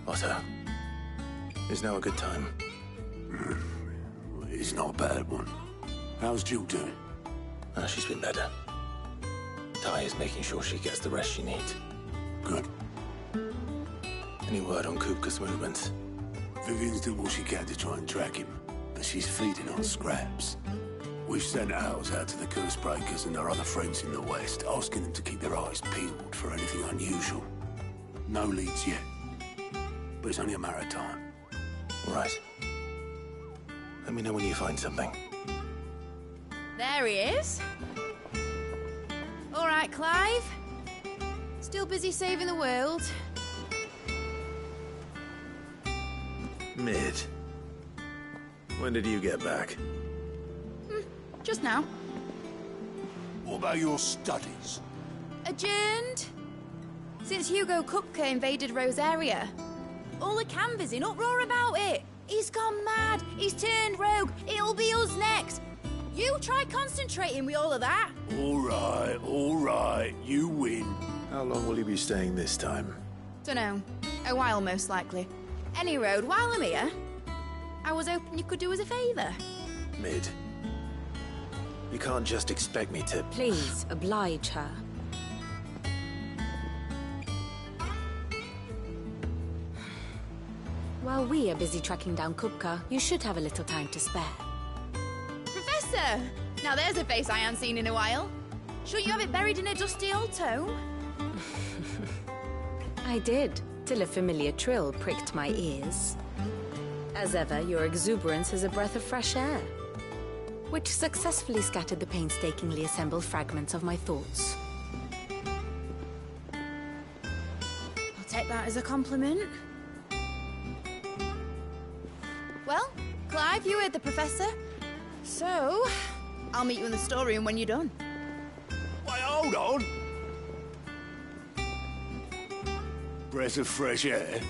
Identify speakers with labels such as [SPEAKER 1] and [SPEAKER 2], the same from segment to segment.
[SPEAKER 1] Otto, is now a good time?
[SPEAKER 2] It's not a bad one. How's Jill doing?
[SPEAKER 1] She's been better. Ty is making sure she gets the rest she needs.
[SPEAKER 2] Good.
[SPEAKER 1] Any word on Kupka's movements?
[SPEAKER 2] Vivian's doing what she can to try and track him, but she's feeding on scraps. We've sent ours out to the Cursebreakers and our other friends in the West, asking them to keep their eyes peeled for anything unusual. No leads yet, but it's only a matter of time.
[SPEAKER 1] Right. Let me know when you find something.
[SPEAKER 3] There he is. All right, Clive. Still busy saving the world.
[SPEAKER 1] Mid. When did you get back?
[SPEAKER 3] Just now.
[SPEAKER 2] What about your studies?
[SPEAKER 3] Adjourned. Since Hugo Kupka invaded Rosaria. All the canvass in uproar about it. He's gone mad. He's turned rogue. It'll be us next. You try concentrating with all of that.
[SPEAKER 2] All right. You win.
[SPEAKER 1] How long will you be staying this time?
[SPEAKER 3] Dunno. A while, most likely. Any road, while I'm here, I was hoping you could do us a favour.
[SPEAKER 1] Mid. You can't just expect me to...
[SPEAKER 4] Please, oblige her. While we are busy tracking down Kupka, you should have a little time to spare.
[SPEAKER 3] Professor! Now there's a face I haven't seen in a while. Shouldn't you have it buried in a dusty old tome?
[SPEAKER 4] I did, till a familiar trill pricked my ears. As ever, your exuberance is a breath of fresh air, which successfully scattered the painstakingly assembled fragments of my thoughts.
[SPEAKER 3] I'll take that as a compliment. Well, Clive, you heard the Professor. So, I'll meet you in the storeroom when you're done.
[SPEAKER 2] Wait, hold on. Breath of fresh air.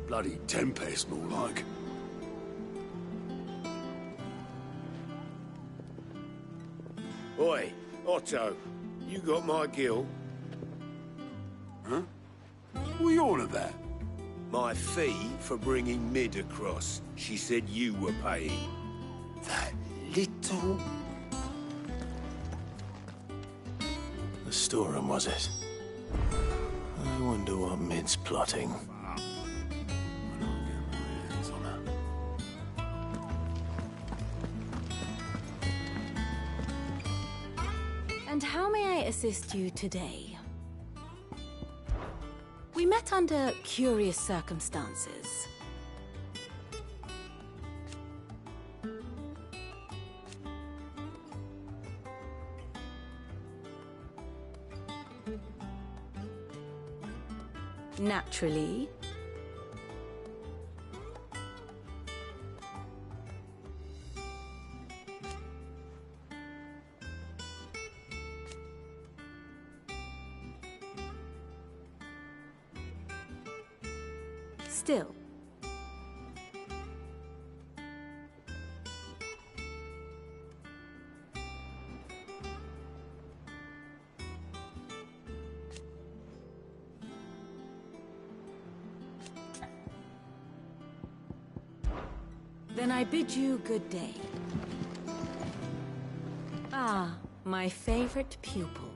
[SPEAKER 2] Bloody tempest, more like.
[SPEAKER 5] Oi, Otto, you got my gill?
[SPEAKER 2] Huh? What are you on about?
[SPEAKER 5] My fee for bringing Mid across. She said you were paying.
[SPEAKER 2] That little...
[SPEAKER 1] The storeroom, was it? I wonder what Mid's plotting.
[SPEAKER 4] And how may I assist you today? We met under curious circumstances. Naturally. Still. Then I bid you good day. Ah, my favorite pupil.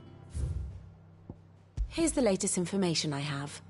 [SPEAKER 4] Here's the latest information I have.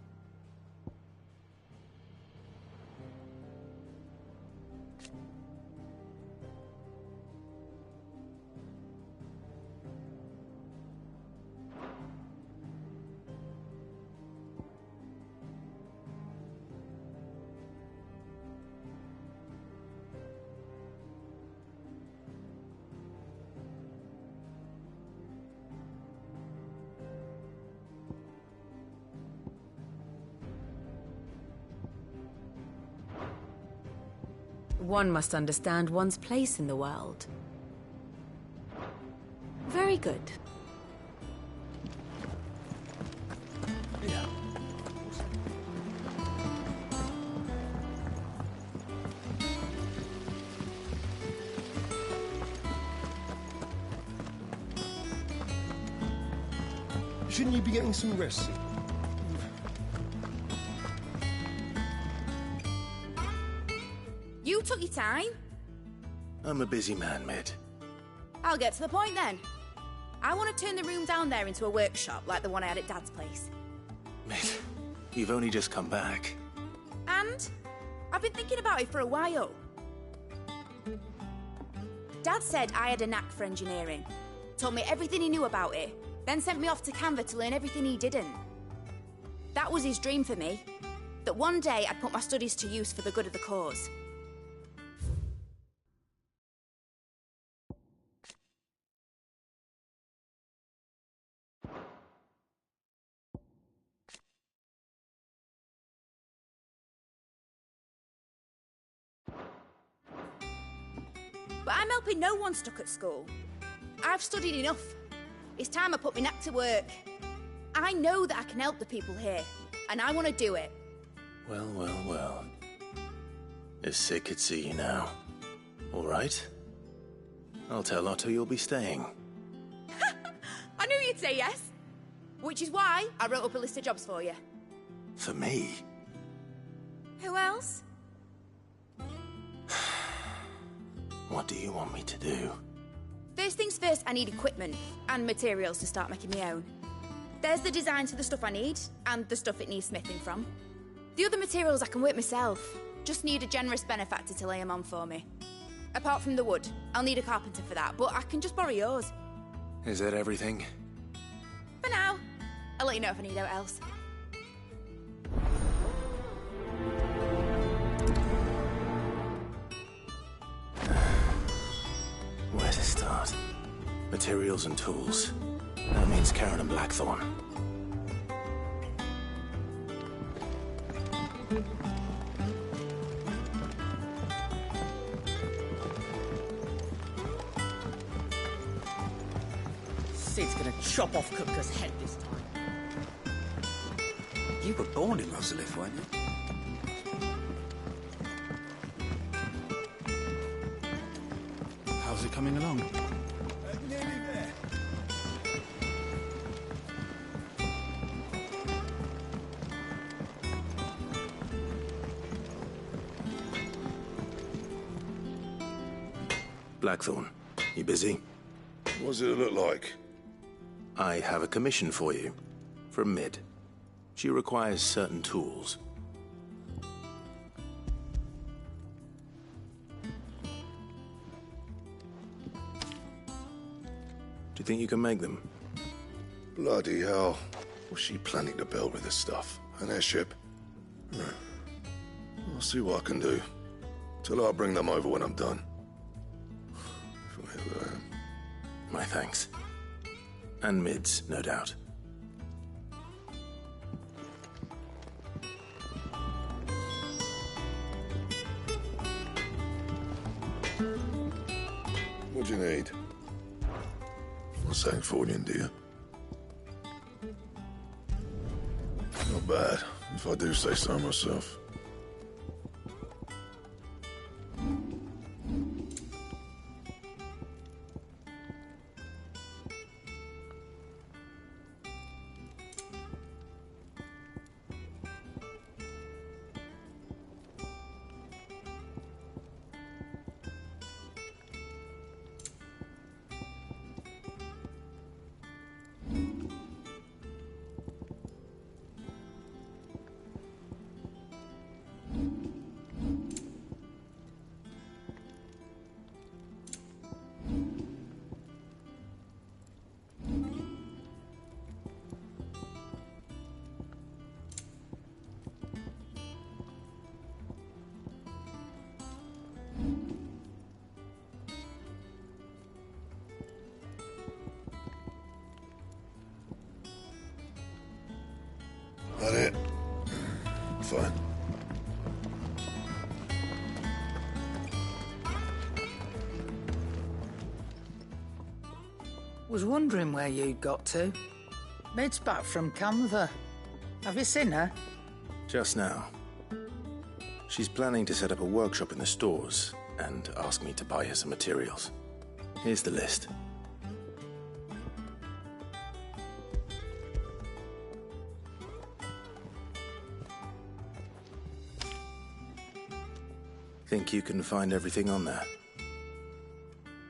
[SPEAKER 4] One must understand one's place in the world. Very good.
[SPEAKER 1] Yeah.
[SPEAKER 6] Shouldn't you be getting some rest?
[SPEAKER 3] took your time.
[SPEAKER 1] I'm a busy man, Mid.
[SPEAKER 3] I'll get to the point then. I want to turn the room down there into a workshop like the one I had at Dad's place.
[SPEAKER 1] Mid, you've only just come back.
[SPEAKER 3] And I've been thinking about it for a while. Dad said I had a knack for engineering, told me everything he knew about it, then sent me off to Canva to learn everything he didn't. That was his dream for me, that one day I'd put my studies to use for the good of the cause. But I'm helping no one stuck at school. I've studied enough. It's time I put my knack to work. I know that I can help the people here, and I want to do it.
[SPEAKER 1] Well, well, well. It's sick at sea now. All right. I'll tell Otto you'll be staying.
[SPEAKER 3] I knew you'd say yes. Which is why I wrote up a list of jobs for you.
[SPEAKER 1] For me?
[SPEAKER 3] Who else?
[SPEAKER 1] What do you want me to do?
[SPEAKER 3] First things first, I need equipment and materials to start making my own. There's the designs for the stuff I need, and the stuff it needs smithing from. The other materials I can work myself. Just need a generous benefactor to lay them on for me. Apart from the wood, I'll need a carpenter for that, but I can just borrow yours.
[SPEAKER 1] Is that everything?
[SPEAKER 3] For now. I'll let you know if I need out else.
[SPEAKER 1] Where to start? Materials and tools. That means Karen and Blackthorn.
[SPEAKER 6] Sid's gonna chop off Cooker's head this time.
[SPEAKER 2] You were born in Rosalith, weren't you?
[SPEAKER 7] How's it coming along?
[SPEAKER 2] Nearly there.
[SPEAKER 1] Blackthorn, you busy?
[SPEAKER 8] What does it look like?
[SPEAKER 1] I have a commission for you. From Mid. She requires certain tools. Do you think you can make them?
[SPEAKER 8] Bloody hell. What's she planning to build with this stuff? An airship? I'll see what I can do. Tell her I'll bring them over when I'm done.
[SPEAKER 1] My thanks. And Mid's, no doubt.
[SPEAKER 8] What do you need? Not saying fortune, do you? Not bad, if I do say so myself. That it? Fine.
[SPEAKER 6] Was wondering where you'd got to. Mid's back from Canva. Have you seen her?
[SPEAKER 1] Just now. She's planning to set up a workshop in the stores and ask me to buy her some materials. Here's the list. Think you can find everything on there?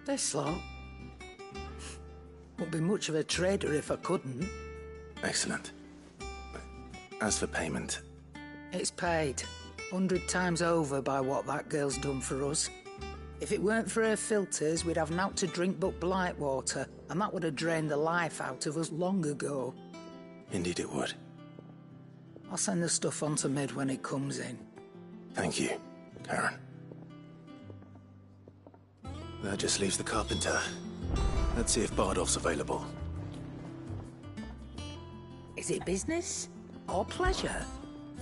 [SPEAKER 6] This lot? Wouldn't be much of a trader if I couldn't.
[SPEAKER 1] Excellent. As for payment...
[SPEAKER 6] It's paid. 100 times over by what that girl's done for us. If it weren't for her filters, we'd have naught to drink but blight water, and that would have drained the life out of us long ago.
[SPEAKER 1] Indeed it would.
[SPEAKER 6] I'll send the stuff on to Mid when it comes in.
[SPEAKER 1] Thank you, Karen. That just leaves the carpenter. Let's see if Bardolph's available.
[SPEAKER 6] Is it business? Or pleasure?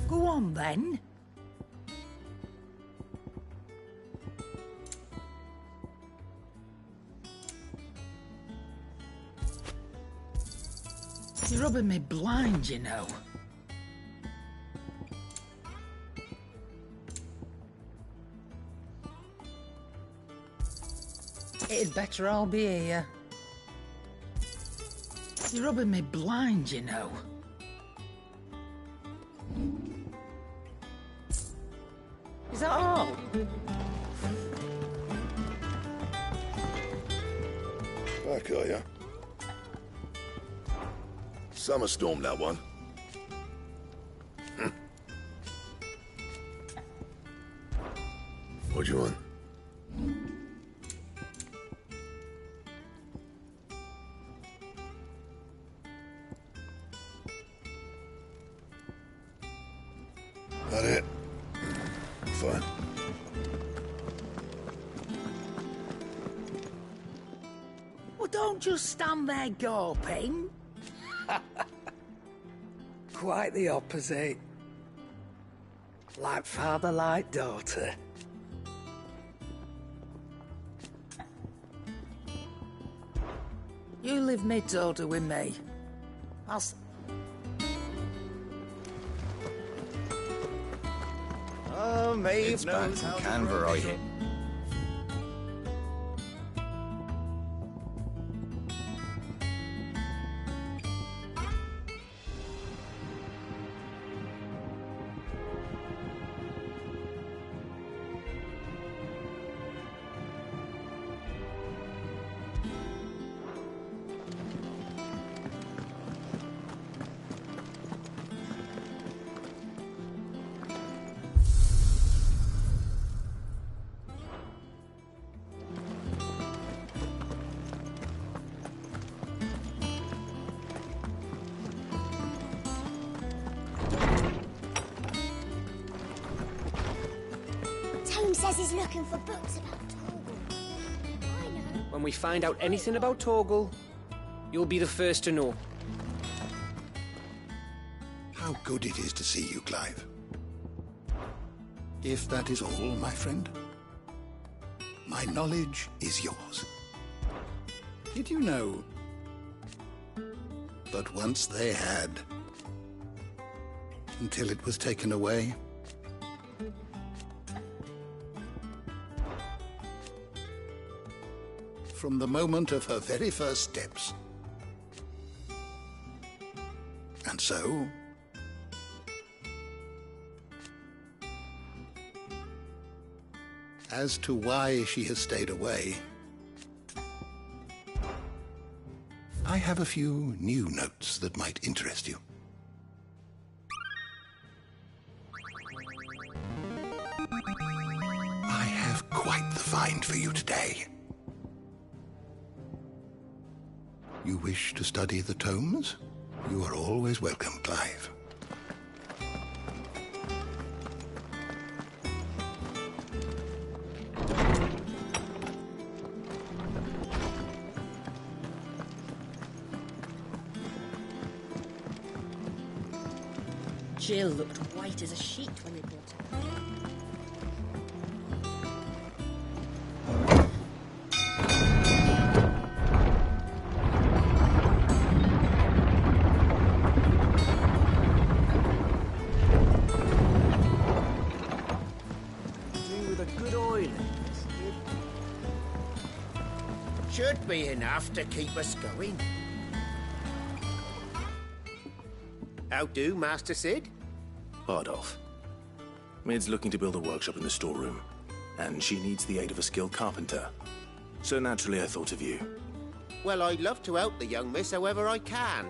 [SPEAKER 6] Go on, then. You're rubbing me blind, you know. It'd better all be here. You're rubbing me blind, you know. Is that all?
[SPEAKER 8] Back, are ya? Summer storm, that one. What do you want? That it? Fine.
[SPEAKER 6] Well, don't just stand there gawping. Quite the opposite. Like father, like daughter. You live mid-order with me.
[SPEAKER 9] Oh, Maeve
[SPEAKER 7] It's back
[SPEAKER 9] knows
[SPEAKER 7] from
[SPEAKER 9] how to
[SPEAKER 7] Canberra,
[SPEAKER 9] grow
[SPEAKER 7] I
[SPEAKER 9] vision.
[SPEAKER 7] hear.
[SPEAKER 10] Tone says he's looking for books about Torgal. I know.
[SPEAKER 9] When we find out anything about Torgal, you'll be the first to know.
[SPEAKER 11] How good it is to see you, Clive. If that is all, my friend, my knowledge is yours. Did you know that once they had, until it was taken away, from the moment of her very first steps. And so, as to why she has stayed away, I have a few new notes that might interest you. I have quite the find for you today. You wish to study the tomes? You are always welcome, Clive.
[SPEAKER 12] Jill looked white as a sheet when they brought her.
[SPEAKER 5] Should be enough to keep us going. How do, Master Sid?
[SPEAKER 1] Bardolph. Mid's looking to build a workshop in the storeroom. and she needs the aid of a skilled carpenter. So naturally I thought of you.
[SPEAKER 13] Well, I'd love to help the young miss however I can.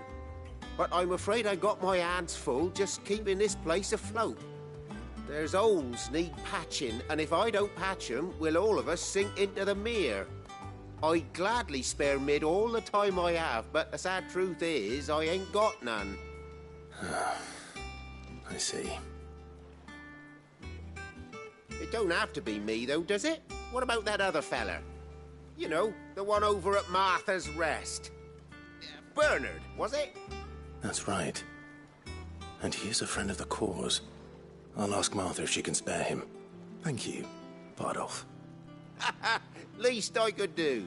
[SPEAKER 13] But I'm afraid I got my hands full just keeping this place afloat. There's holes need patching, and if I don't patch them, will all of us sink into the mere. I'd gladly spare Mid all the time I have, but the sad truth is, I ain't got none.
[SPEAKER 1] I see.
[SPEAKER 13] It don't have to be me, though, does it? What about that other fella? You know, the one over at Martha's Rest. Bernard, was it?
[SPEAKER 1] That's right. And he is a friend of the cause. I'll ask Martha if she can spare him. Thank you, Bardolph.
[SPEAKER 13] Least I could do.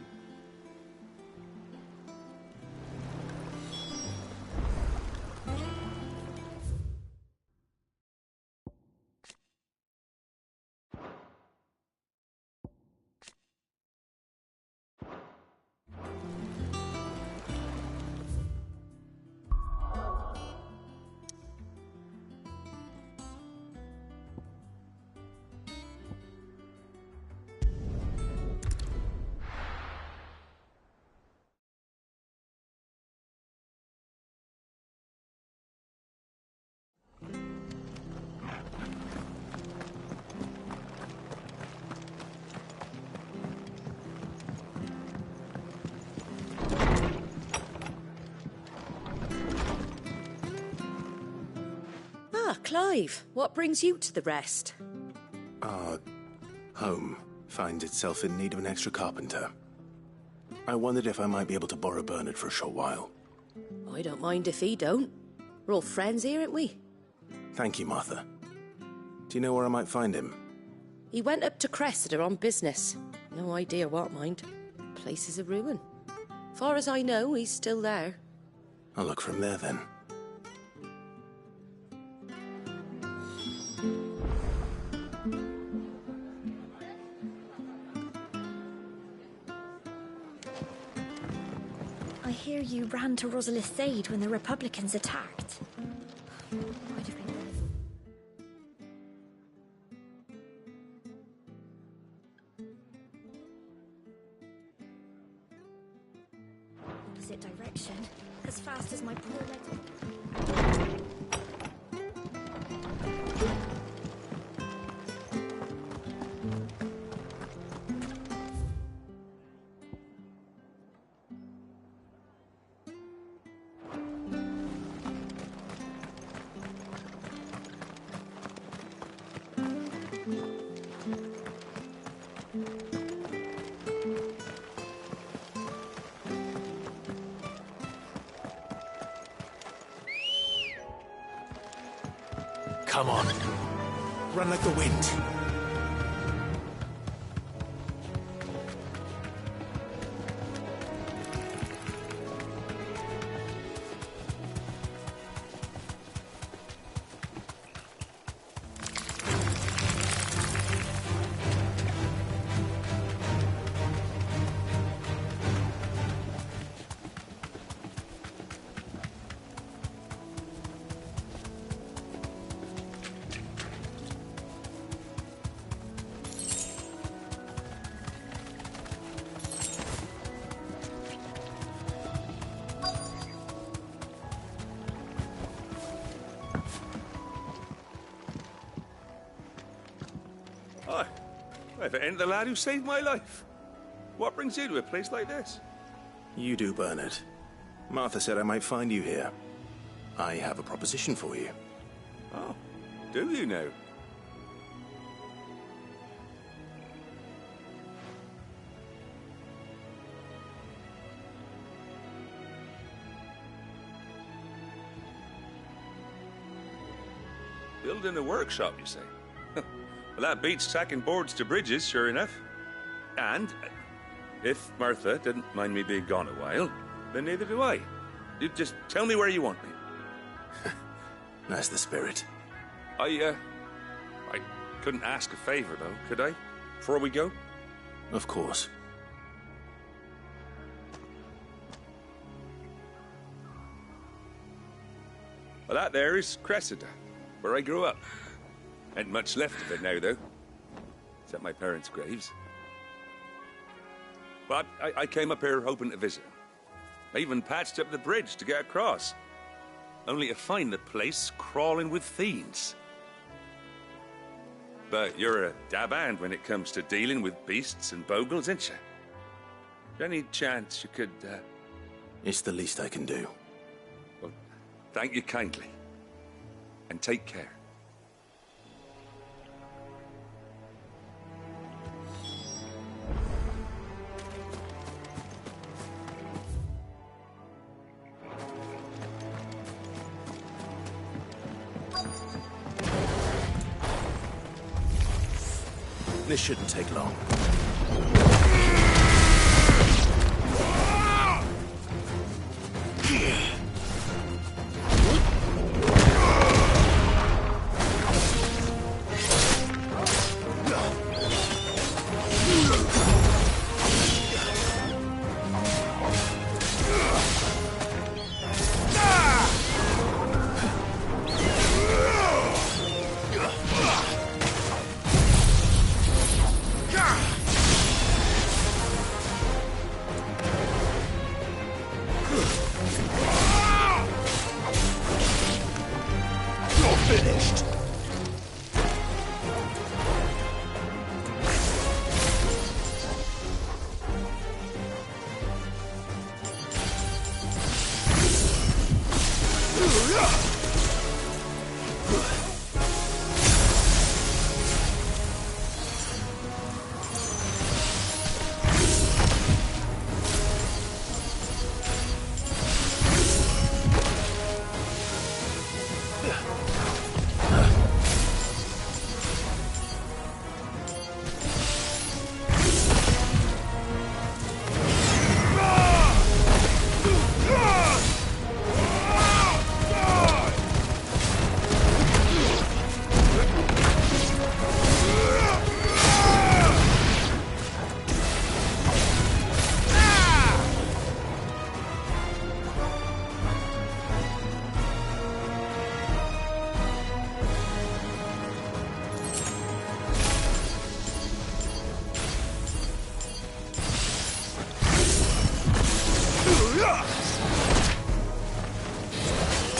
[SPEAKER 12] Clive, what brings you to the Rest?
[SPEAKER 1] Our home finds itself in need of an extra carpenter. I wondered if I might be able to borrow Bernard for a short while.
[SPEAKER 12] I don't mind if he don't. We're all friends here, aren't we?
[SPEAKER 1] Thank you, Martha. Do you know where I might find him?
[SPEAKER 12] He went up to Cressida on business. No idea what, mind. Place is a ruin. Far as I know, he's still there.
[SPEAKER 1] I'll look from there, then.
[SPEAKER 10] I hear you ran to Rosalith's aid when the Republicans attacked. Might have been one of opposite direction, as fast as my poor legs.
[SPEAKER 5] Come on. Run like the wind.
[SPEAKER 14] If it ain't the lad who saved my life. What brings you to a place like this?
[SPEAKER 1] You do, Bernard. Martha said I might find you here. I have a proposition for you.
[SPEAKER 14] Oh, do you now? Building a workshop, you say? Well, that beats tacking boards to bridges, sure enough. And if Martha didn't mind me being gone a while, then neither do I. You just tell me where you want me.
[SPEAKER 1] That's the spirit.
[SPEAKER 14] I couldn't ask a favor, though, could I? Before we go?
[SPEAKER 1] Of course.
[SPEAKER 14] Well, that there is Cressida, where I grew up. Ain't much left of it now, though. It's at my parents' graves. But I came up here hoping to visit. I even patched up the bridge to get across. Only to find the place crawling with fiends. But you're a dab hand when it comes to dealing with beasts and bogles, ain't you? Any chance you could,
[SPEAKER 1] It's the least I can do.
[SPEAKER 14] Well, thank you kindly. And take care.
[SPEAKER 1] This shouldn't take long.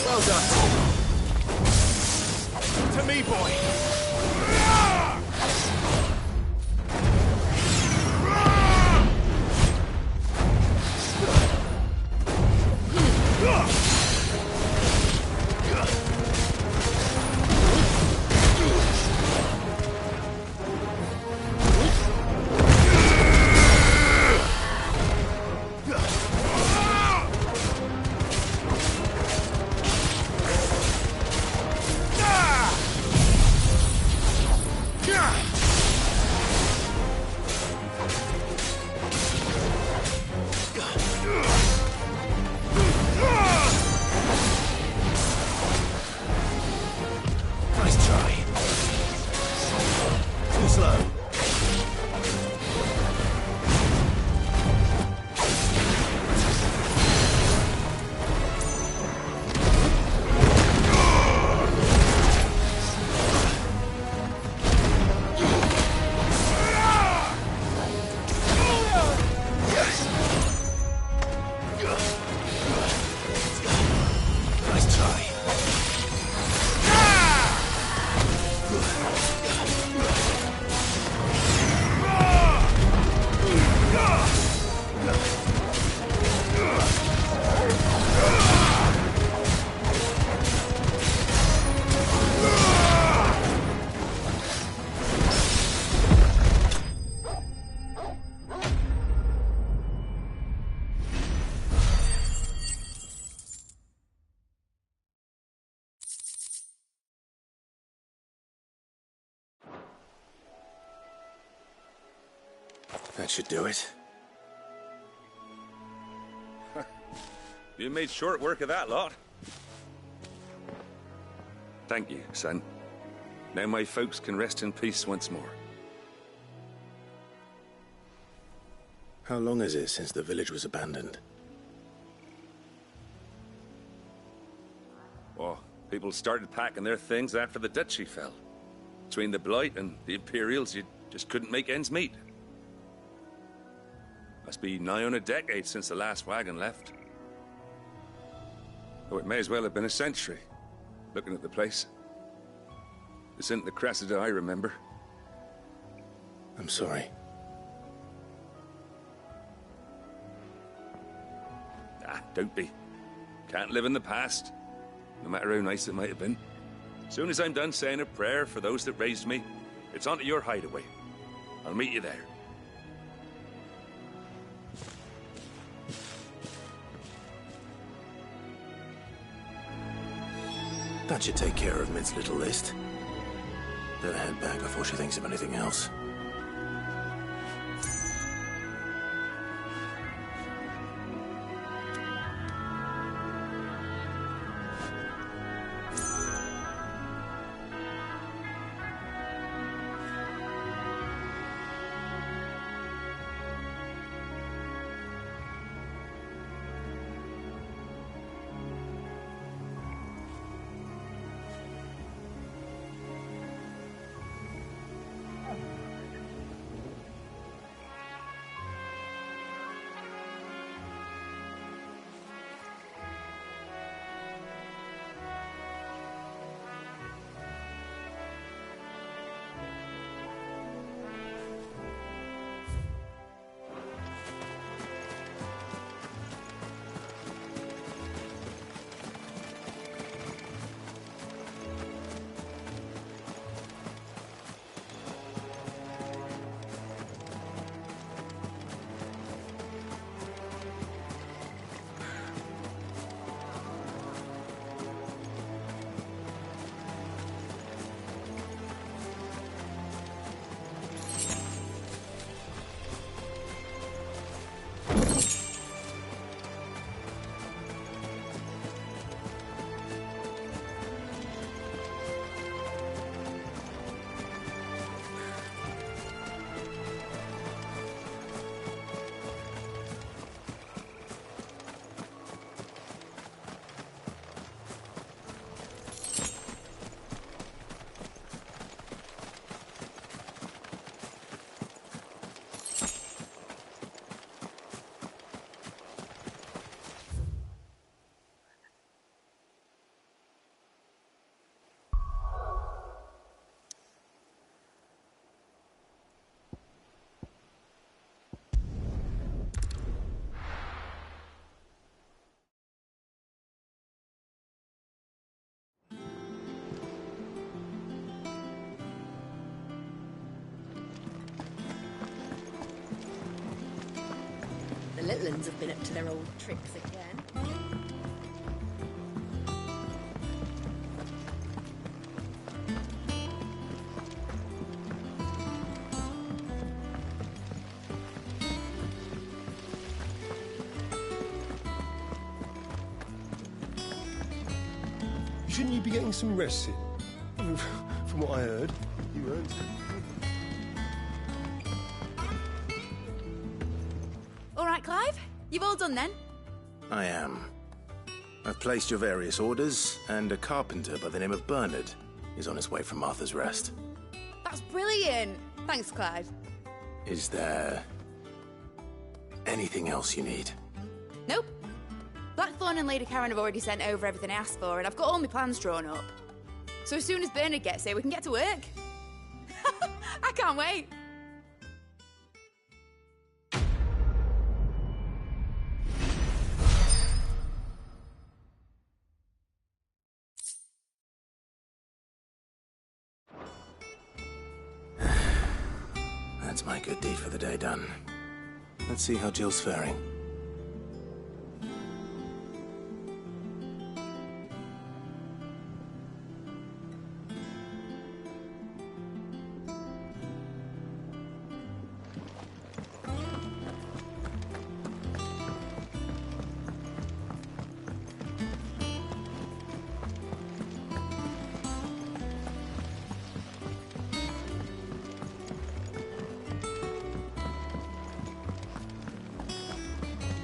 [SPEAKER 15] Well done. To me, boy.
[SPEAKER 1] That should do it.
[SPEAKER 14] You made short work of that lot. Thank you, son. Now my folks can rest in peace once more.
[SPEAKER 1] How long is it since the village was abandoned?
[SPEAKER 14] Oh, people started packing their things after the duchy fell. Between the Blight and the Imperials, you'd Just couldn't make ends meet. Must be nigh on a decade since the last wagon left. Oh, it may as well have been a century, looking at the place. This isn't the Cressida I remember.
[SPEAKER 1] I'm sorry.
[SPEAKER 14] Ah, don't be. Can't live in the past, no matter how nice it might have been. As soon as I'm done saying a prayer for those that raised me, it's on to your hideaway. I'll meet you there.
[SPEAKER 1] That should take care of Mid's little list. Better head back before she thinks of anything else.
[SPEAKER 4] The little uns have been up to their old tricks again.
[SPEAKER 16] Shouldn't you be getting some rest in? I mean, from what I heard, you weren't.
[SPEAKER 3] All right, Clive. You've all done then?
[SPEAKER 1] I am. I've placed your various orders, and a carpenter by the name of Bernard is on his way from Martha's Rest.
[SPEAKER 3] That's brilliant. Thanks, Clive.
[SPEAKER 1] Is there anything else you need?
[SPEAKER 3] Nope. Blackthorn and Lady Karen have already sent over everything I asked for, and I've got all my plans drawn up. So as soon as Bernard gets here, we can get to work. I can't wait.
[SPEAKER 1] That's my good deed for the day done. Let's see how Jill's faring.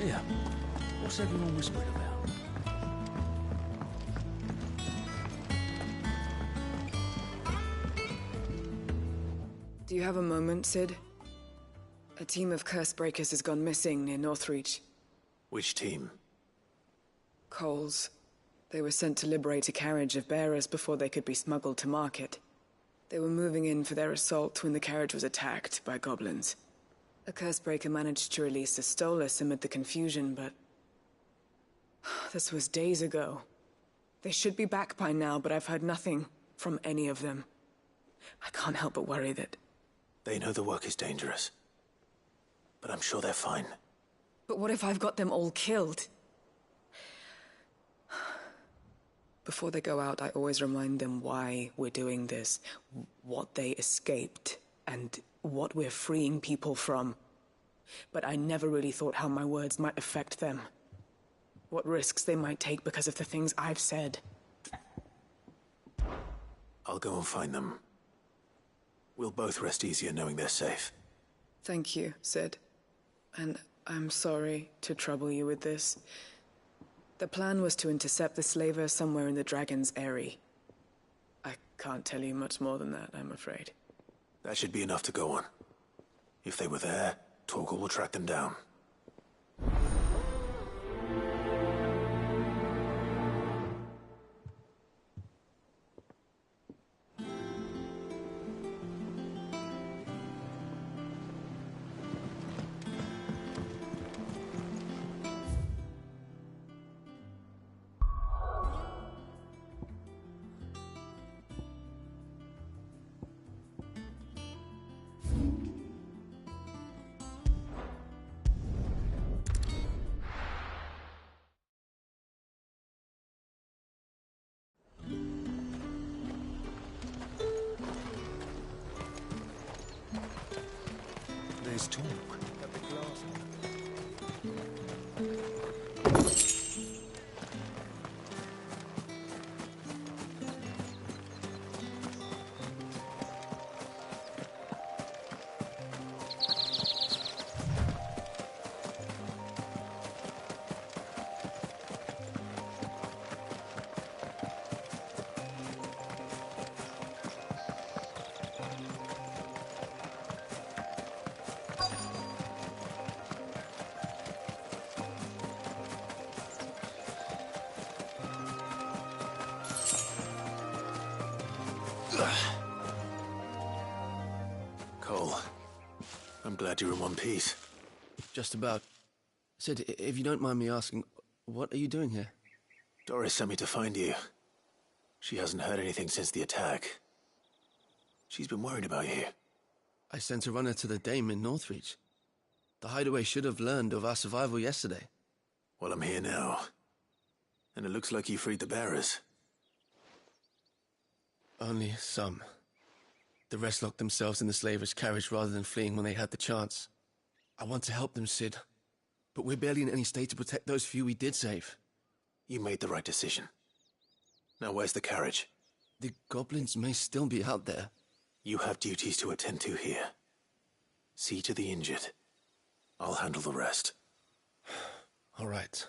[SPEAKER 17] Yeah. What's everyone whispering about?
[SPEAKER 18] Do you have a moment, Sid? A team of Cursebreakers has gone missing near Northreach.
[SPEAKER 1] Which team?
[SPEAKER 18] Coles. They were sent to liberate a carriage of bearers before they could be smuggled to market. They were moving in for their assault when the carriage was attacked by goblins. A Cursebreaker managed to release a Stolas amid the confusion, but... this was days ago. They should be back by now, but I've heard nothing from any of them. I can't help but worry that...
[SPEAKER 1] They know the work is dangerous. But I'm sure they're fine.
[SPEAKER 18] But what if I've got them all killed? Before they go out, I always remind them why we're doing this, what they escaped, and what we're freeing people from. But I never really thought how my words might affect them. What risks they might take because of the things I've said.
[SPEAKER 1] I'll go and find them. We'll both rest easier knowing they're safe.
[SPEAKER 18] Thank you, Sid. And I'm sorry to trouble you with this. The plan was to intercept the slaver somewhere in the Dragon's Eyrie. I can't tell you much more than that, I'm afraid.
[SPEAKER 1] That should be enough to go on. If they were there, Torgal will track them down.
[SPEAKER 17] There's talk.
[SPEAKER 1] Cole, I'm glad you're in one piece.
[SPEAKER 16] Just about. Sid, if you don't mind me asking, what are you doing here?
[SPEAKER 1] Doris sent me to find you. She hasn't heard anything since the attack. She's been worried about you.
[SPEAKER 16] I sent a runner to the Dame in Northreach. The hideaway should have learned of our survival yesterday.
[SPEAKER 1] Well, I'm here now. And it looks like you freed the bearers.
[SPEAKER 16] Only some. The rest locked themselves in the slaver's carriage rather than fleeing when they had the chance. I want to help them, Sid. But we're barely in any state to protect those few we did save.
[SPEAKER 1] You made the right decision. Now where's the carriage?
[SPEAKER 16] The goblins may still be out there.
[SPEAKER 1] You have duties to attend to here. See to the injured. I'll handle the rest.
[SPEAKER 16] All right.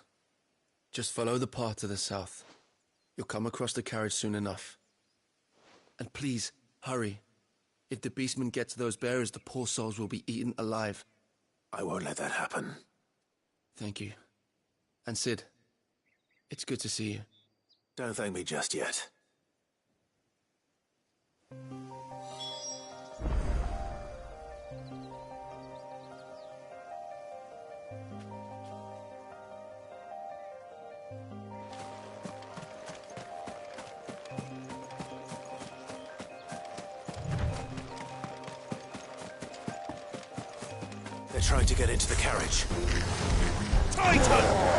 [SPEAKER 16] Just follow the path to the south. You'll come across the carriage soon enough. And please, hurry. If the beastmen get to those bearers, the poor souls will be eaten alive.
[SPEAKER 1] I won't let that happen.
[SPEAKER 16] Thank you. And Sid, it's good to see you.
[SPEAKER 1] Don't thank me just yet. They're trying to get into the carriage. Too slow.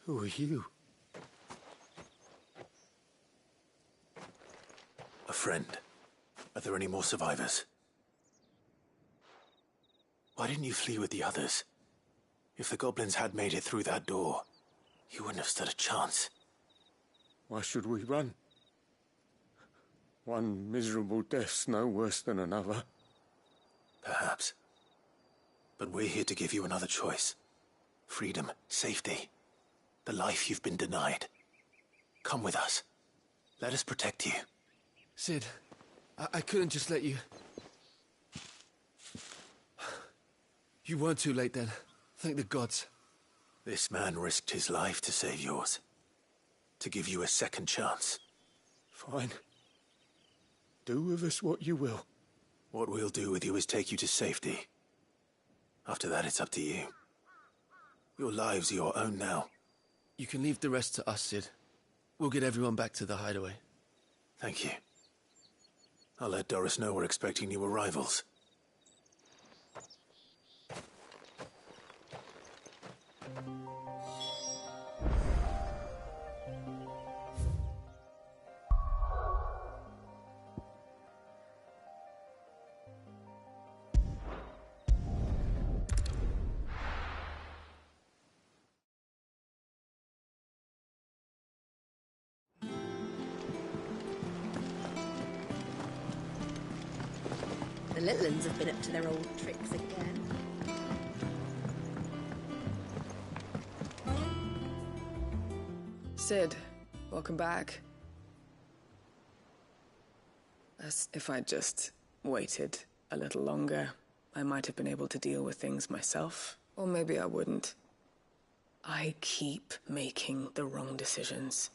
[SPEAKER 2] Who are you?
[SPEAKER 1] A friend. Are there any more survivors? Why didn't you flee with the others? If the goblins had made it through that door, you wouldn't have stood a chance.
[SPEAKER 2] Why should we run? One miserable death's no worse than another.
[SPEAKER 1] Perhaps. But we're here to give you another choice. Freedom, safety, the life you've been denied. Come with us. Let us protect you.
[SPEAKER 16] Sid, I couldn't just let you... You weren't too late then. Thank the gods.
[SPEAKER 1] This man risked his life to save yours. To give you a second chance.
[SPEAKER 2] Fine. Do with us what you will.
[SPEAKER 1] What we'll do with you is take you to safety. After that, it's up to you. Your lives are your own now.
[SPEAKER 16] You can leave the rest to us, Sid. We'll get everyone back to the hideaway.
[SPEAKER 1] Thank you. I'll let Doris know we're expecting new arrivals.
[SPEAKER 3] The little uns have been up to their old tricks again.
[SPEAKER 18] Sid, welcome back. As if I'd just waited a little longer, I might have been able to deal with things myself. Or maybe I wouldn't. I keep making the wrong decisions.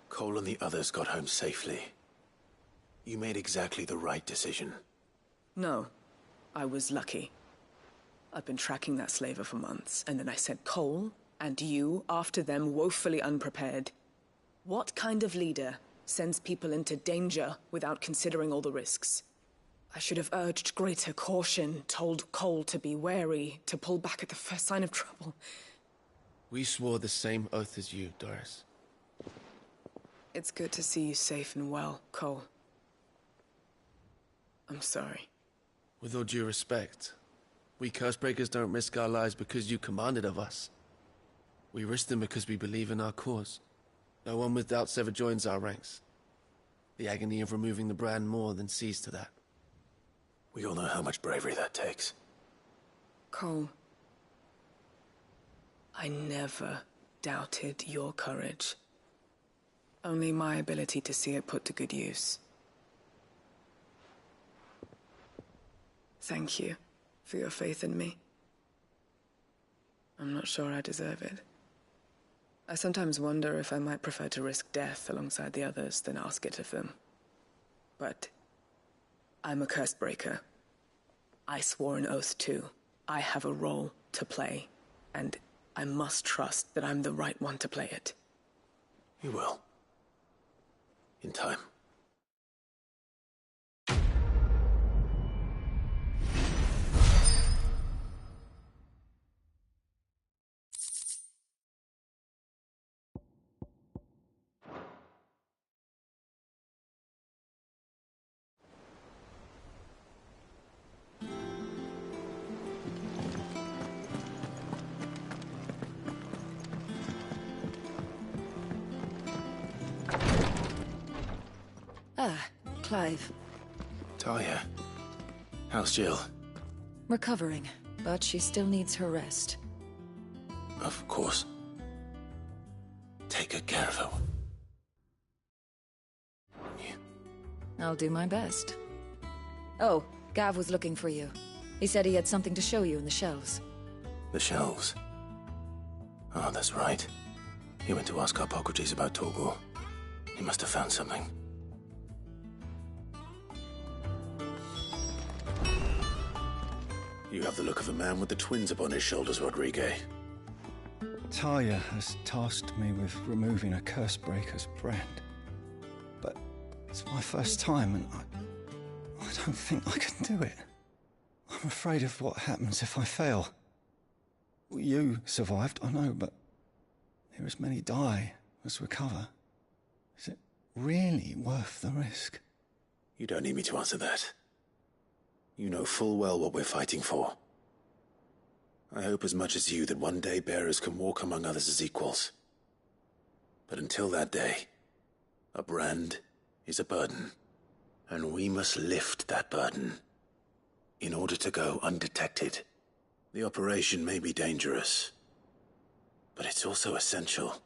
[SPEAKER 1] Cole and the others got home safely. You made exactly the right decision.
[SPEAKER 18] No, I was lucky. I've been tracking that slaver for months, and then I sent Cole and you after them woefully unprepared. What kind of leader sends people into danger without considering all the risks? I should have urged greater caution, told Cole to be wary, to pull back at the first sign of trouble.
[SPEAKER 16] We swore the same oath as you, Doris.
[SPEAKER 18] It's good to see you safe and well, Cole. I'm sorry.
[SPEAKER 16] With all due respect, we Cursebreakers don't risk our lives because you commanded of us. We risk them because we believe in our cause. No one with doubts ever joins our ranks. The agony of removing the brand more than sees to that.
[SPEAKER 1] We all know how much bravery that takes.
[SPEAKER 18] Cole, I never doubted your courage. Only my ability to see it put to good use. Thank you for your faith in me. I'm not sure I deserve it. I sometimes wonder if I might prefer to risk death alongside the others than ask it of them. But I'm a Cursebreaker. I swore an oath too. I have a role to play, and I must trust that I'm the right one to play it.
[SPEAKER 1] You will. In time.
[SPEAKER 19] Ah, Clive.
[SPEAKER 1] Talia. How's Jill?
[SPEAKER 19] Recovering, but she still needs her rest.
[SPEAKER 1] Of course. Take good care of her.
[SPEAKER 19] I'll do my best. Oh, Gav was looking for you. He said he had something to show you in the shelves.
[SPEAKER 1] The shelves? Oh, that's right. He went to ask Hippocrates about Torgal. He must have found something. You have the look of a man with the twins upon his shoulders, Rodrigue.
[SPEAKER 17] Talia has tasked me with removing a Cursebreaker's brand. But it's my first time, and I don't think I can do it. I'm afraid of what happens if I fail. You survived, I know, but hear as many die as recover. Is it really worth the risk?
[SPEAKER 1] You don't need me to answer that. You know full well what we're fighting for. I hope as much as you that one day bearers can walk among others as equals. But until that day, a brand is a burden, and we must lift that burden in order to go undetected. The operation may be dangerous, but it's also essential,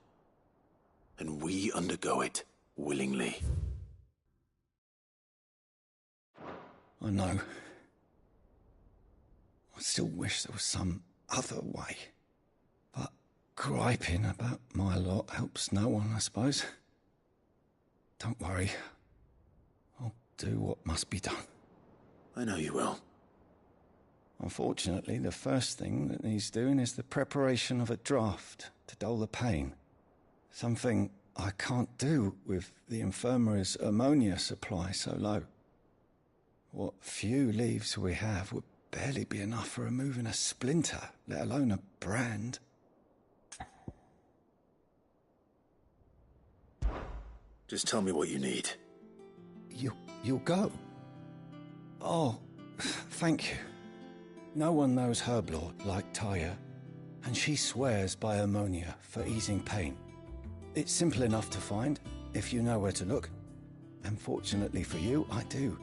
[SPEAKER 1] and we undergo it willingly.
[SPEAKER 17] I know. I still wish there was some other way. But griping about my lot helps no one, I suppose. Don't worry. I'll do what must be done.
[SPEAKER 1] I know you will.
[SPEAKER 17] Unfortunately, the first thing that needs doing is the preparation of a draft to dull the pain. Something I can't do with the infirmary's ammonia supply so low. What few leaves we have would barely be enough for removing a splinter, let alone a brand.
[SPEAKER 1] Just tell me what you need.
[SPEAKER 17] You'll go? Oh, thank you. No one knows Herblord like Taya, and she swears by ammonia for easing pain. It's simple enough to find, if you know where to look. And fortunately for you, I do.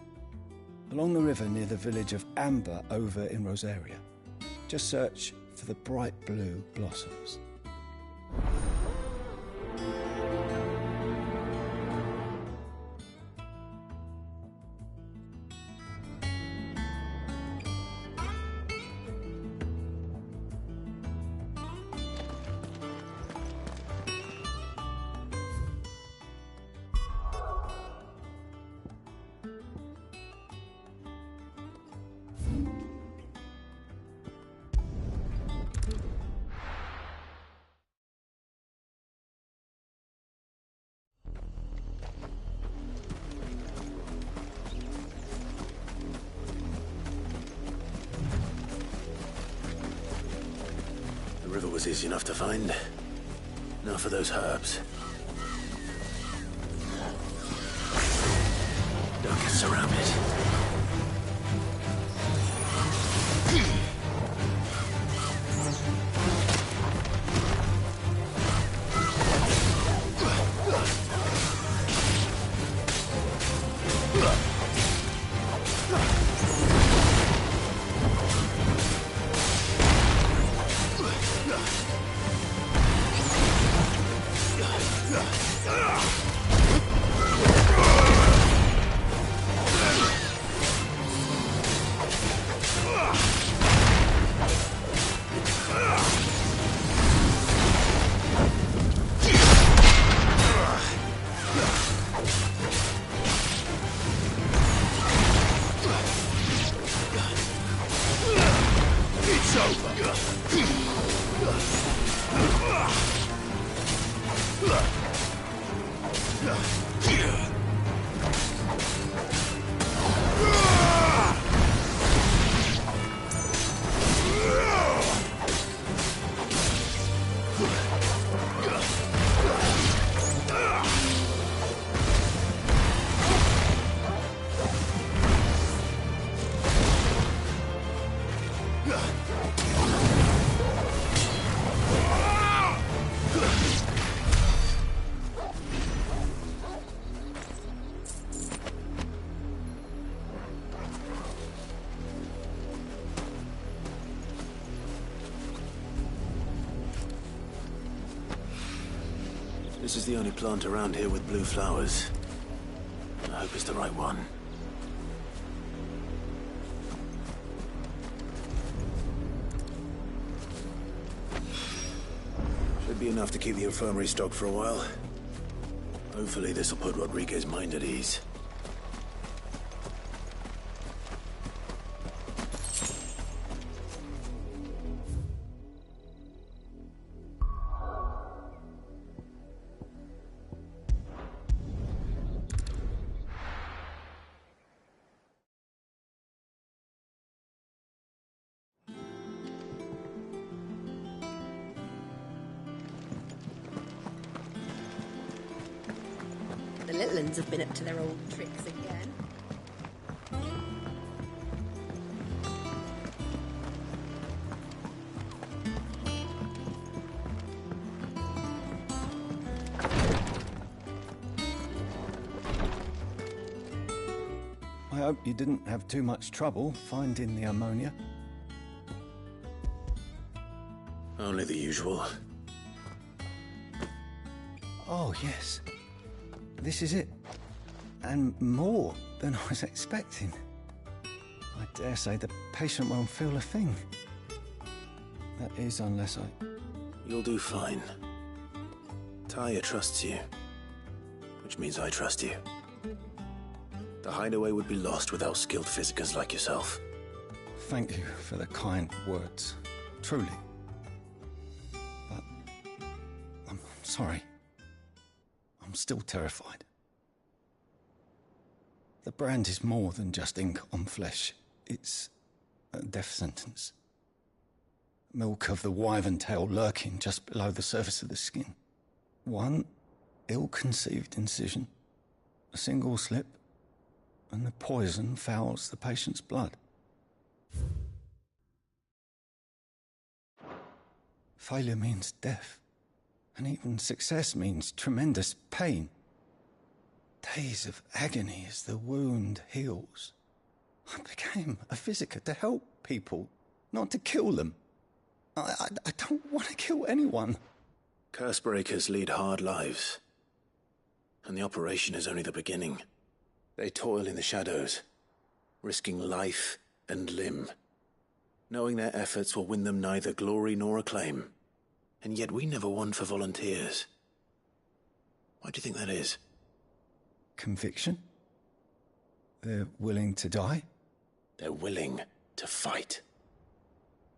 [SPEAKER 17] Along the river near the village of Amber over in Rosaria. Just search for the bright blue blossoms.
[SPEAKER 1] The river was easy enough to find. Now for those herbs. Don't get surrounded. This is the only plant around here with blue flowers. I hope it's the right one. Should be enough to keep the infirmary stocked for a while. Hopefully this will put Rodriguez's mind at ease.
[SPEAKER 12] little uns have been up to their old tricks again.
[SPEAKER 17] I hope you didn't have too much trouble finding the ammonia.
[SPEAKER 1] Only the usual.
[SPEAKER 17] Oh, yes. This is it. And more than I was expecting. I dare say the patient won't feel a thing. That is, unless I...
[SPEAKER 1] You'll do fine. Taya trusts you, which means I trust you. The hideaway would be lost without skilled physicers like yourself.
[SPEAKER 17] Thank you for the kind words. Truly. But... I'm sorry. I'm still terrified. The brand is more than just ink on flesh. It's a death sentence. Milk of the wyvern tail lurking just below the surface of the skin. One ill-conceived incision, a single slip, and the poison fouls the patient's blood. Failure means death, and even success means tremendous pain. Days of agony as the wound heals. I became a physiker to help people, not to kill them. I don't want to kill anyone.
[SPEAKER 1] Cursebreakers lead hard lives, and the operation is only the beginning. They toil in the shadows, risking life and limb, knowing their efforts will win them neither glory nor acclaim. And yet we never won for volunteers. Why do you think that is?
[SPEAKER 17] Conviction? They're willing to die?
[SPEAKER 1] They're willing to fight.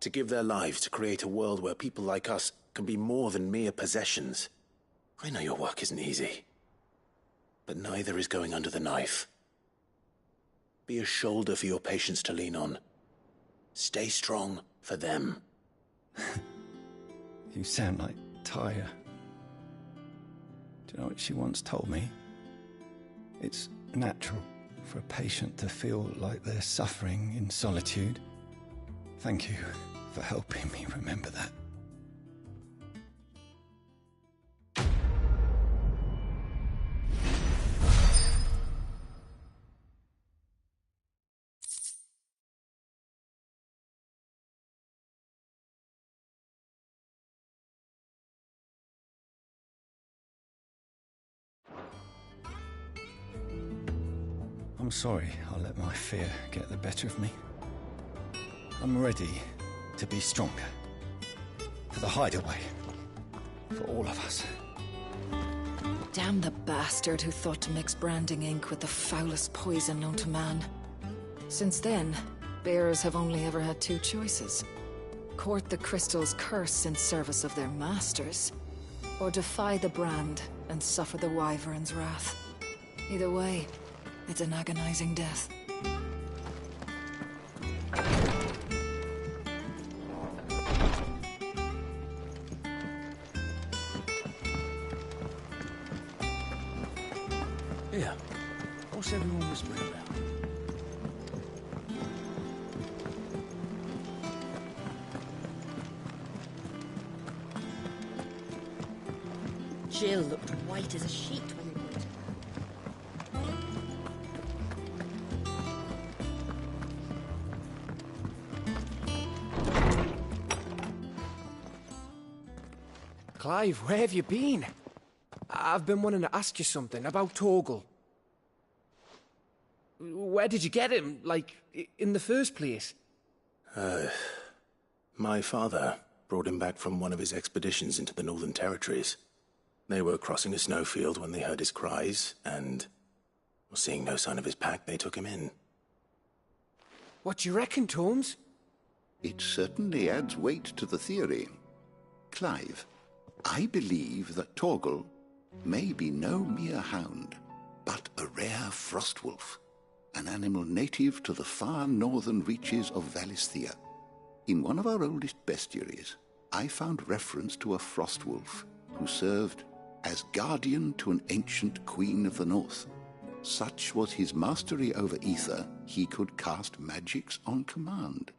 [SPEAKER 1] To give their lives to create a world where people like us can be more than mere possessions. I know your work isn't easy, but neither is going under the knife. Be a shoulder for your patients to lean on. Stay strong for them.
[SPEAKER 17] You sound like Taya. Do you know what she once told me? It's natural for a patient to feel like they're suffering in solitude. Thank you for helping me remember that. I'm sorry I let my fear get the better of me. I'm ready to be stronger. For the hideaway. For all of us.
[SPEAKER 19] Damn the bastard who thought to mix branding ink with the foulest poison known to man. Since then, bearers have only ever had two choices. Court the crystal's curse in service of their masters, or defy the brand and suffer the wyvern's wrath. Either way, it's an agonizing death.
[SPEAKER 5] Here, what's everyone whispering about?
[SPEAKER 12] Jill looked white as a sheet when it went.
[SPEAKER 9] Clive, where have you been? I've been wanting to ask you something about Torgal. Where did you get him, like, in the first place?
[SPEAKER 1] My father brought him back from one of his expeditions into the Northern Territories. They were crossing a snowfield when they heard his cries, and, seeing no sign of his pack, they took him in.
[SPEAKER 9] What do you reckon, Torms?
[SPEAKER 11] It certainly adds weight to the theory. Clive, I believe that Torgal may be no mere hound, but a rare frostwolf, an animal native to the far northern reaches of Valisthea. In one of our oldest bestiaries, I found reference to a frostwolf who served as guardian to an ancient queen of the north. Such was his mastery over ether, he could cast magics on command.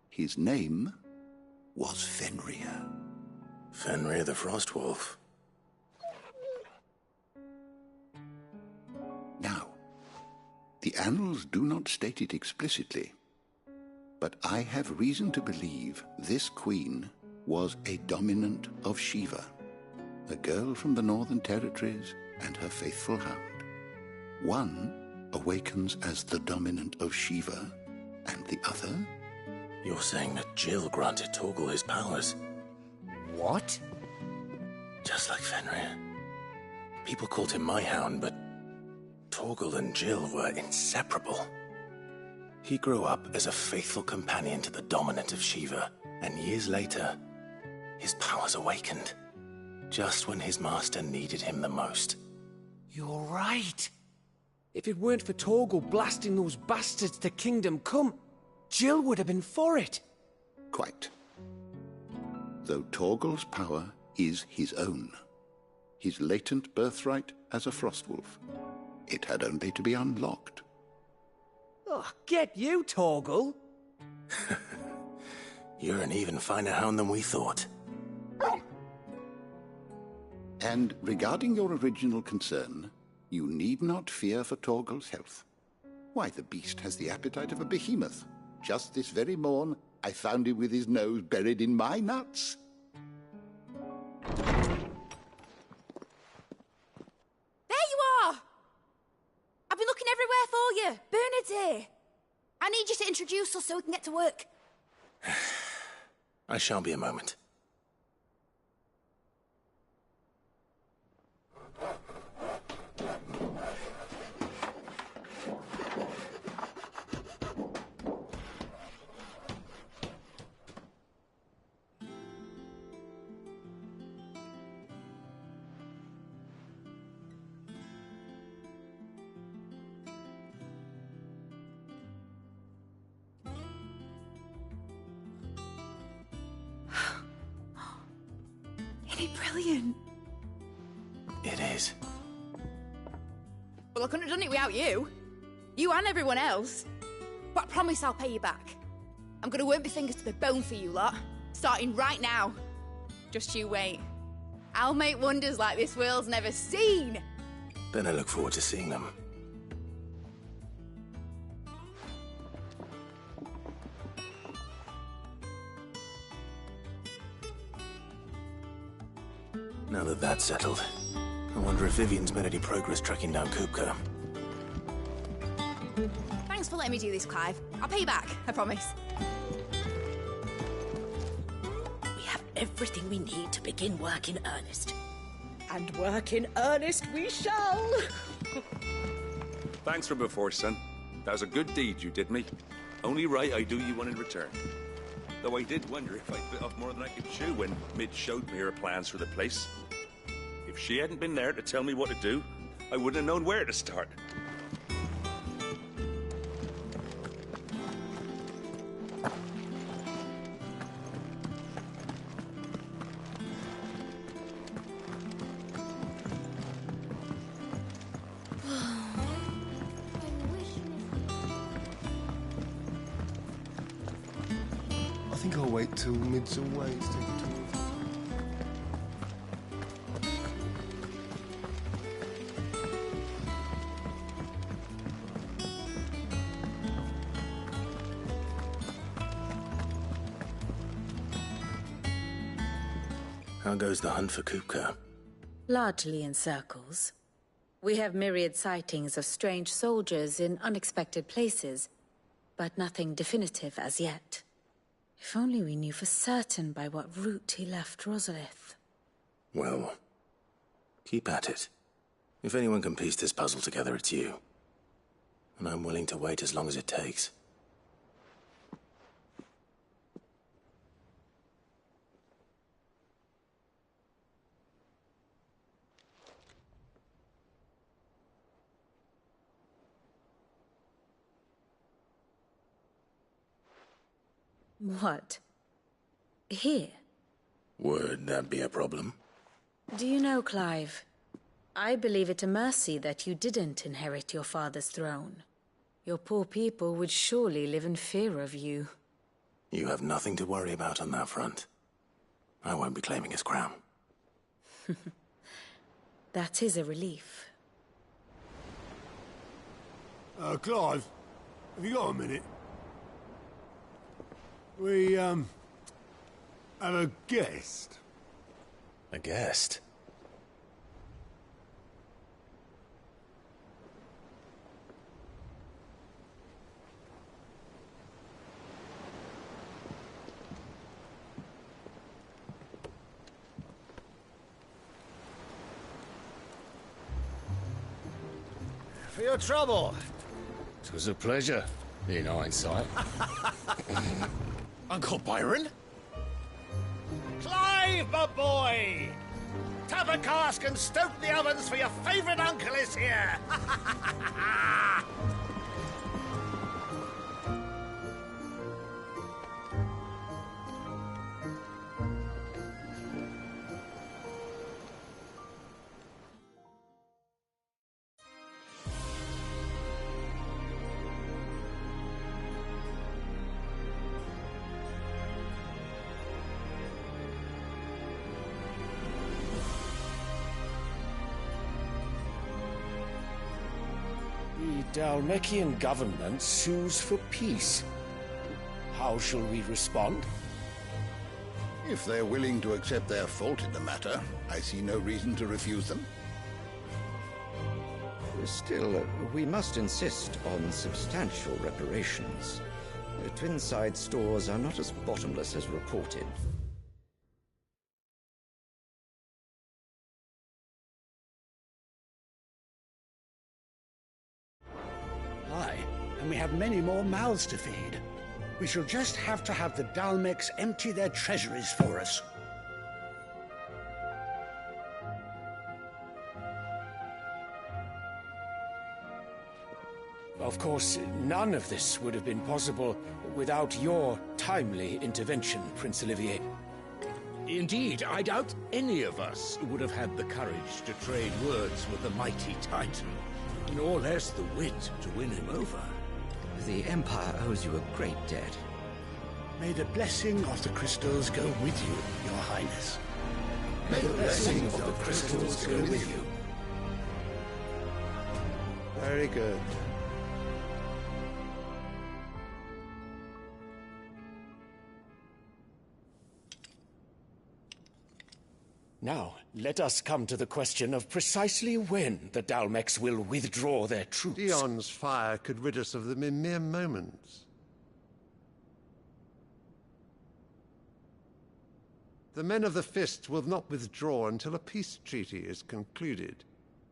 [SPEAKER 11] His name was Fenrir.
[SPEAKER 8] Fenrir the Frostwolf.
[SPEAKER 11] Now, the annals do not state it explicitly, but I have reason to believe this queen was a dominant of Shiva, a girl from the Northern Territories and her faithful hound. One awakens as the dominant of Shiva, and the other?
[SPEAKER 1] You're saying that Jill granted Torgal his powers?
[SPEAKER 9] What?
[SPEAKER 1] Just like Fenrir. People called him my hound, but Torgal and Jill were inseparable. He grew up as a faithful companion to the dominant of Shiva, and years later, his powers awakened, just when his master needed him the most.
[SPEAKER 9] You're right. If it weren't for Torgal blasting those bastards to Kingdom Come, Jill would have been for it.
[SPEAKER 11] Quite. Though Torgal's power is his own, his latent birthright as a Frostwolf, it had only to be unlocked.
[SPEAKER 9] Oh, get you, Torgal!
[SPEAKER 1] You're an even finer hound than we thought.
[SPEAKER 11] And regarding your original concern, you need not fear for Torgal's health. Why, the beast has the appetite of a behemoth. Just this very morn, I found him with his nose buried in my nuts.
[SPEAKER 3] There you are! I've been looking everywhere for you. Bernard's here. I need you to introduce us so we can get to work.
[SPEAKER 1] I shan't be a moment.
[SPEAKER 3] Isn't it brilliant?
[SPEAKER 1] It is.
[SPEAKER 3] Well, I couldn't have done it without you. You and everyone else. But I promise I'll pay you back. I'm gonna work my fingers to the bone for you lot, starting right now. Just you wait. I'll make wonders like this world's never seen.
[SPEAKER 1] Then I look forward to seeing them. Now that that's settled, I wonder if Vivian's made any progress tracking down Kupka.
[SPEAKER 3] Thanks for letting me do this, Clive. I'll pay you back, I promise.
[SPEAKER 12] We have everything we need to begin work in earnest.
[SPEAKER 20] And work in earnest we shall!
[SPEAKER 14] Thanks for before, son. That was a good deed you did me. Only right I do you one in return. Though I did wonder if I'd bit off more than I could chew when Mid showed me her plans for the place. If she hadn't been there to tell me what to do, I wouldn't have known where to start.
[SPEAKER 21] I think I'll wait till Mid's away to take a tour.
[SPEAKER 1] How goes the hunt for Kupka?
[SPEAKER 4] Largely in circles. We have myriad sightings of strange soldiers in unexpected places, but nothing definitive as yet. If only we knew for certain by what route he left Rosalith.
[SPEAKER 1] Well, keep at it. If anyone can piece this puzzle together, it's you. And I'm willing to wait as long as it takes.
[SPEAKER 4] What? Here?
[SPEAKER 1] Would that be a problem?
[SPEAKER 4] Do you know, Clive, I believe it a mercy that you didn't inherit your father's throne. Your poor people would surely live in fear of you.
[SPEAKER 1] You have nothing to worry about on that front. I won't be claiming his crown.
[SPEAKER 4] That is a relief.
[SPEAKER 2] Clive, have you got a minute? We, have a guest.
[SPEAKER 1] A guest?
[SPEAKER 6] For your trouble.
[SPEAKER 22] It was a pleasure, in hindsight.
[SPEAKER 6] Uncle Byron? Clive, my boy! Tap a cask and stoke the ovens, for your favourite uncle is here!
[SPEAKER 9] The Dalmekian government sues for peace. How shall we respond?
[SPEAKER 11] If they're willing to accept their fault in the matter, I see no reason to refuse them.
[SPEAKER 23] Still, we must insist on substantial reparations. Twinside stores are not as bottomless as reported.
[SPEAKER 24] Aye, and we have many more mouths to feed. We shall just have to have the Dalmecs empty their treasuries for us.
[SPEAKER 9] Of course, none of this would have been possible without your timely intervention, Prince Olivier.
[SPEAKER 25] Indeed, I doubt any of us would have had the courage to trade words with the mighty Titan, nor less the wit to win him over.
[SPEAKER 23] The Empire owes you a great debt.
[SPEAKER 24] May the blessing of the crystals go with you, Your Highness.
[SPEAKER 11] May the blessing of the crystals go with you.
[SPEAKER 2] Very good.
[SPEAKER 9] Now, let us come to the question of precisely when the Dalmecs will withdraw their troops.
[SPEAKER 2] Dion's fire could rid us of them in mere moments. The men of the Fist will not withdraw until a peace treaty is concluded.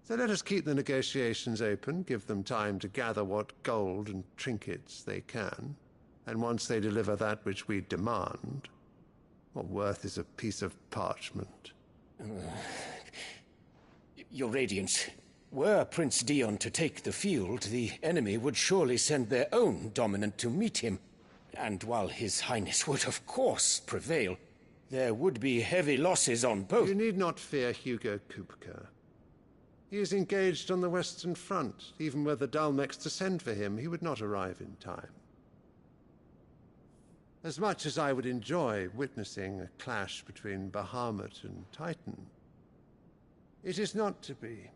[SPEAKER 2] So let us keep the negotiations open, give them time to gather what gold and trinkets they can, and once they deliver that which we demand, what worth is a piece of parchment?
[SPEAKER 9] Your Radiance, were Prince Dion to take the field, the enemy would surely send their own dominant to meet him. And while His Highness would of course prevail, there would be heavy losses on both.
[SPEAKER 2] You need not fear Hugo Kupka. He is engaged on the Western Front. Even were the Dalmecs to send for him, he would not arrive in time. As much as I would enjoy witnessing a clash between Bahamut and Titan, it is not to be.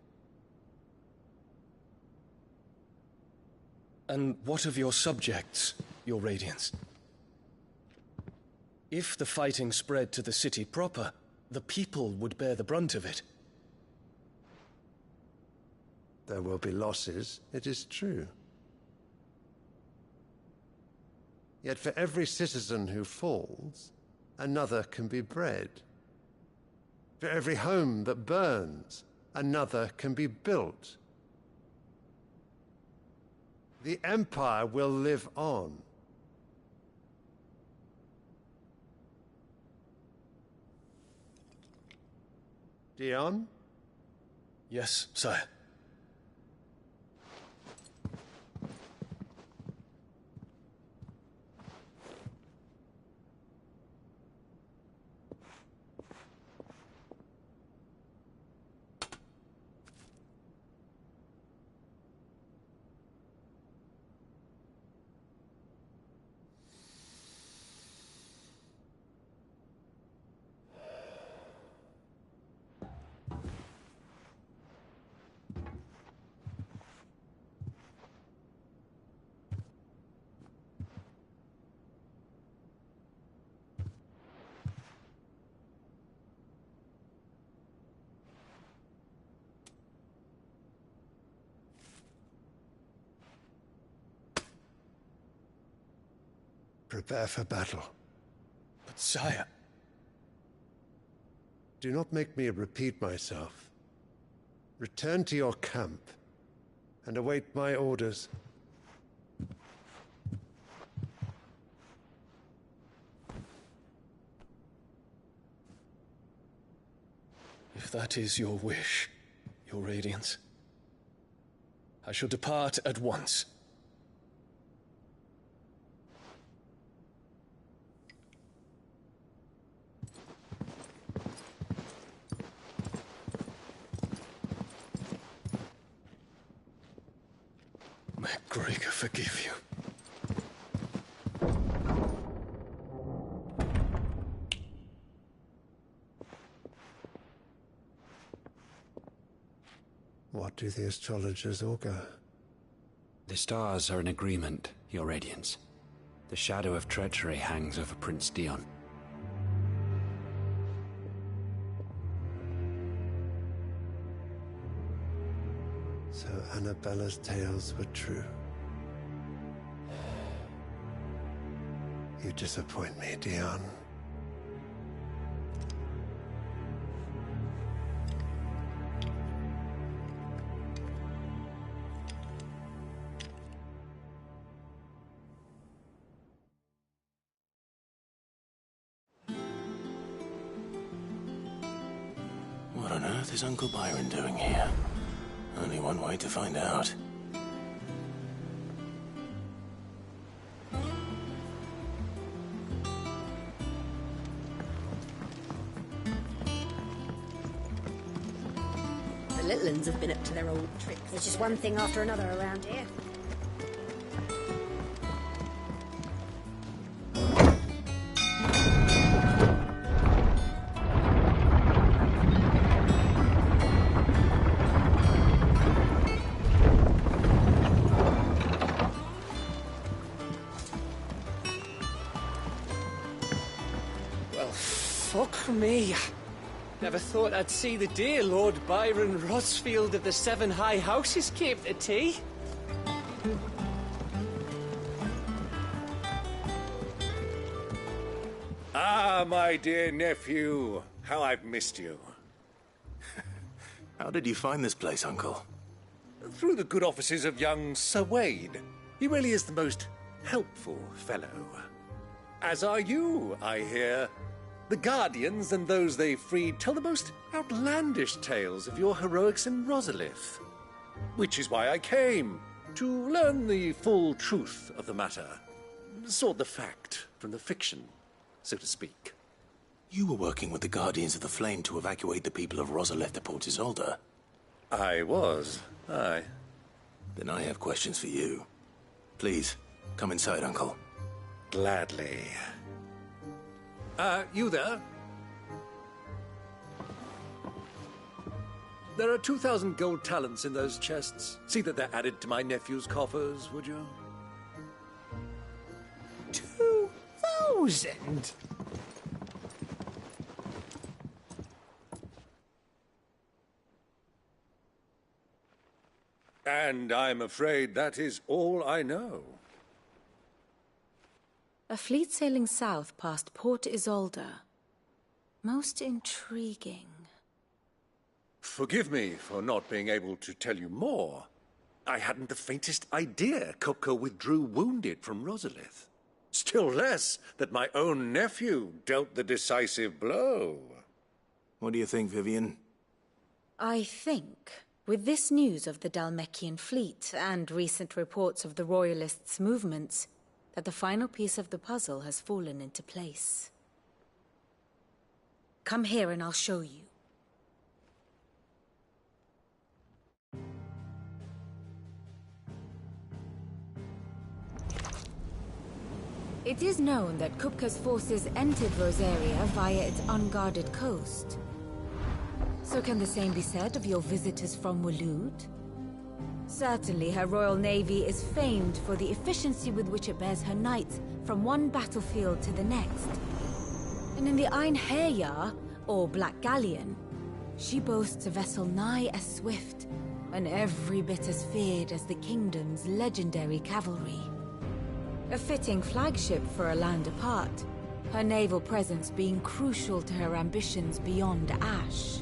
[SPEAKER 16] And what of your subjects, Your Radiance? If the fighting spread to the city proper, the people would bear the brunt of it.
[SPEAKER 2] There will be losses, it is true. Yet for every citizen who falls, another can be bred. For every home that burns, another can be built. The Empire will live on. Dion?
[SPEAKER 16] Yes, sire.
[SPEAKER 7] prepare for battle.
[SPEAKER 21] But sire...
[SPEAKER 7] Do not make me repeat myself. Return to your camp and await my orders.
[SPEAKER 21] If that is your wish, Your Radiance, I shall depart at once. May Gregor forgive you.
[SPEAKER 7] What do the astrologers augur?
[SPEAKER 10] The stars are in agreement, Your Radiance. The shadow of treachery hangs over Prince Dion.
[SPEAKER 7] So Annabella's tales were true. You disappoint me, Dion.
[SPEAKER 1] What on earth is Uncle Byron doing here? Only one way to find out.
[SPEAKER 13] The little uns have been up to their old tricks. There's just one thing after another around here.
[SPEAKER 9] Fuck me. Never thought I'd see the dear Lord Byron Rosfield of the Seven High Houses came to tea.
[SPEAKER 6] Ah, my dear nephew. How I've missed you.
[SPEAKER 1] How did you find this place, Uncle?
[SPEAKER 6] Through the good offices of young Sir Wade. He really is the most helpful fellow. As are you, I hear. The Guardians and those they freed tell the most outlandish tales of your heroics in Rosalith. Which is why I came, to learn the full truth of the matter. Sort the fact from the fiction, so to speak.
[SPEAKER 1] You were working with the Guardians of the Flame to evacuate the people of Rosalith to Port Isolde.
[SPEAKER 6] I was, aye.
[SPEAKER 1] Then I have questions for you. Please, come inside, Uncle.
[SPEAKER 6] Gladly. You there? There are 2,000 gold talents in those chests. See that they're added to my nephew's coffers, would you?
[SPEAKER 9] 2,000?
[SPEAKER 6] And I'm afraid that is all I know.
[SPEAKER 4] A fleet sailing south past Port Isolde. Most intriguing.
[SPEAKER 6] Forgive me for not being able to tell you more. I hadn't the faintest idea Kopko withdrew wounded from Rosalith. Still less that my own nephew dealt the decisive blow.
[SPEAKER 1] What do you think, Vivian?
[SPEAKER 4] I think, with this news of the Dhalmekian fleet and recent reports of the Royalists' movements, that the final piece of the puzzle has fallen into place. Come here and I'll show you. It is known that Kupka's forces entered Rosaria via its unguarded coast. So can the same be said of your visitors from Waloed? Certainly, her Royal Navy is famed for the efficiency with which it bears her knights from one battlefield to the next. And in the Einherjar, or Black Galleon, she boasts a vessel nigh as swift and every bit as feared as the kingdom's legendary cavalry. A fitting flagship for a land apart, her naval presence being crucial to her ambitions beyond Ash.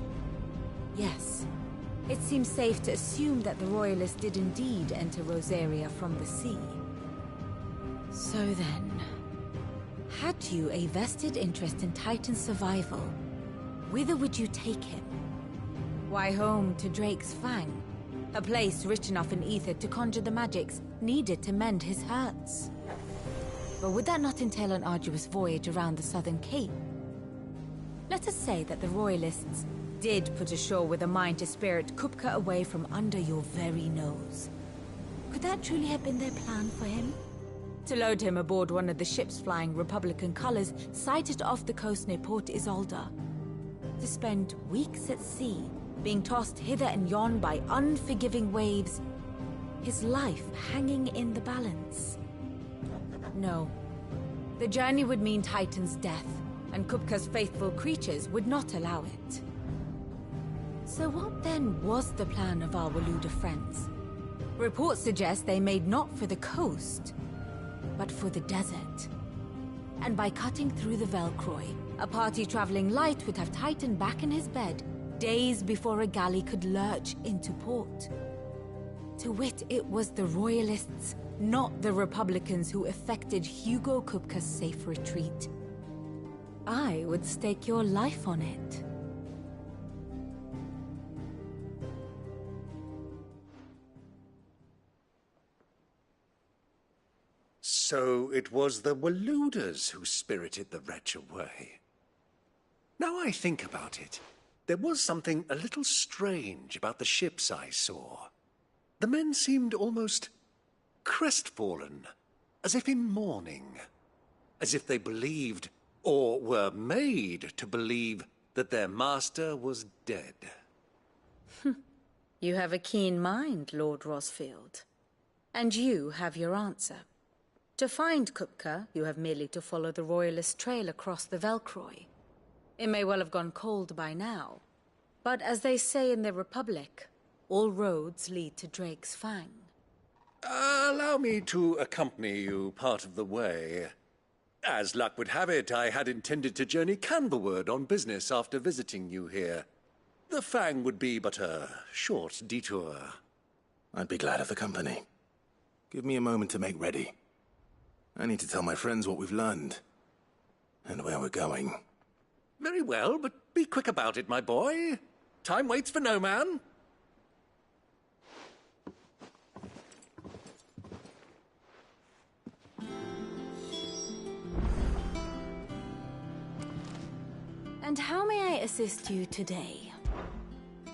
[SPEAKER 4] Yes, it seems safe to assume that the Royalists did indeed enter Rosaria from the sea. So then, had you a vested interest in Titan's survival, whither would you take him? Why, home to Drake's Fang, a place rich enough in ether to conjure the magics needed to mend his hurts. But would that not entail an arduous voyage around the southern cape? Let us say that the Royalists did put ashore with a mind to spirit Kupka away from under your very nose. Could that truly have been their plan for him? To load him aboard one of the ships flying Republican colors sighted off the coast near Port Isolde. To spend weeks at sea, being tossed hither and yon by unforgiving waves, his life hanging in the balance. No. The journey would mean Titan's death, and Kupka's faithful creatures would not allow it. So what then was the plan of our Waluda friends? Reports suggest they made not for the coast, but for the desert. And by cutting through the Velcroy, a party traveling light would have Titan back in his bed days before a galley could lurch into port. To wit, it was the Royalists, not the Republicans, who effected Hugo Kupka's safe retreat. I would stake your life on it.
[SPEAKER 6] So it was the Waludas who spirited the wretch away. Now I think about it, there was something a little strange about the ships I saw. The men seemed almost crestfallen, as if in mourning, as if they believed, or were made to believe, that their master was dead.
[SPEAKER 4] You have a keen mind, Lord Rosfield. And you have your answer. To find Kupka, you have merely to follow the Royalist trail across the Velcroy. It may well have gone cold by now, but as they say in the Republic, all roads lead to Drake's Fang.
[SPEAKER 6] Allow me to accompany you part of the way. As luck would have it, I had intended to journey Canberward on business after visiting you here. The Fang would be but a short detour.
[SPEAKER 1] I'd be glad of the company. Give me a moment to make ready. I need to tell my friends what we've learned, and where we're going.
[SPEAKER 6] Very well, but be quick about it, my boy. Time waits for no man.
[SPEAKER 4] And how may I assist you today?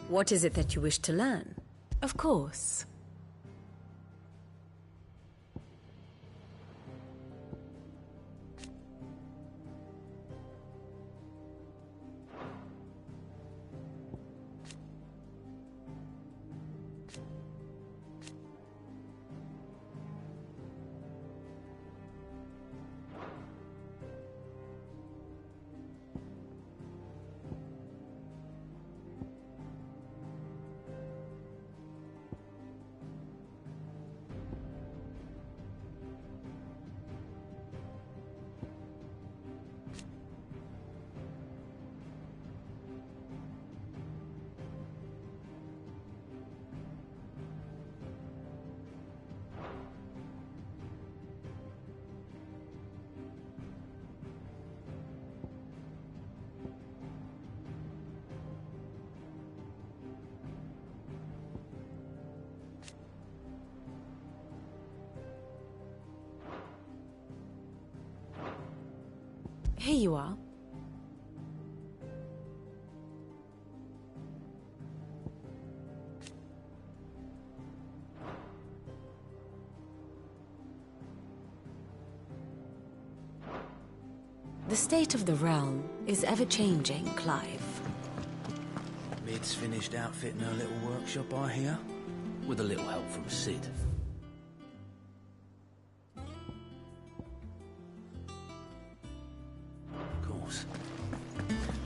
[SPEAKER 4] What is it that you wish to learn? Of course. Here you are. The state of the realm is ever-changing, Clive.
[SPEAKER 5] Lid's finished outfitting her little workshop, I hear, with a little help from Sid.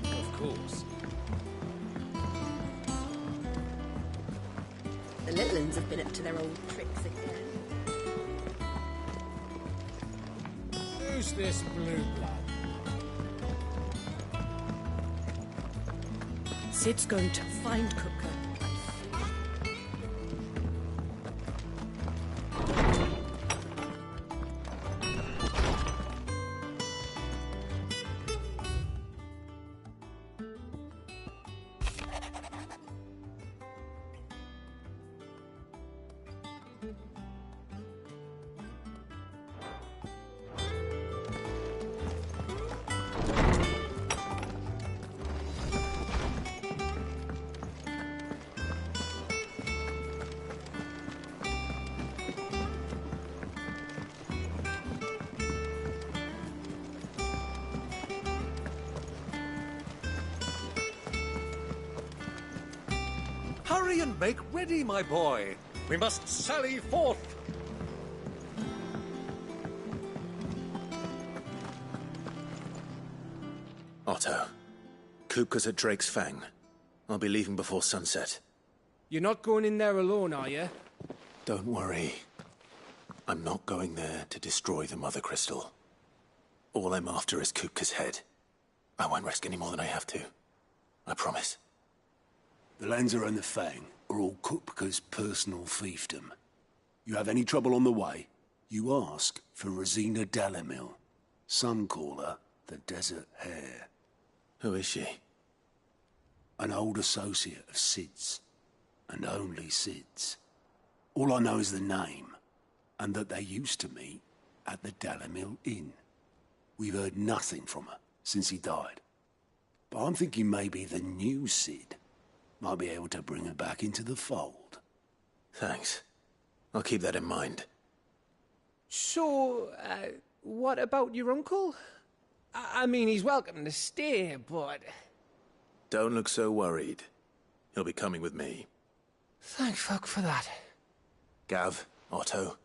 [SPEAKER 5] Of course.
[SPEAKER 13] The little uns have been up to their old tricks again.
[SPEAKER 25] Who's this blue blood?
[SPEAKER 20] Sid's going to find Cooker.
[SPEAKER 6] Hurry and make ready, my boy. We must sally forth.
[SPEAKER 1] Otto, Kupka's at Drake's Fang. I'll be leaving before sunset.
[SPEAKER 8] You're not going in there alone, are you?
[SPEAKER 1] Don't worry. I'm not going there to destroy the Mother Crystal. All I'm after is Kupka's head. I won't risk any more than I have to. I promise.
[SPEAKER 2] The Lanza and the Fang are all Kupka's personal fiefdom. You have any trouble on the way, you ask for Rosina Dalamil. Some call her the Desert Hare.
[SPEAKER 1] Who is she?
[SPEAKER 2] An old associate of Sid's, and only Sid's. All I know is the name, and that they used to meet at the Dalamil Inn. We've heard nothing from her since he died. But I'm thinking maybe the new Sid might be able to bring her back into the fold.
[SPEAKER 1] Thanks. I'll keep that in mind.
[SPEAKER 8] So, what about your uncle? I mean, he's welcome to stay, but...
[SPEAKER 1] Don't look so worried. He'll be coming with me.
[SPEAKER 8] Thank fuck for that.
[SPEAKER 1] Gav, Otto,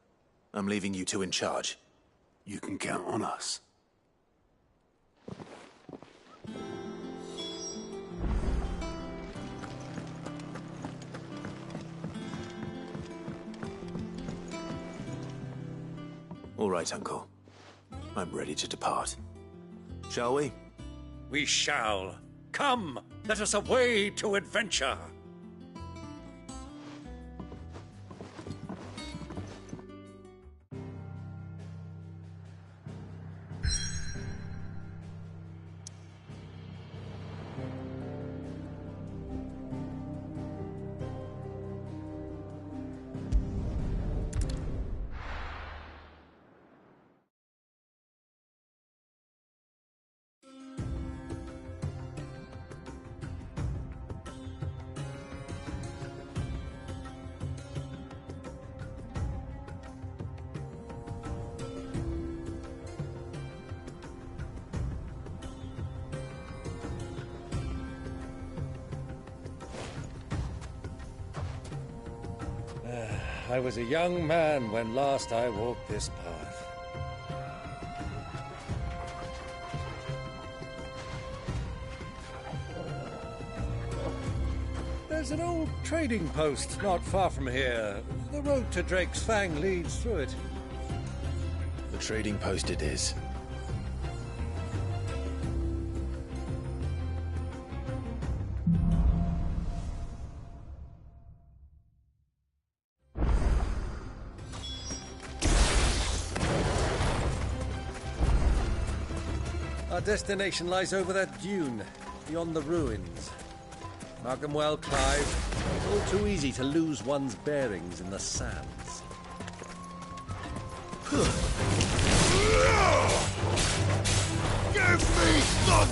[SPEAKER 1] I'm leaving you two in charge.
[SPEAKER 2] You can count on us.
[SPEAKER 1] All right, Uncle. I'm ready to depart. Shall we?
[SPEAKER 6] We shall. Come, let us away to adventure. I was a young man when last I walked this path. There's an old trading post not far from here. The road to Drake's Fang leads through it.
[SPEAKER 1] The trading post it is.
[SPEAKER 6] Our destination lies over that dune, beyond the ruins. Mark them well, Clive. It's all too easy to lose one's bearings in the sands.
[SPEAKER 25] Give me some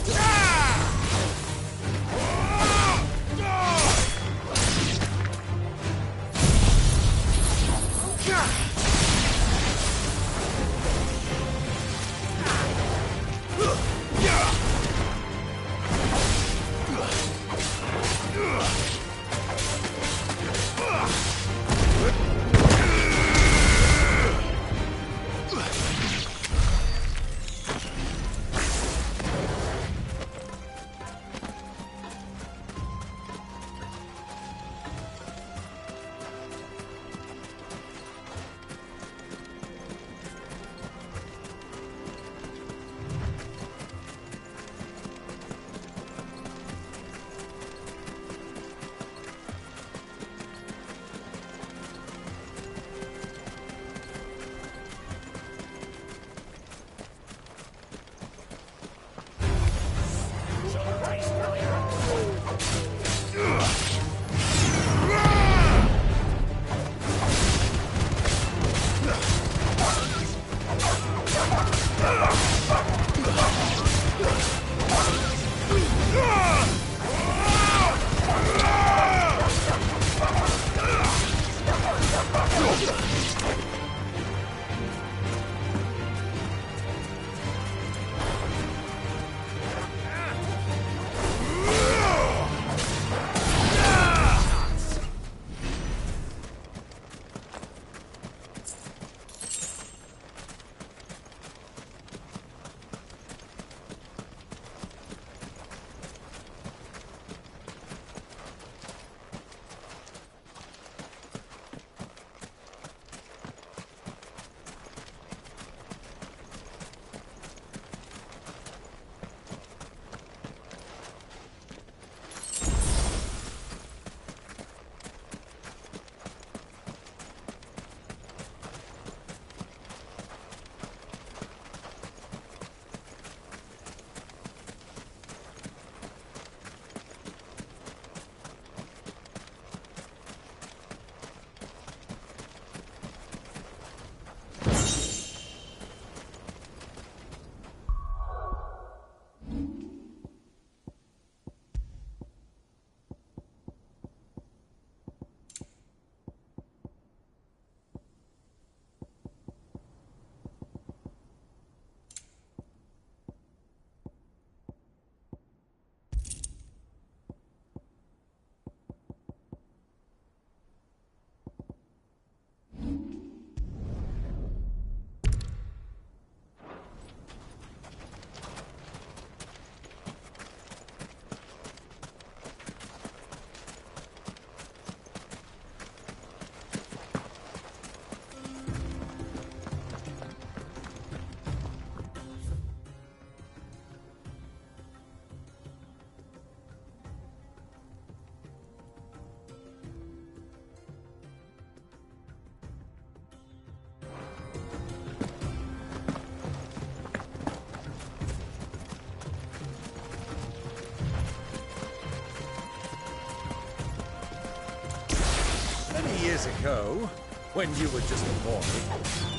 [SPEAKER 6] Years ago, when you were just a boy,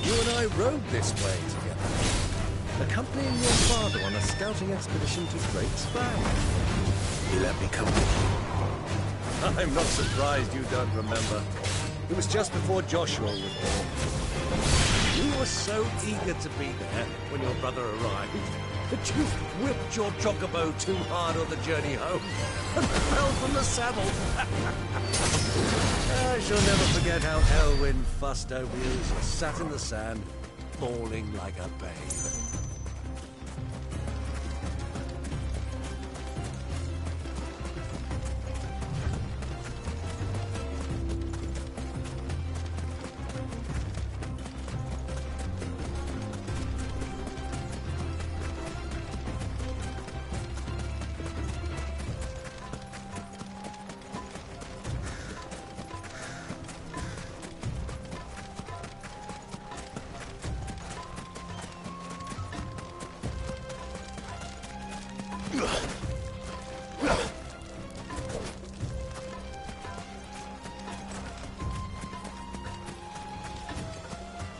[SPEAKER 6] you and I rode this way together, accompanying your father on a scouting expedition to Drake's Flag.
[SPEAKER 1] You let me come with you.
[SPEAKER 6] I'm not surprised you don't remember. It was just before Joshua was born. You were so eager to be there when your brother arrived that you whipped your chocobo too hard on the journey home and fell from the saddle. I shall never forget how Elwyn fussed over you as you sat in the sand, bawling like a babe.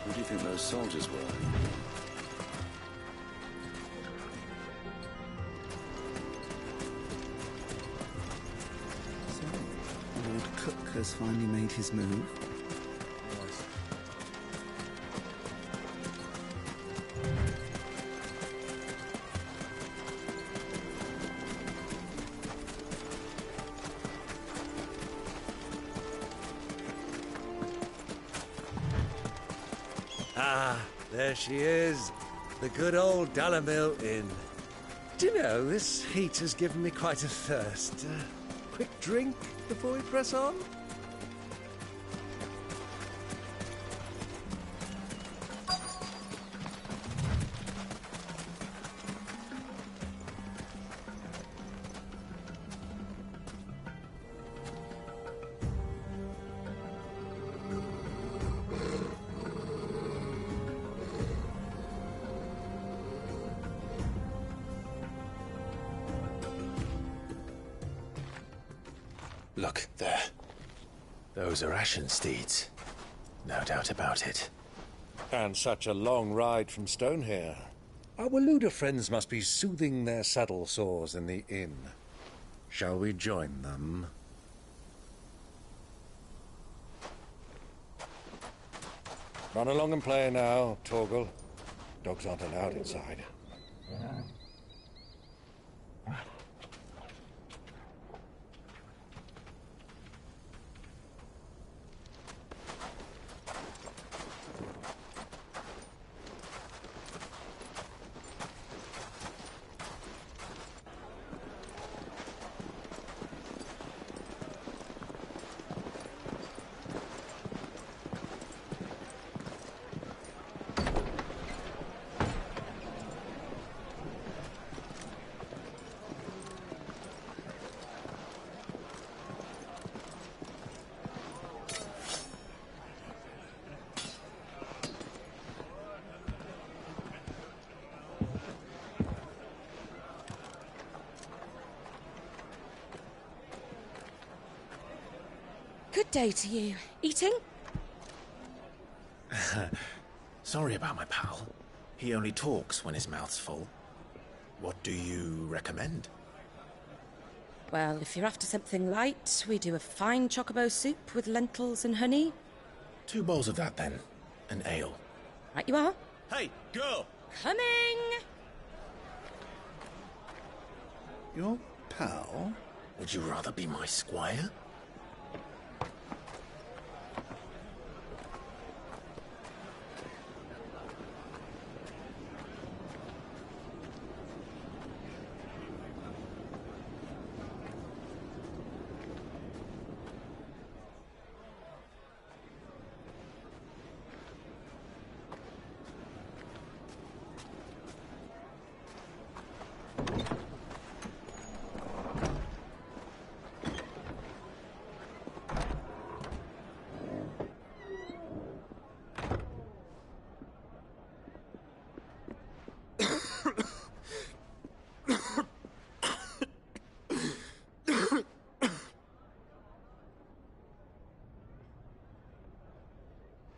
[SPEAKER 2] Who do you think those soldiers were?
[SPEAKER 3] So, Lord Cook has finally made his move.
[SPEAKER 6] Ah, there she is. The good old Dalamil Inn. Do you know, this heat has given me quite a thirst. Quick drink before we press on?
[SPEAKER 1] Look, there. Those are Ashen steeds. No doubt about it.
[SPEAKER 6] And such a long ride from Stonehair. Our Waluda friends must be soothing their saddle sores in the inn. Shall we join them? Run along and play now, Torgal. Dogs aren't allowed inside.
[SPEAKER 12] Good day to you. Eating?
[SPEAKER 1] Sorry about my pal. He only talks when his mouth's full. What do you recommend?
[SPEAKER 12] Well, if you're after something light, we do a fine chocobo soup with lentils and honey.
[SPEAKER 1] 2 bowls of that, then. An ale.
[SPEAKER 12] Right you are.
[SPEAKER 1] Hey, girl!
[SPEAKER 12] Coming!
[SPEAKER 7] Your pal?
[SPEAKER 1] Would you rather be my squire?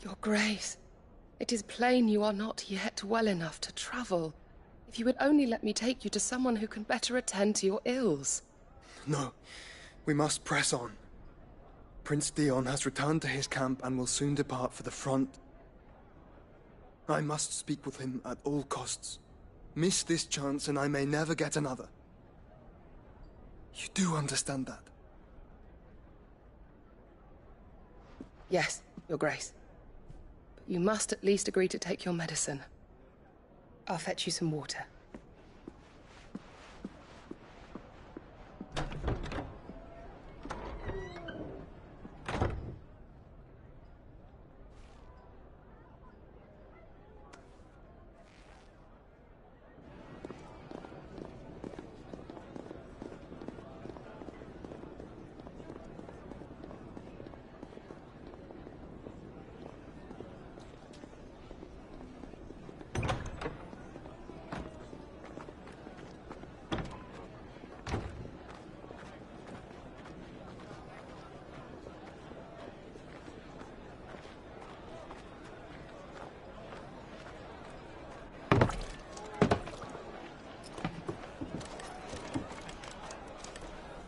[SPEAKER 15] Your Grace, it is plain you are not yet well enough to travel. If you would only let me take you to someone who can better attend to your ills.
[SPEAKER 17] No, we must press on. Prince Dion has returned to his camp and will soon depart for the front. I must speak with him at all costs. Miss this chance and I may never get another. You do understand that?
[SPEAKER 15] Yes, Your Grace. But you must at least agree to take your medicine. I'll fetch you some water.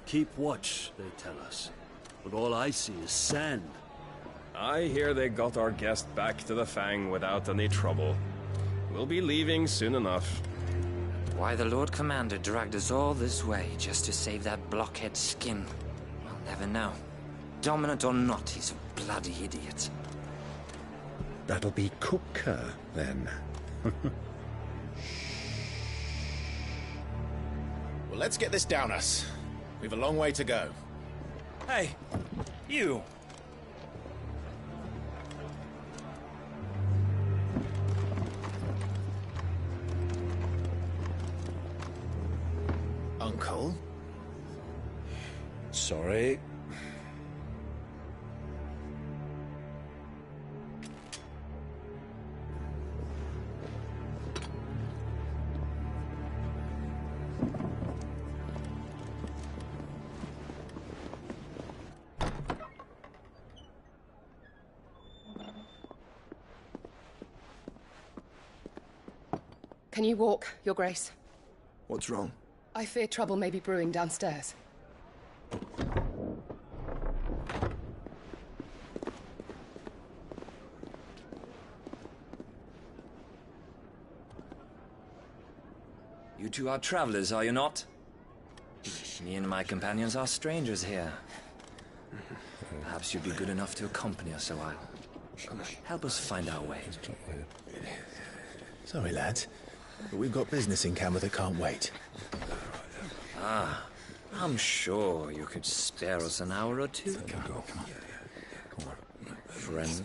[SPEAKER 21] Keep watch, they tell us. But all I see is sand.
[SPEAKER 18] I hear they got our guest back to the Fang without any trouble. We'll be leaving soon enough.
[SPEAKER 19] Why the Lord Commander dragged us all this way just to save that blockhead skin, we'll never know. Dominant or not, he's a bloody idiot.
[SPEAKER 7] That'll be Cooker, then.
[SPEAKER 1] Well, let's get this down us. We've a long way to go.
[SPEAKER 5] Hey, you!
[SPEAKER 1] Uncle?
[SPEAKER 6] Sorry.
[SPEAKER 15] Can you walk, Your Grace?
[SPEAKER 17] What's wrong?
[SPEAKER 15] I fear trouble may be brewing downstairs.
[SPEAKER 19] You two are travelers, are you not? Me and my companions are strangers here. Perhaps you'd be good enough to accompany us a while. Help us find our way.
[SPEAKER 1] Sorry, lads, but we've got business in camera that can't wait.
[SPEAKER 19] Ah, I'm sure you could spare us an hour or two.
[SPEAKER 1] Come on.
[SPEAKER 19] Friend.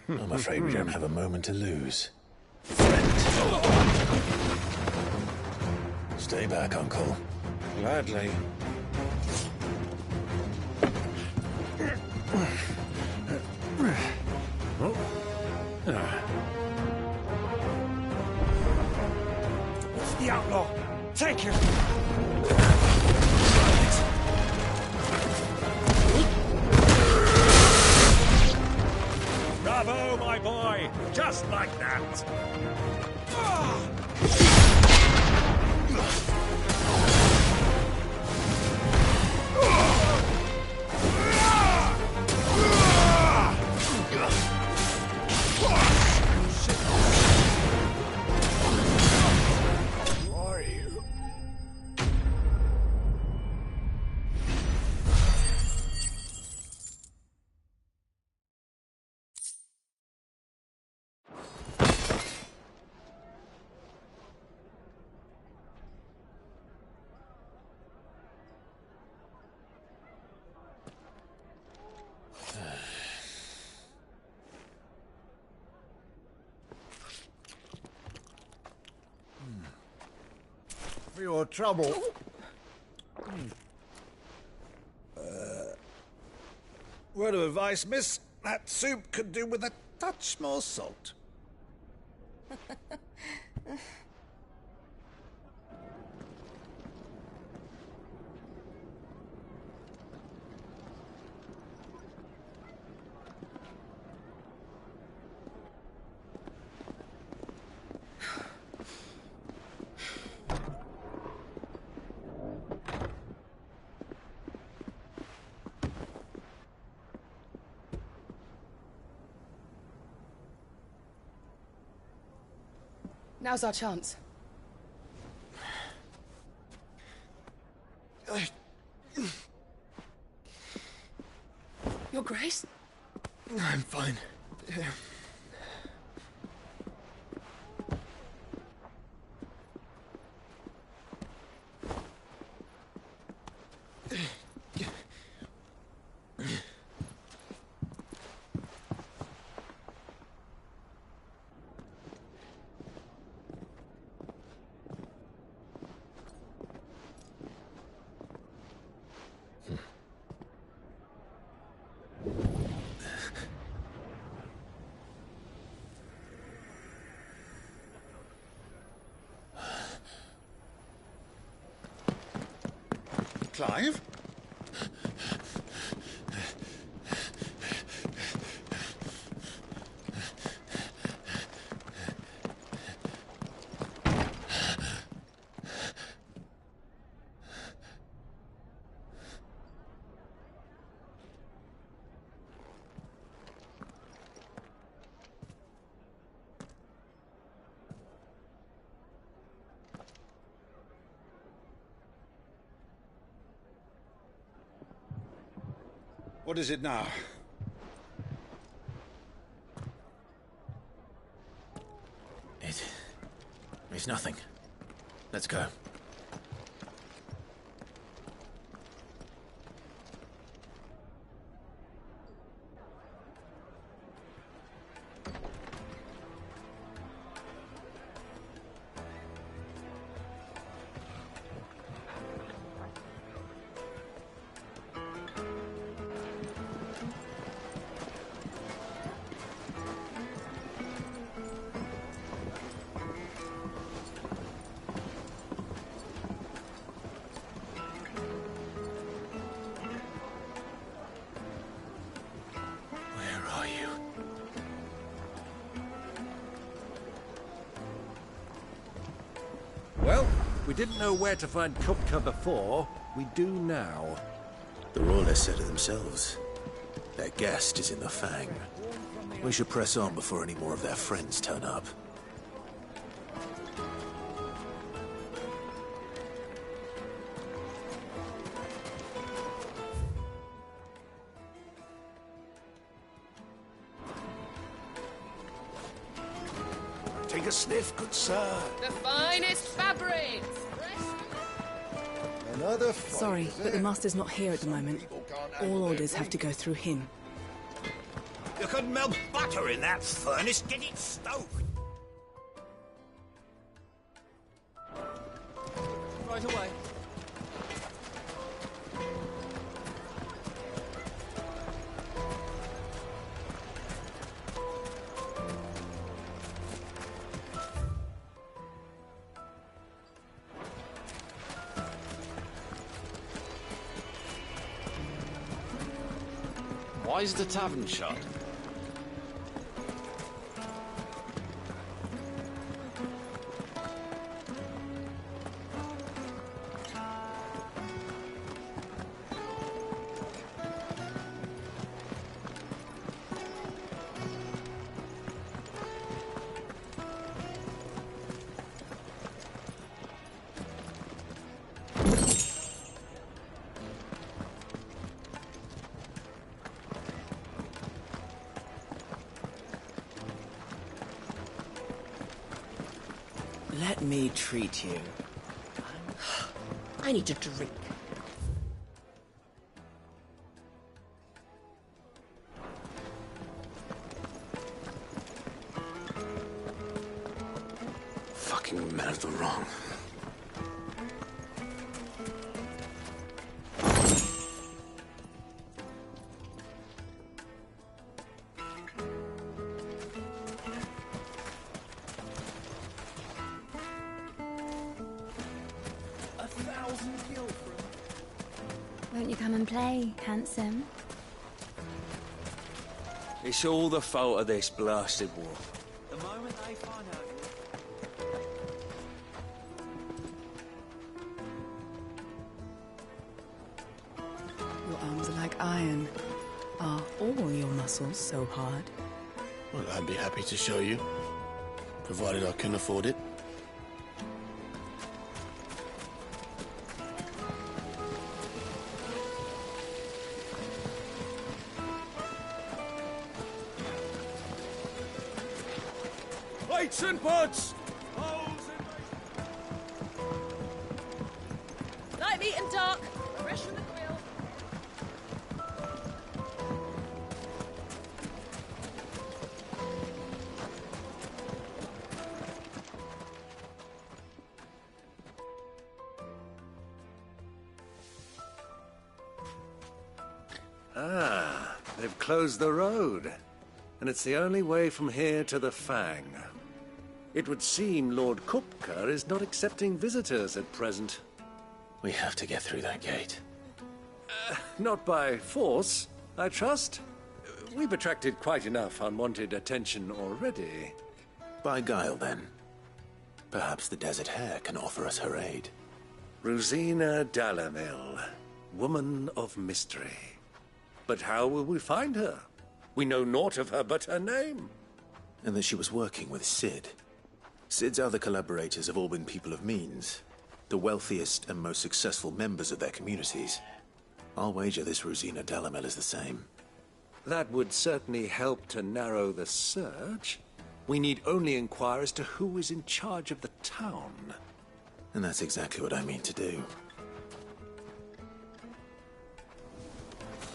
[SPEAKER 1] I'm afraid we don't have a moment to lose. Stay back, Uncle.
[SPEAKER 9] Gladly. It's the outlaw! Take him!
[SPEAKER 18] Bravo, my boy! Just like that!
[SPEAKER 2] Who are you?
[SPEAKER 11] For your trouble. Word of advice, miss. That soup could do with a touch more salt.
[SPEAKER 15] Now's our chance. Your Grace?
[SPEAKER 17] I'm fine.
[SPEAKER 11] Clive? What is it now?
[SPEAKER 1] It's nothing. Let's go.
[SPEAKER 6] We didn't know where to find Kupka before. We do now.
[SPEAKER 1] The Royalists said it themselves. Their guest is in the Fang. We should press on before any more of their friends turn up.
[SPEAKER 2] Take a sniff, good sir.
[SPEAKER 15] The finest fabrics!
[SPEAKER 11] Another
[SPEAKER 14] Sorry, but the Master's not here at the moment. All orders have to go through him.
[SPEAKER 11] You could melt butter in that furnace. Get it stoked.
[SPEAKER 8] Right away.
[SPEAKER 16] Why is the tavern shut?
[SPEAKER 8] Let me treat you.
[SPEAKER 13] I need a drink.
[SPEAKER 2] Fucking men of the wrong.
[SPEAKER 22] Won't you come and play, handsome?
[SPEAKER 5] It's all the fault of this blasted war.
[SPEAKER 16] The moment they find out...
[SPEAKER 14] Your arms are like iron. Are all your muscles so hard?
[SPEAKER 2] Well, I'd be happy to show you, provided I can afford it.
[SPEAKER 6] Lights and pots!
[SPEAKER 12] Light meat and dark. Fresh from the grill.
[SPEAKER 6] Ah, they've closed the road. And it's the only way from here to the Fang. It would seem Lord Kupka is not accepting visitors at present.
[SPEAKER 1] We have to get through that gate.
[SPEAKER 6] Not by force, I trust. We've attracted quite enough unwanted attention already.
[SPEAKER 1] By guile, then. Perhaps the Desert Hare can offer us her aid.
[SPEAKER 6] Rosina Dalamil, woman of mystery. But how will we find her? We know naught of her but her name.
[SPEAKER 1] And that she was working with Sid. Sid's other collaborators have all been people of means, the wealthiest and most successful members of their communities. I'll wager this Rosina Dalamel is the same.
[SPEAKER 6] That would certainly help to narrow the search. We need only inquire as to who is in charge of the town.
[SPEAKER 1] And that's exactly what I mean to do.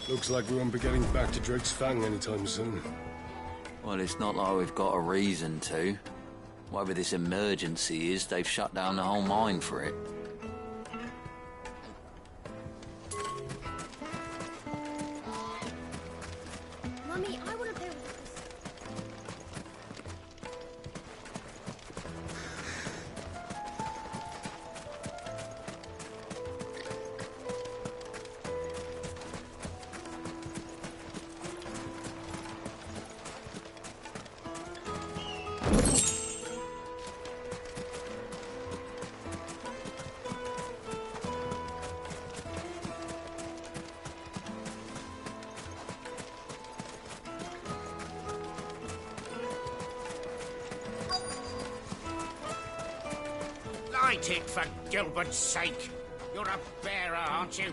[SPEAKER 21] Looks like we won't be getting back to Drake's Fang anytime soon.
[SPEAKER 16] Well, it's not like we've got a reason to. Whatever this emergency is, they've shut down the whole mine for it.
[SPEAKER 13] Mummy, I want to play with this.
[SPEAKER 25] Light it, for Gilbert's sake. You're a bearer, aren't you?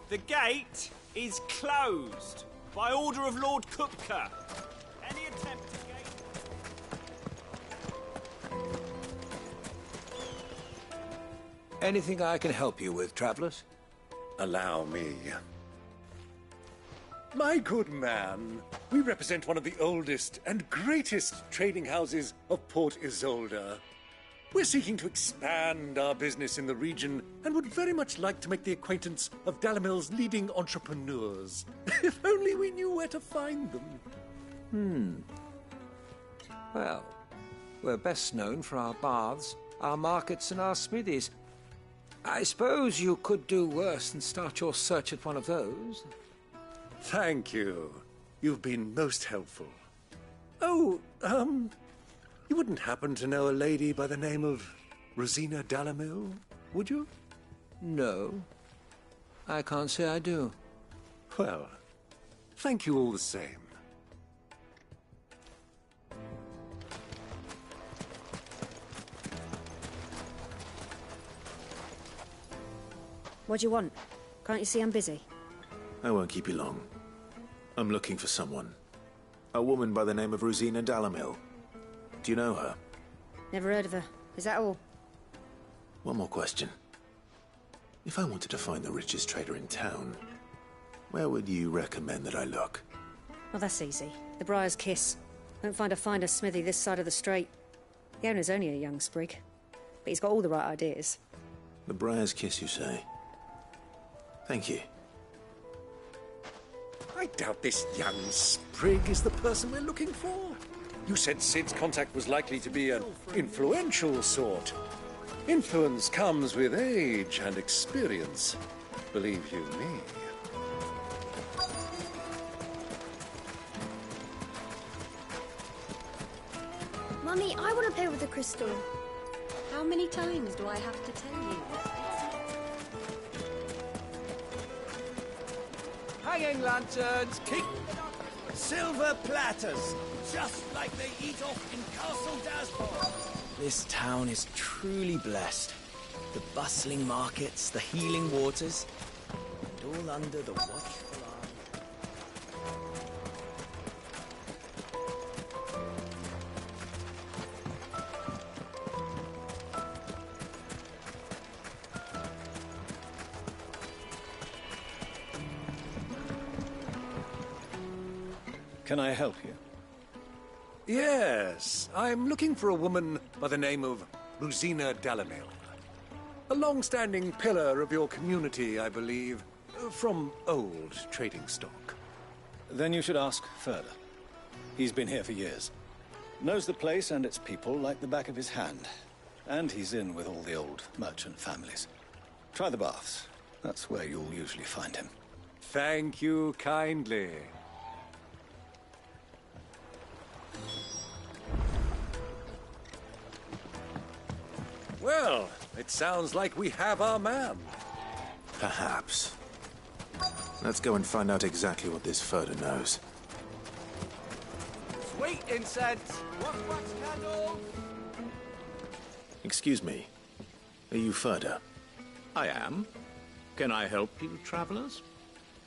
[SPEAKER 4] The gate is closed by order of Lord Kupka. Any attempt to gain...
[SPEAKER 6] Anything I can help you with, travellers? Allow me. My good man, we represent one of the oldest and greatest trading houses of Port Isolde. We're seeking to expand our business in the region and would very much like to make the acquaintance of Dalamil's leading entrepreneurs. If only we knew where to find them.
[SPEAKER 10] Well, we're best known for our baths, our markets, and our smithies. I suppose you could do worse than start your search at one of those.
[SPEAKER 6] Thank you. You've been most helpful. Oh, you wouldn't happen to know a lady by the name of Rosina Dalamil, would you?
[SPEAKER 10] No. I can't say I do.
[SPEAKER 6] Well, thank you all the same.
[SPEAKER 13] What do you want? Can't you see I'm busy?
[SPEAKER 1] I won't keep you long. I'm looking for someone. A woman by the name of Rosina Dalamil. Do you know her?
[SPEAKER 13] Never heard of her. Is that all?
[SPEAKER 1] One more question. If I wanted to find the richest trader in town, where would you recommend that I look?
[SPEAKER 13] Well, that's easy. The Briar's Kiss. Won't find a finer smithy this side of the strait. The owner's only a young sprig, but he's got all the right ideas.
[SPEAKER 1] The Briar's Kiss, you say? Thank you.
[SPEAKER 6] I doubt this young sprig is the person we're looking for. You said Sid's contact was likely to be an influential sort. Influence comes with age and experience, believe you me.
[SPEAKER 20] Mummy, I want to play with the crystal. How many times do I have to tell you?
[SPEAKER 23] Hanging lanterns, keep silver platters, just like they eat off in Castle Dasbor.
[SPEAKER 5] This town is truly blessed. The bustling markets, the healing waters, and all under the watchful eye.
[SPEAKER 11] Can I help you?
[SPEAKER 6] Yes, I'm looking for a woman by the name of Rosina Dalamil. A long-standing pillar of your community, I believe, from old trading stock.
[SPEAKER 11] Then you should ask further. He's been here for years. Knows the place and its people like the back of his hand. And he's in with all the old merchant families. Try the baths. That's where you'll usually find him.
[SPEAKER 6] Thank you kindly. Well, it sounds like we have our man.
[SPEAKER 1] Perhaps. Let's go and find out exactly what this Furder knows.
[SPEAKER 23] Sweet incense, wax candle.
[SPEAKER 1] Excuse me. Are you Furder?
[SPEAKER 25] I am. Can I help you, travelers?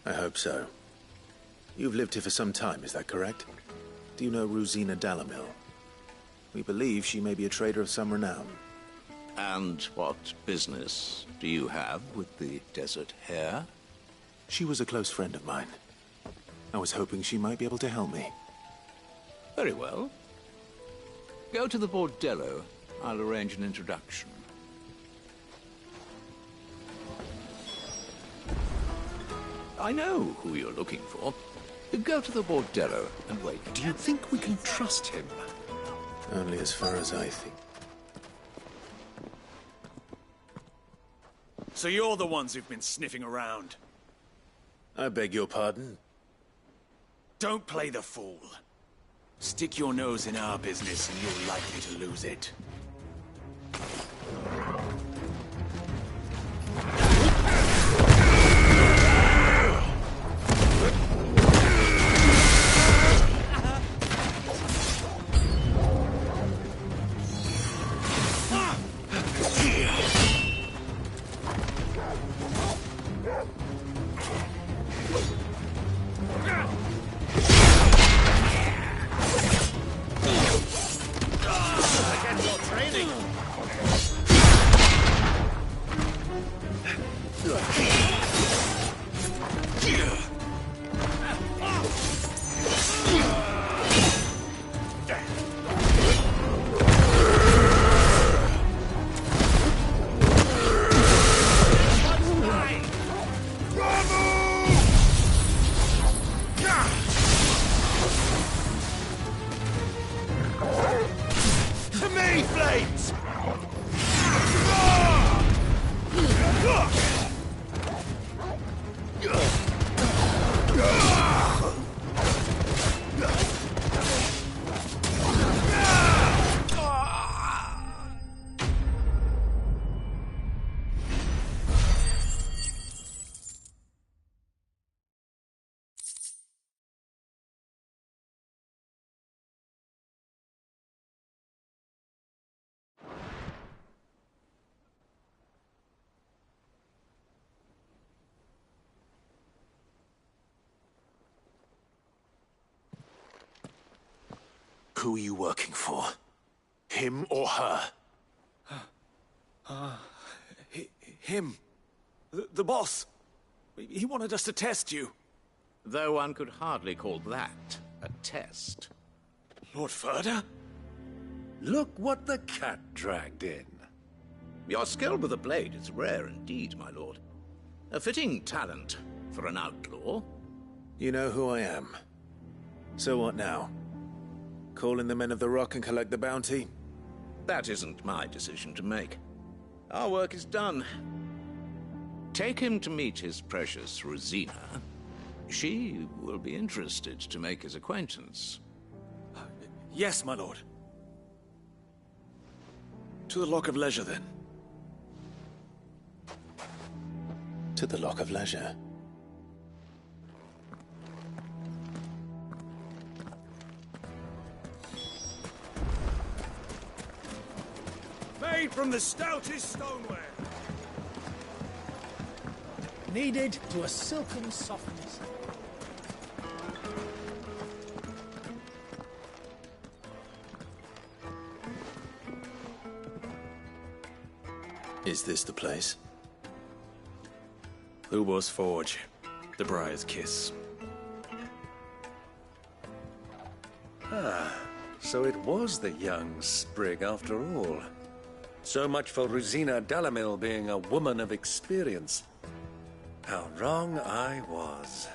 [SPEAKER 1] I hope so. You've lived here for some time, is that correct? Do you know Rosina Dalamil? We believe she may be a trader of some renown.
[SPEAKER 25] And what business do you have with the Desert Hare?
[SPEAKER 1] She was a close friend of mine. I was hoping she might be able to help me.
[SPEAKER 25] Very well. Go to the Bordello. I'll arrange an introduction. I know who you're looking for. Go to the Bordello and wait.
[SPEAKER 6] Do you think we can trust him?
[SPEAKER 1] Only as far as I think.
[SPEAKER 24] So you're the ones who've been sniffing around.
[SPEAKER 1] I beg your pardon?
[SPEAKER 24] Don't play the fool. Stick your nose in our business and you're likely to lose it.
[SPEAKER 1] Who are you working for? Him or her?
[SPEAKER 24] Him. The boss. He wanted us to test you.
[SPEAKER 25] Though one could hardly call that a test.
[SPEAKER 24] Lord Ferda?
[SPEAKER 6] Look what the cat dragged in.
[SPEAKER 25] Your skill with the blade is rare indeed, my lord. A fitting talent for an outlaw.
[SPEAKER 1] You know who I am. So what now? Call in the Men of the Rock and collect the bounty?
[SPEAKER 25] That isn't my decision to make. Our work is done. Take him to meet his precious Rosina. She will be interested to make his acquaintance.
[SPEAKER 24] Yes, my lord. To the Lock of Leisure, then.
[SPEAKER 1] To the Lock of Leisure.
[SPEAKER 24] Made from the stoutest stoneware.
[SPEAKER 8] Kneaded to a silken softness.
[SPEAKER 1] Is this the place?
[SPEAKER 24] Lubor's Forge. The Briar's Kiss.
[SPEAKER 6] Ah, so it was the young sprig after all. So much for Rosina Dalamil being a woman of experience. How wrong I was.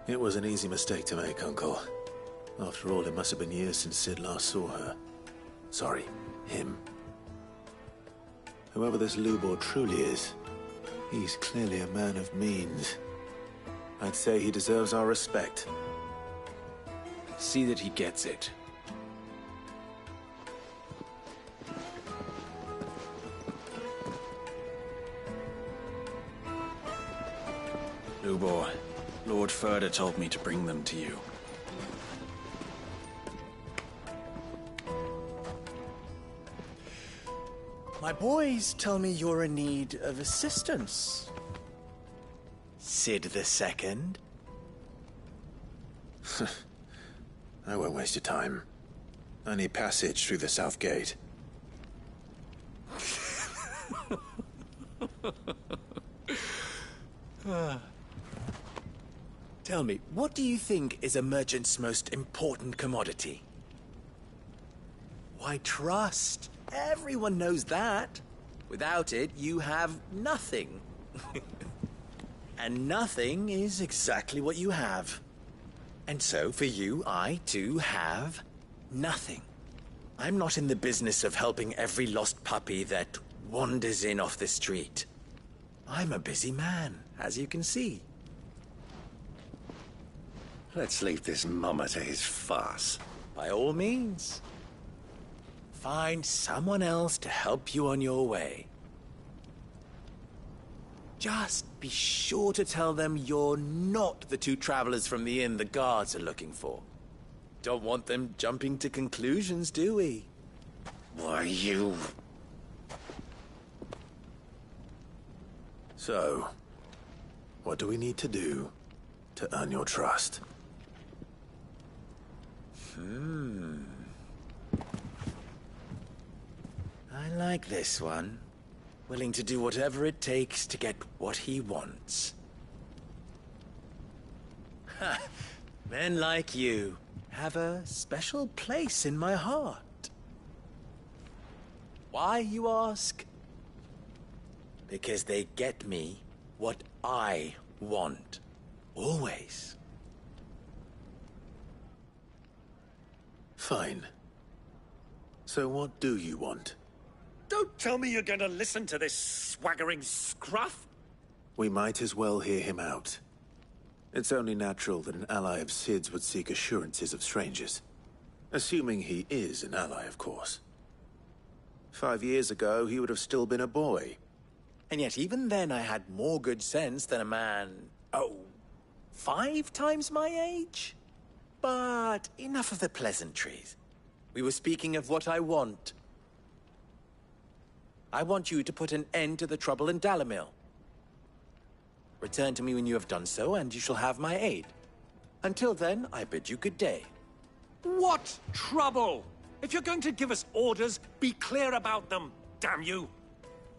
[SPEAKER 1] It was an easy mistake to make, Uncle. After all, it must have been years since Sid last saw her. Sorry, him. Whoever this Lubor truly is, he's clearly a man of means. I'd say he deserves our respect.
[SPEAKER 24] See that he gets it. Lubor, Lord Ferda told me to bring them to you.
[SPEAKER 5] My boys tell me you're in need of assistance. Sid the Second?
[SPEAKER 1] I won't waste your time. I need passage through the south gate.
[SPEAKER 5] Tell me, what do you think is a merchant's most important commodity? Why, trust. Everyone knows that. Without it, you have nothing. And nothing is exactly what you have. And so, for you, I, too, have nothing. I'm not in the business of helping every lost puppy that wanders in off the street. I'm a busy man, as you can see.
[SPEAKER 6] Let's leave this mummer to his farce.
[SPEAKER 5] By all means. Find someone else to help you on your way. Just be sure to tell them you're not the two travelers from the inn the guards are looking for. Don't want them jumping to conclusions, do we?
[SPEAKER 6] Why, you...
[SPEAKER 1] So, what do we need to do to earn your trust?
[SPEAKER 5] I like this one. Willing to do whatever it takes to get what he wants. Ha! Men like you have a special place in my heart. Why, you ask? Because they get me what I want. Always.
[SPEAKER 1] Fine. So what do you want?
[SPEAKER 6] Don't tell me you're going to listen to this swaggering scruff!
[SPEAKER 1] We might as well hear him out. It's only natural that an ally of Sid's would seek assurances of strangers. Assuming he is an ally, of course. 5 years ago, he would have still been a boy.
[SPEAKER 5] And yet even then I had more good sense than a man, 5 times my age? But enough of the pleasantries. We were speaking of what I want. I want you to put an end to the trouble in Dalamil. Return to me when you have done so, and you shall have my aid. Until then, I bid you good day.
[SPEAKER 6] What trouble? If you're going to give us orders, be clear about them, damn you!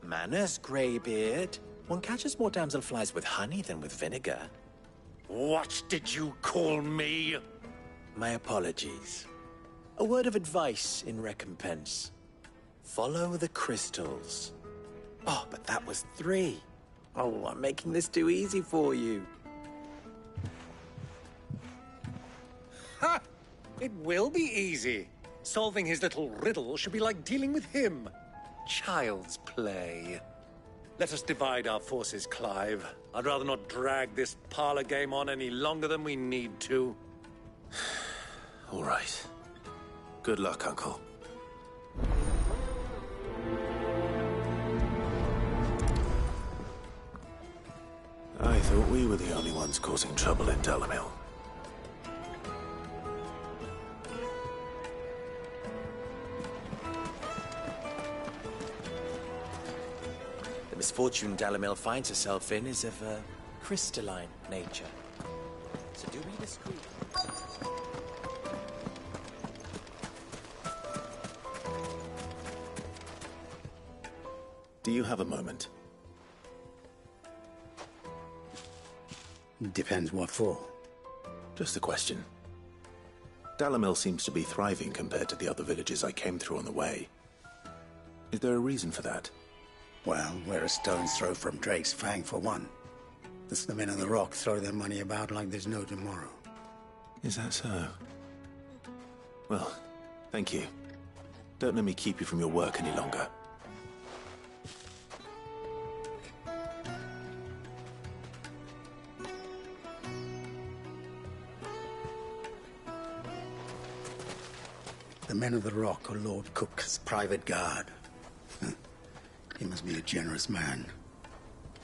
[SPEAKER 5] Manners, Greybeard. One catches more damselflies with honey than with vinegar.
[SPEAKER 6] What did you call me?
[SPEAKER 5] My apologies. A word of advice in recompense. Follow the crystals. Oh, but that was 3. Oh, I'm making this too easy for you.
[SPEAKER 6] Ha! It will be easy. Solving his little riddle should be like dealing with him. Child's play. Let us divide our forces, Clive. I'd rather not drag this parlor game on any longer than we need to.
[SPEAKER 1] All right. Good luck, Uncle. I thought we were the only ones causing trouble in Dalamil.
[SPEAKER 5] The misfortune Dalamil finds herself in is of a crystalline nature. So do be discreet.
[SPEAKER 1] Do you have a moment?
[SPEAKER 2] Depends what for.
[SPEAKER 1] Just a question. Dalamil seems to be thriving compared to the other villages I came through on the way. Is there a reason for that?
[SPEAKER 2] Well, we're a stone's throw from Drake's Fang for one. That's the men of the rock throw their money about like there's no tomorrow.
[SPEAKER 1] Is that so? Well, thank you. Don't let me keep you from your work any longer.
[SPEAKER 2] The men of the rock are Lord Cook's private guard. He must be a generous man.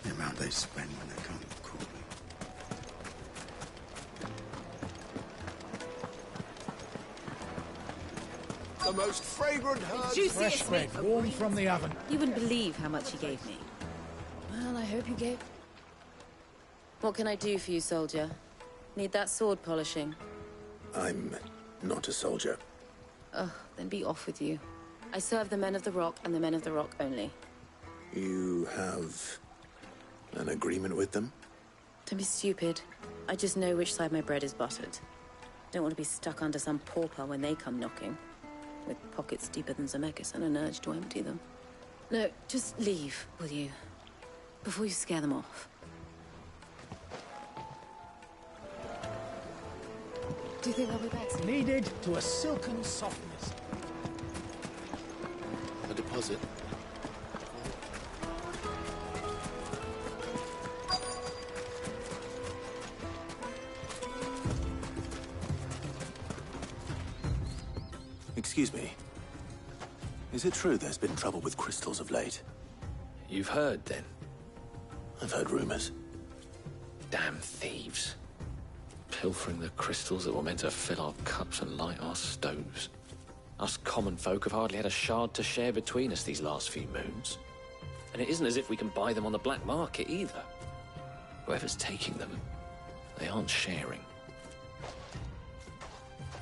[SPEAKER 2] The amount they spend when they come to call me.
[SPEAKER 23] The most fragrant herbs.
[SPEAKER 3] Fresh bread, warm from the oven.
[SPEAKER 12] You wouldn't believe how much he gave me.
[SPEAKER 7] Well, I hope you gave...
[SPEAKER 12] What can I do for you, soldier? Need that sword polishing?
[SPEAKER 1] I'm not a soldier.
[SPEAKER 12] Oh, then be off with you. I serve the men of the rock and the men of the rock only.
[SPEAKER 1] You have an agreement with them?
[SPEAKER 12] Don't be stupid. I just know which side my bread is buttered. Don't want to be stuck under some pauper when they come knocking. With pockets deeper than Zemeckis and an urge to empty them. No, just leave, will you? Before you scare them off.
[SPEAKER 7] Do you think they'll be back soon?
[SPEAKER 3] Kneaded to a silken softness.
[SPEAKER 1] A deposit? Excuse me. Is it true there's been trouble with crystals of late?
[SPEAKER 21] You've heard, then?
[SPEAKER 1] I've heard rumors.
[SPEAKER 21] Damn thieves. Pilfering the crystals that were meant to fill our cups and light our stoves. Us common folk have hardly had a shard to share between us these last few moons. And it isn't as if we can buy them on the black market either. Whoever's taking them, they aren't sharing.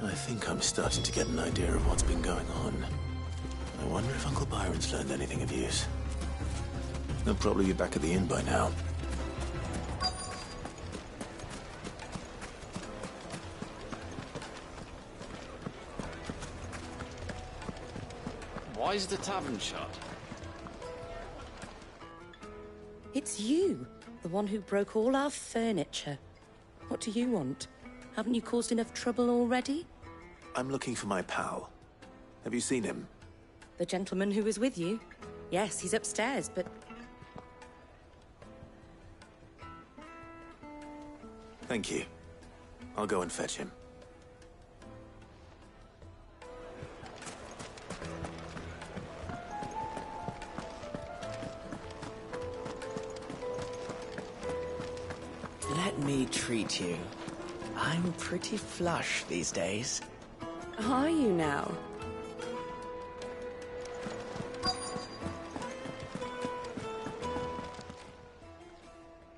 [SPEAKER 1] I think I'm starting to get an idea of what's been going on. I wonder if Uncle Byron's learned anything of use. They'll probably be back at the inn by now.
[SPEAKER 16] Why is the tavern shut?
[SPEAKER 12] It's you, the one who broke all our furniture. What do you want? Haven't you caused enough trouble already?
[SPEAKER 1] I'm looking for my pal. Have you seen him?
[SPEAKER 12] The gentleman who was with you? Yes, he's upstairs, but...
[SPEAKER 1] Thank you. I'll go and fetch him.
[SPEAKER 9] Let me treat you. I'm pretty flush these days.
[SPEAKER 22] Are you now?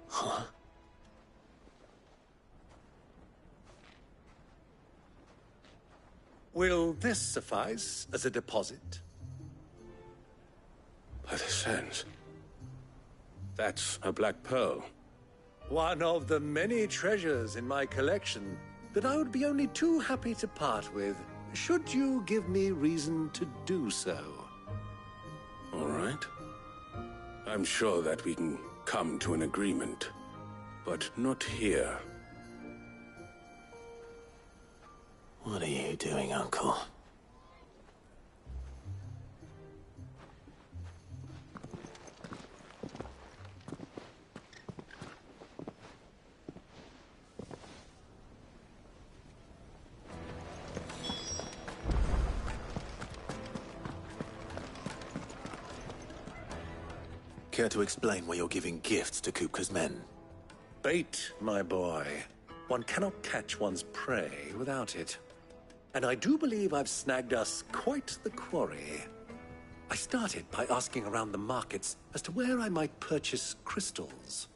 [SPEAKER 1] Huh?
[SPEAKER 6] Will this suffice as a deposit?
[SPEAKER 2] By the sands. That's a black pearl.
[SPEAKER 6] One of the many treasures in my collection that I would be only too happy to part with, should you give me reason to do so.
[SPEAKER 2] All right. I'm sure that we can come to an agreement, but not here.
[SPEAKER 1] What are you doing, Uncle? Care to explain why you're giving gifts to Kupka's men?
[SPEAKER 6] Bait, my boy. One cannot catch one's prey without it. And I do believe I've snagged us quite the quarry. I started by asking around the markets as to where I might purchase crystals.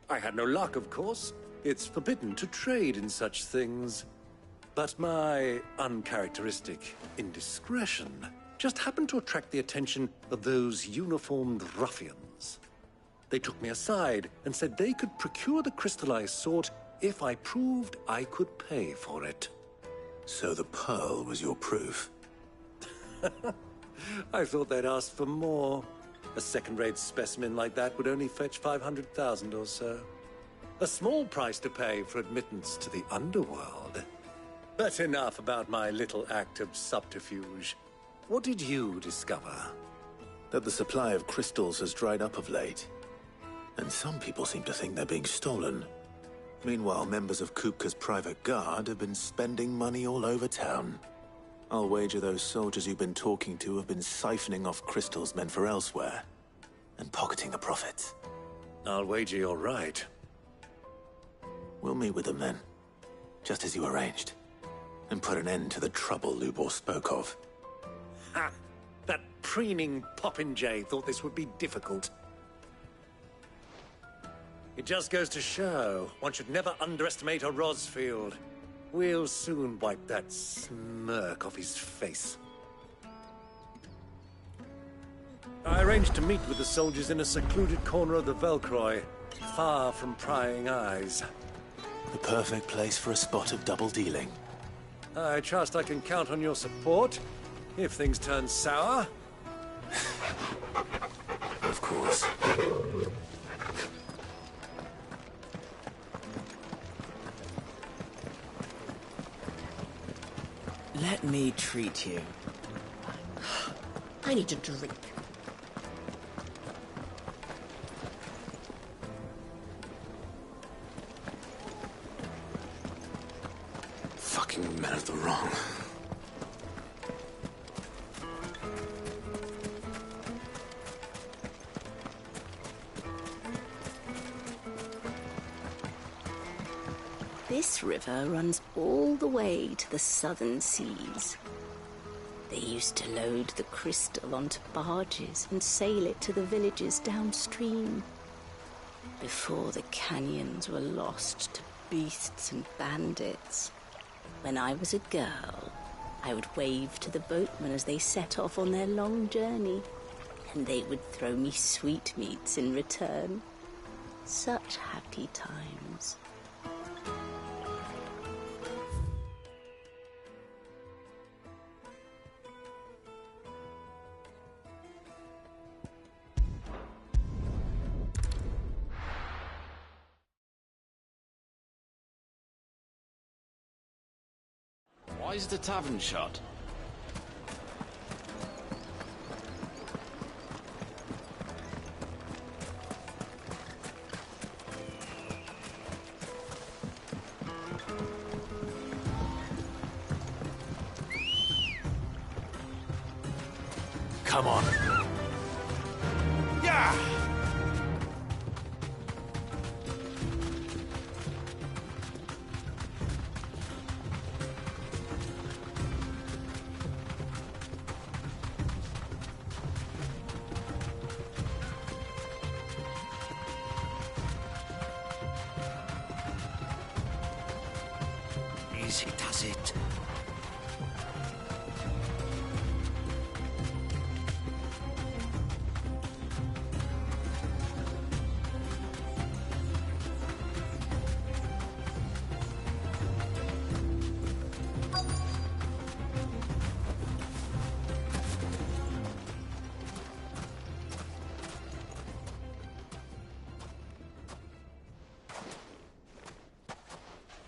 [SPEAKER 6] I had no luck, of course. It's forbidden to trade in such things. But my uncharacteristic indiscretion just happened to attract the attention of those uniformed ruffians. They took me aside and said they could procure the crystal I sought if I proved I could pay for it.
[SPEAKER 1] So the pearl was your proof?
[SPEAKER 6] I thought they'd asked for more. A second-rate specimen like that would only fetch 500,000 or so. A small price to pay for admittance to the underworld. But enough about my little act of subterfuge. What did you discover?
[SPEAKER 1] That the supply of crystals has dried up of late. And some people seem to think they're being stolen. Meanwhile, members of Kupka's private guard have been spending money all over town. I'll wager those soldiers you've been talking to have been siphoning off crystals meant for elsewhere, and pocketing the profits.
[SPEAKER 6] I'll wager you're right.
[SPEAKER 1] We'll meet with them then, just as you arranged, and put an end to the trouble Lubor spoke of.
[SPEAKER 6] Ha! That preening popinjay thought this would be difficult. It just goes to show one should never underestimate a Rosfield. We'll soon wipe that smirk off his face. I arranged to meet with the soldiers in a secluded corner of the Velcroy, far from prying eyes.
[SPEAKER 1] The perfect place for a spot of double dealing.
[SPEAKER 6] I trust I can count on your support, if things turn sour.
[SPEAKER 1] Of course.
[SPEAKER 9] Let me treat you.
[SPEAKER 14] I need a drink.
[SPEAKER 2] Fucking men of the wrong.
[SPEAKER 15] This river runs all the way to the southern seas. They used to load the crystal onto barges and sail it to the villages downstream. Before the canyons were lost to beasts and bandits. When I was a girl, I would wave to the boatmen as they set off on their long journey, and they would throw me sweetmeats in return. Such happy times.
[SPEAKER 21] Why is the tavern shut?
[SPEAKER 1] Come on.
[SPEAKER 23] Yeah!
[SPEAKER 9] Easy does it.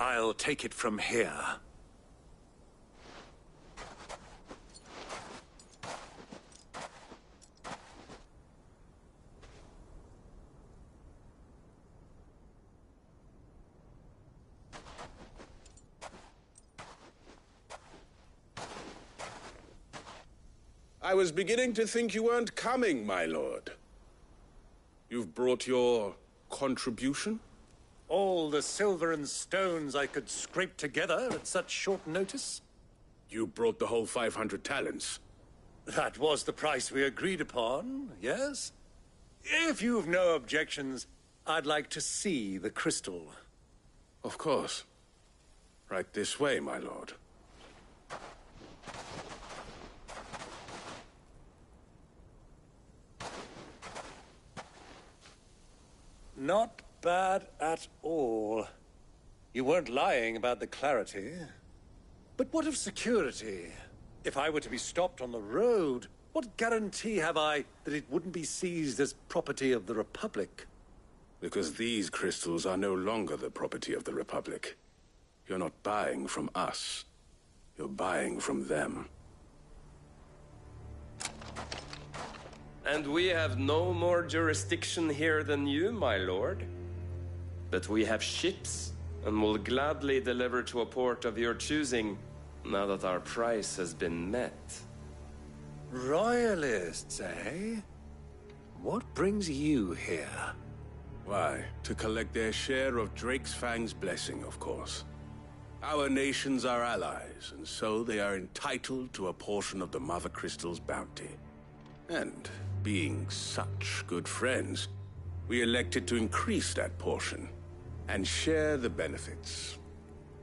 [SPEAKER 6] I'll take it from here.
[SPEAKER 2] I was beginning to think you weren't coming, my lord. You've brought your contribution?
[SPEAKER 6] All the silver and stones I could scrape together at such short notice?
[SPEAKER 2] You brought the whole 500 talents.
[SPEAKER 6] That was the price we agreed upon, yes? If you've no objections, I'd like to see the crystal.
[SPEAKER 2] Of course. Right this way, my lord.
[SPEAKER 6] Not bad at all. You weren't lying about the clarity. But what of security? If I were to be stopped on the road, what guarantee have I that it wouldn't be seized as property of the Republic?
[SPEAKER 2] Because these crystals are no longer the property of the Republic. You're not buying from us. You're buying from them.
[SPEAKER 4] And we have no more jurisdiction here than you, my lord. But we have ships, and will gladly deliver to a port of your choosing, now that our price has been met.
[SPEAKER 6] Royalists, eh? What brings you here?
[SPEAKER 2] Why, to collect their share of Drake's Fang's blessing, of course. Our nations are allies, and so they are entitled to a portion of the Mother Crystal's bounty. And, being such good friends, we elected to increase that portion and share the benefits.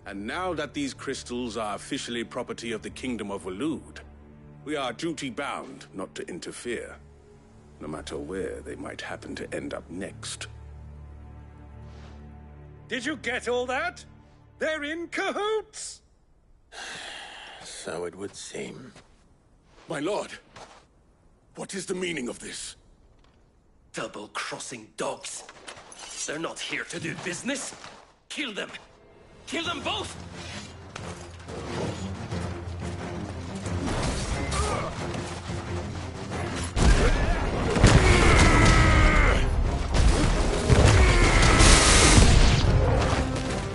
[SPEAKER 2] And now that these crystals are officially property of the Kingdom of Waloed, we are duty-bound not to interfere, no matter where they might happen to end up next.
[SPEAKER 6] Did you get all that? They're in cahoots!
[SPEAKER 1] So it would seem.
[SPEAKER 2] My lord! What is the meaning of this?
[SPEAKER 4] Double-crossing dogs. They're not here to do business. Kill them. Kill them both!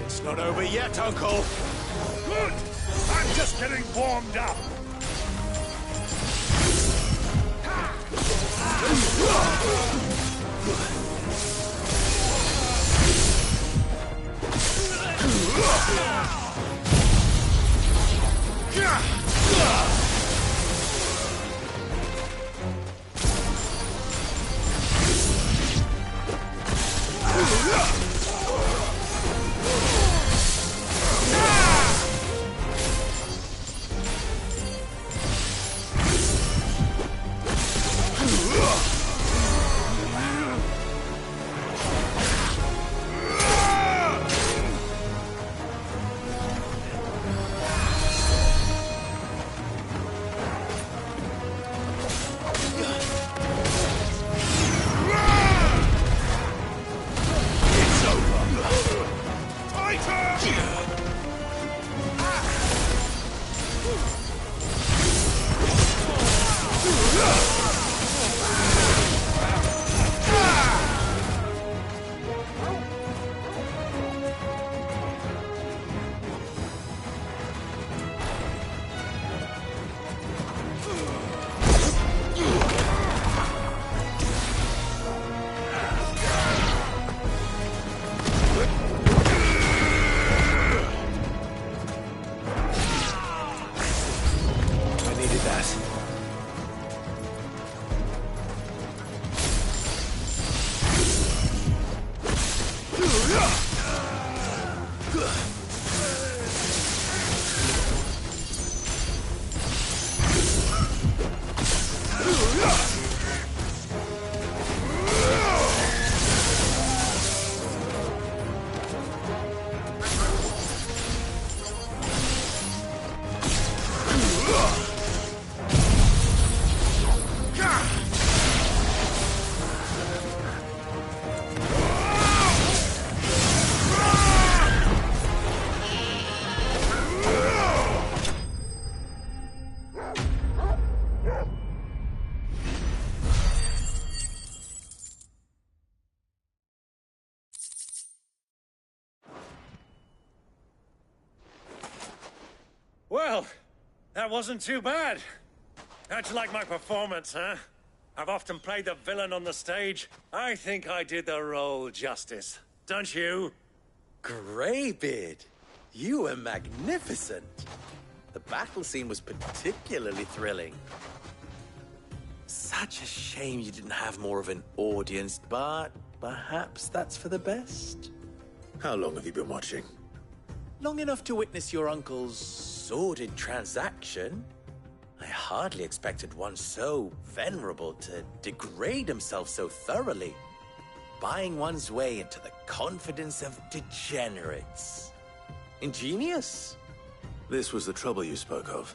[SPEAKER 2] It's not over yet, Uncle!
[SPEAKER 6] Good! I'm just getting warmed up! Well, that wasn't too bad. How'd you like my performance, huh? I've often played the villain on the stage. I think I did the role justice. Don't you?
[SPEAKER 5] Greybeard, you were magnificent. The battle scene was particularly thrilling. Such a shame you didn't have more of an audience, but perhaps that's for the best.
[SPEAKER 1] How long have you been watching?
[SPEAKER 5] Long enough to witness your uncle's sordid transaction. I hardly expected one so venerable to degrade himself so thoroughly, buying one's way into the confidence of degenerates. Ingenious.
[SPEAKER 1] This was the trouble you spoke of.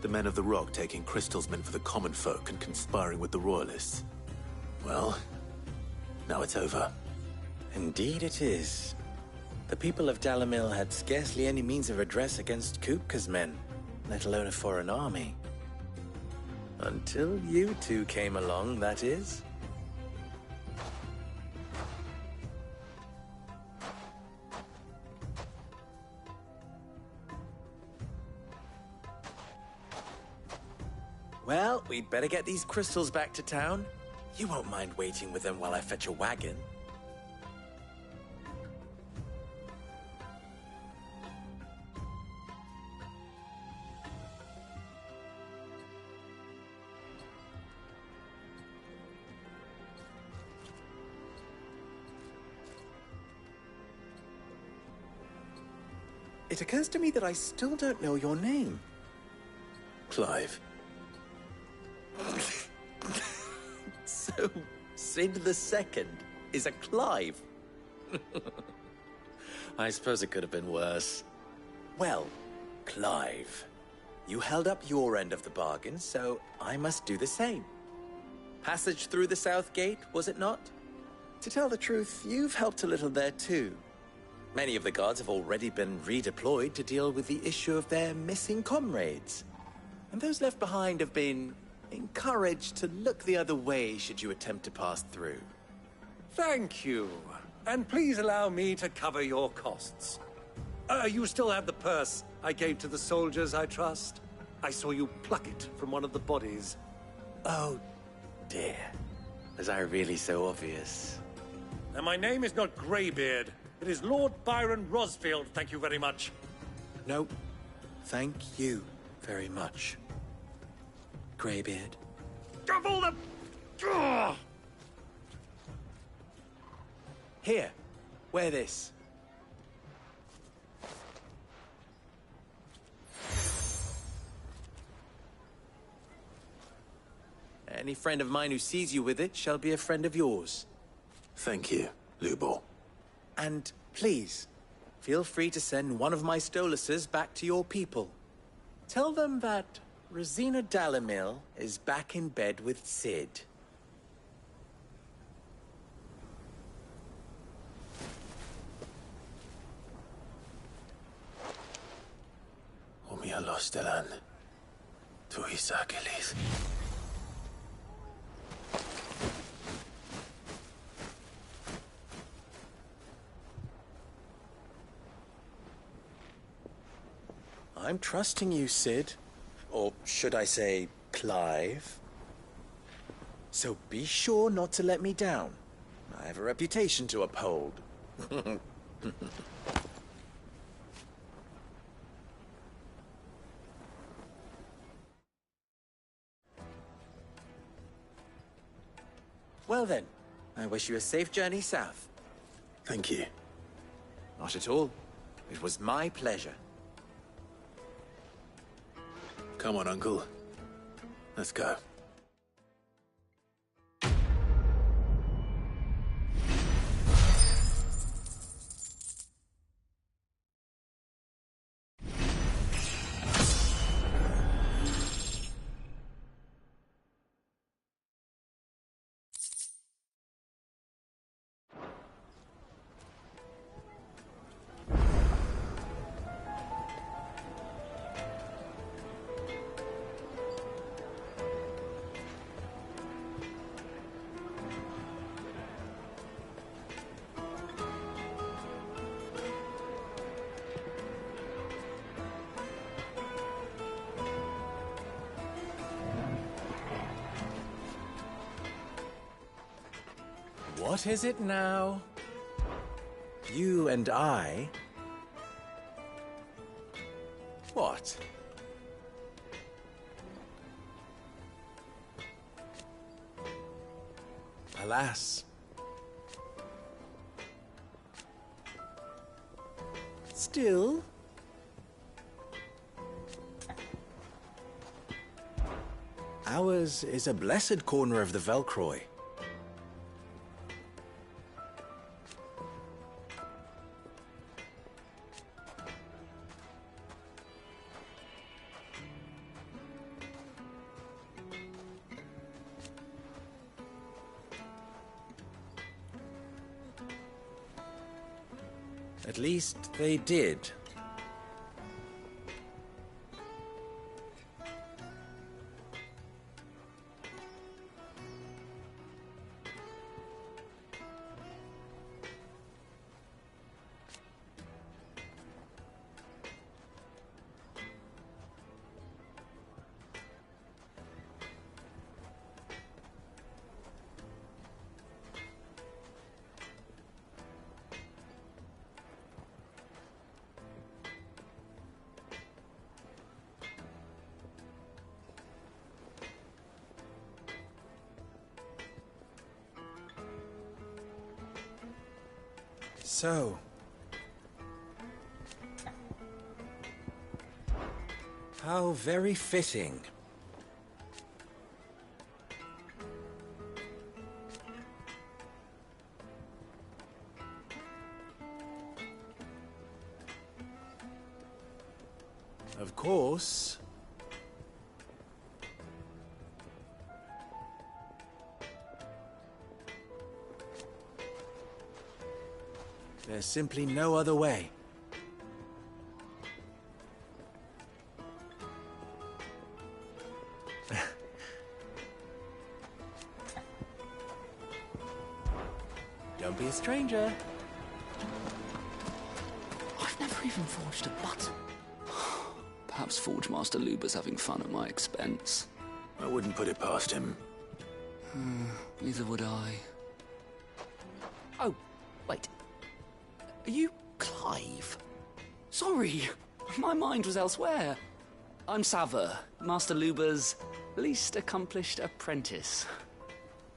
[SPEAKER 1] The men of the Rock taking crystals meant for the common folk and conspiring with the Royalists. Well, now it's over.
[SPEAKER 5] Indeed it is. The people of Dalamil had scarcely any means of redress against Kupka's men, let alone a foreign army. Until you two came along, that is. Well, we'd better get these crystals back to town. You won't mind waiting with them while I fetch a wagon. It occurs to me that I still don't know your name.
[SPEAKER 1] Clive.
[SPEAKER 5] So, Sid the Second is a Clive? I suppose it could have been worse. Well, Clive, you held up your end of the bargain, so I must do the same. Passage through the South Gate, was it not? To tell the truth, you've helped a little there too. Many of the guards have already been redeployed to deal with the issue of their missing comrades. And those left behind have been encouraged to look the other way should you attempt to pass through.
[SPEAKER 6] Thank you. And please allow me to cover your costs. You still have the purse I gave to the soldiers, I trust? I saw you pluck it from one of the bodies.
[SPEAKER 5] Oh, dear. Was I really so obvious?
[SPEAKER 6] And my name is not Greybeard. It is Lord Byron Rosfield, thank you very much.
[SPEAKER 5] No, thank you very much, Greybeard.
[SPEAKER 6] Of all the... Ugh!
[SPEAKER 5] Here, wear this. Any friend of mine who sees you with it shall be a friend of yours.
[SPEAKER 1] Thank you, Lubor.
[SPEAKER 5] And please, feel free to send one of my Stoluses back to your people. Tell them that Rosina Dalamil is back in bed with Sid.
[SPEAKER 1] Omia Lostelan. Tuisa Achilles.
[SPEAKER 5] I'm trusting you, Sid. Or should I say, Clive. So be sure not to let me down. I have a reputation to uphold. Well then, I wish you a safe journey south.
[SPEAKER 1] Thank you.
[SPEAKER 5] Not at all. It was my pleasure.
[SPEAKER 1] Come on, Uncle. Let's go.
[SPEAKER 5] What is it now? You and I... What? Alas. Still... ours is a blessed corner of the Velcroy. At least they did. So... how very fitting. Of course... there's simply no other way. Don't be a stranger.
[SPEAKER 10] I've never even forged a button. Perhaps Forge Master Luber's having fun at my expense.
[SPEAKER 1] I wouldn't put it past him.
[SPEAKER 10] Neither would I.
[SPEAKER 8] Oh, wait. Are you Clive?
[SPEAKER 10] Sorry, my mind was elsewhere. I'm Saver, Master Luber's least accomplished apprentice.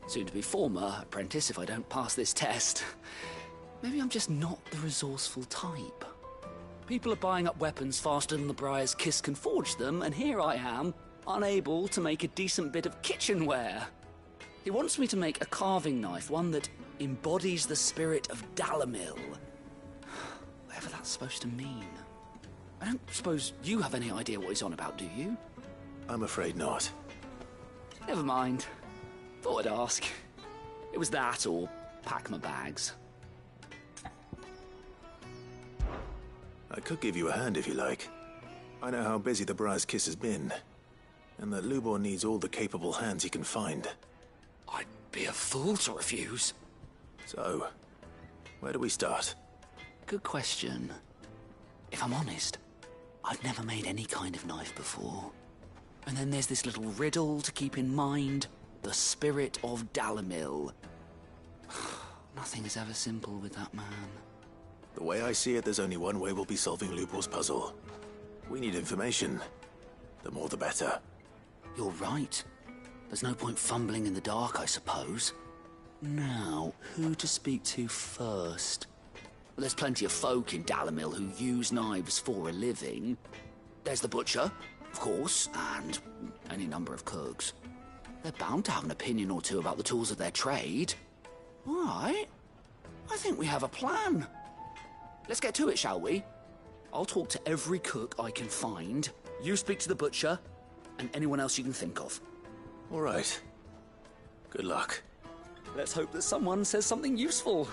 [SPEAKER 10] Soon to be former apprentice if I don't pass this test. Maybe I'm just not the resourceful type. People are buying up weapons faster than the Briar's Kiss can forge them, and here I am, unable to make a decent bit of kitchenware. He wants me to make a carving knife, one that embodies the spirit of Dalamil. Whatever that's supposed to mean. I don't suppose you have any idea what he's on about, do you?
[SPEAKER 1] I'm afraid not.
[SPEAKER 10] Never mind. Thought I'd ask. It was that or pack my bags.
[SPEAKER 1] I could give you a hand if you like. I know how busy the Briar's Kiss has been, and that Lubor needs all the capable hands he can find.
[SPEAKER 10] I'd be a fool to refuse.
[SPEAKER 1] So, where do we start?
[SPEAKER 10] Good question. If I'm honest, I've never made any kind of knife before. And then there's this little riddle to keep in mind. The spirit of Dalamil. Nothing is ever simple with that man.
[SPEAKER 1] The way I see it, there's only one way we'll be solving Lubor's puzzle. We need information. The more the better.
[SPEAKER 10] You're right. There's no point fumbling in the dark, I suppose. Now, who to speak to first? Well, there's plenty of folk in Dalamil who use knives for a living. There's the butcher, of course, and any number of cooks. They're bound to have an opinion or two about the tools of their trade. All right. I think we have a plan. Let's get to it, shall we? I'll talk to every cook I can find. You speak to the butcher, and anyone else you can think of.
[SPEAKER 1] All right. Good luck.
[SPEAKER 10] Let's hope that someone says something useful.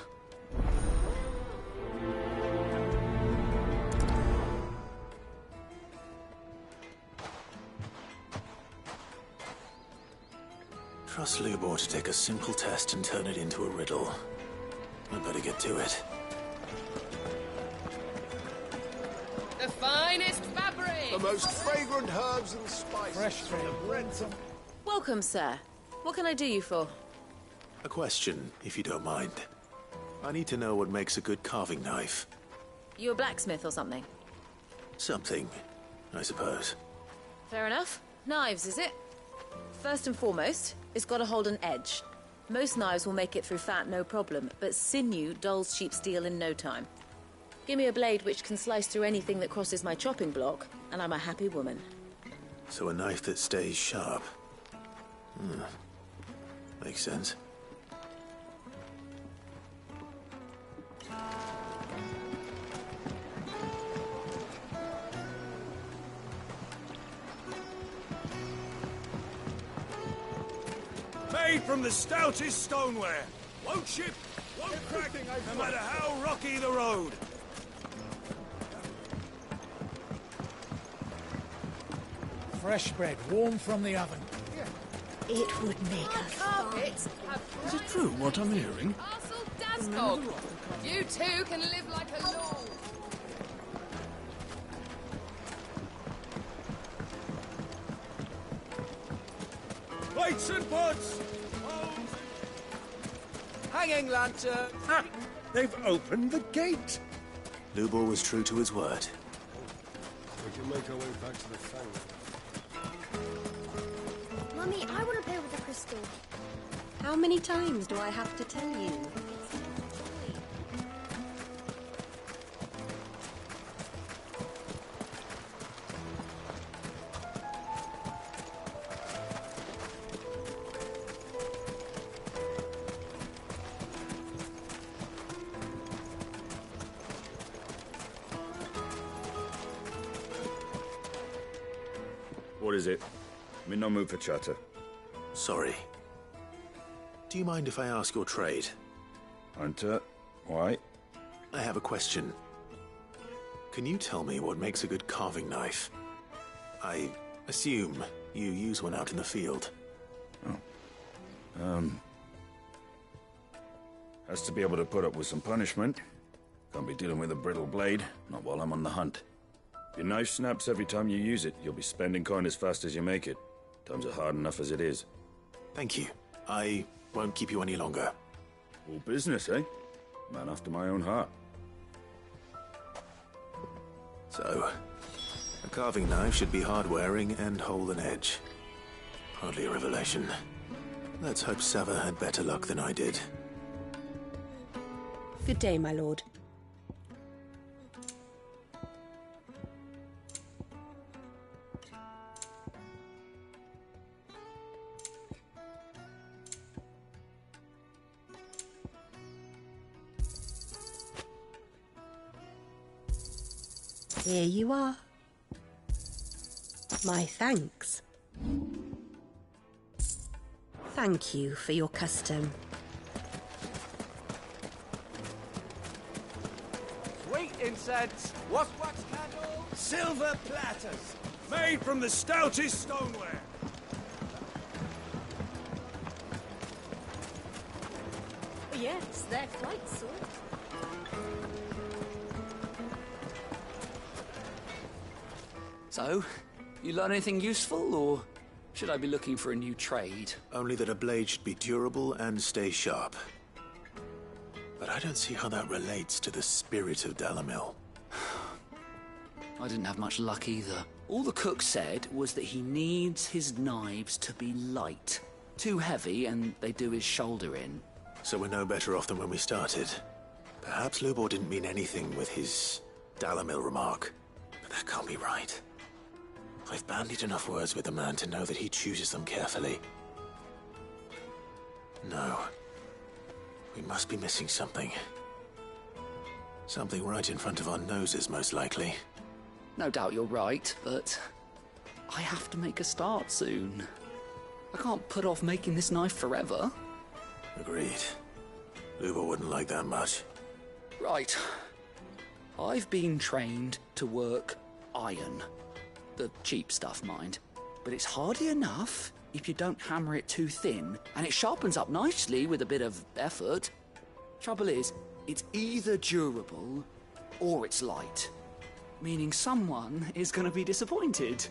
[SPEAKER 1] Trust Lubor to take a simple test and turn it into a riddle. I better get to it.
[SPEAKER 8] The finest fabric!
[SPEAKER 23] The most fragrant herbs and spices.
[SPEAKER 3] Fresh from the
[SPEAKER 23] breadth of...
[SPEAKER 12] Welcome, sir. What can I do you for?
[SPEAKER 1] A question, if you don't mind. I need to know what makes a good carving knife.
[SPEAKER 12] You a blacksmith or something?
[SPEAKER 1] Something, I suppose.
[SPEAKER 12] Fair enough. Knives, is it? First and foremost, it's got to hold an edge. Most knives will make it through fat, no problem, but sinew dulls cheap steel in no time. Give me a blade which can slice through anything that crosses my chopping block, and I'm a happy woman.
[SPEAKER 1] So a knife that stays sharp. Makes sense.
[SPEAKER 23] Made from the stoutest stoneware. Won't chip, won't crack, no matter how rocky the road.
[SPEAKER 3] Fresh bread, warm from the oven.
[SPEAKER 15] It would make us
[SPEAKER 13] Carpets
[SPEAKER 2] Is it true what I'm hearing?
[SPEAKER 13] Castle Dascog. You too can live like a lord.
[SPEAKER 23] Plates and pots!
[SPEAKER 8] Hanging lantern!
[SPEAKER 6] Ha! They've opened the gate!
[SPEAKER 1] Lubor was true to his word.
[SPEAKER 14] We can make our way back to the family.
[SPEAKER 20] Mummy, I want to play with the crystal. How many times do I have to tell you?
[SPEAKER 17] What is it? I'm in no mood for chatter.
[SPEAKER 1] Sorry. Do you mind if I ask your trade?
[SPEAKER 17] Hunter, why?
[SPEAKER 1] I have a question. Can you tell me what makes a good carving knife? I assume you use one out in the field.
[SPEAKER 17] Has to be able to put up with some punishment. Can't be dealing with a brittle blade, not while I'm on the hunt. If your knife snaps every time you use it, you'll be spending coin as fast as you make it. Times are hard enough as it is.
[SPEAKER 1] Thank you. I won't keep you any longer.
[SPEAKER 17] All business, eh? Man after my own heart.
[SPEAKER 1] So, a carving knife should be hard-wearing and hold an edge. Hardly a revelation. Let's hope Sava had better luck than I did.
[SPEAKER 18] Good day, my lord. Here you are. My thanks. Thank you for your custom.
[SPEAKER 8] Sweet incense, wax candles,
[SPEAKER 23] Silver platters, made from the stoutest stoneware.
[SPEAKER 20] Yes, they're quite sweet.
[SPEAKER 10] So, you learn anything useful, or should I be looking for a new trade?
[SPEAKER 1] Only that a blade should be durable and stay sharp. But I don't see how that relates to the spirit of Dalamil.
[SPEAKER 10] I didn't have much luck either. All the cook said was that he needs his knives to be light. Too heavy and they do his shoulder in.
[SPEAKER 1] So we're no better off than when we started. Perhaps Lubor didn't mean anything with his Dalamil remark. But that can't be right. I've bandied enough words with the man to know that he chooses them carefully. No. We must be missing something. Something right in front of our noses, most likely.
[SPEAKER 10] No doubt you're right, but I have to make a start soon. I can't put off making this knife forever.
[SPEAKER 1] Agreed. Lubor wouldn't like that much.
[SPEAKER 10] Right. I've been trained to work iron. The cheap stuff, mind. But it's hardy enough if you don't hammer it too thin, and it sharpens up nicely with a bit of effort. Trouble is, it's either durable or it's light. Meaning someone is going to be disappointed.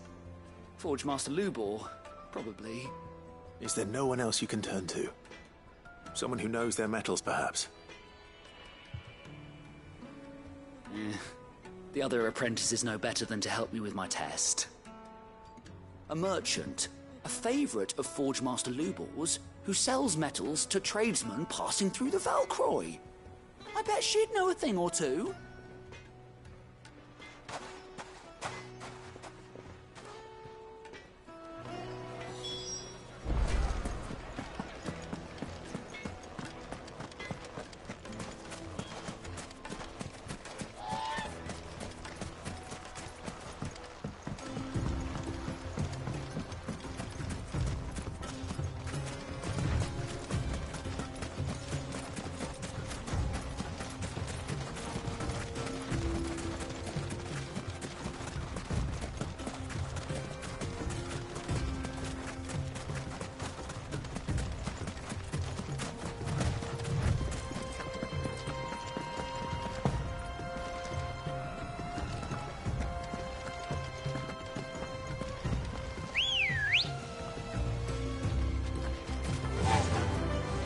[SPEAKER 10] Forge Master Lubor, probably.
[SPEAKER 1] Is there no one else you can turn to? Someone who knows their metals, perhaps.
[SPEAKER 10] The other apprentices know better than to help me with my test. A merchant, a favourite of Forge Master Lubor's, who sells metals to tradesmen passing through the Valcroy. I bet she'd know a thing or two.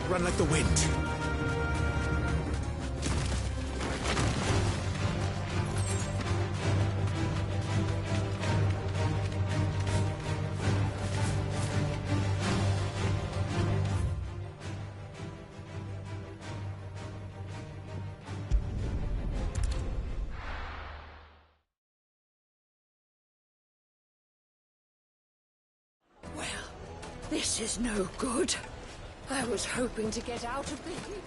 [SPEAKER 1] Run like the wind.
[SPEAKER 7] Well, this is no good. I was hoping to get out of the heat.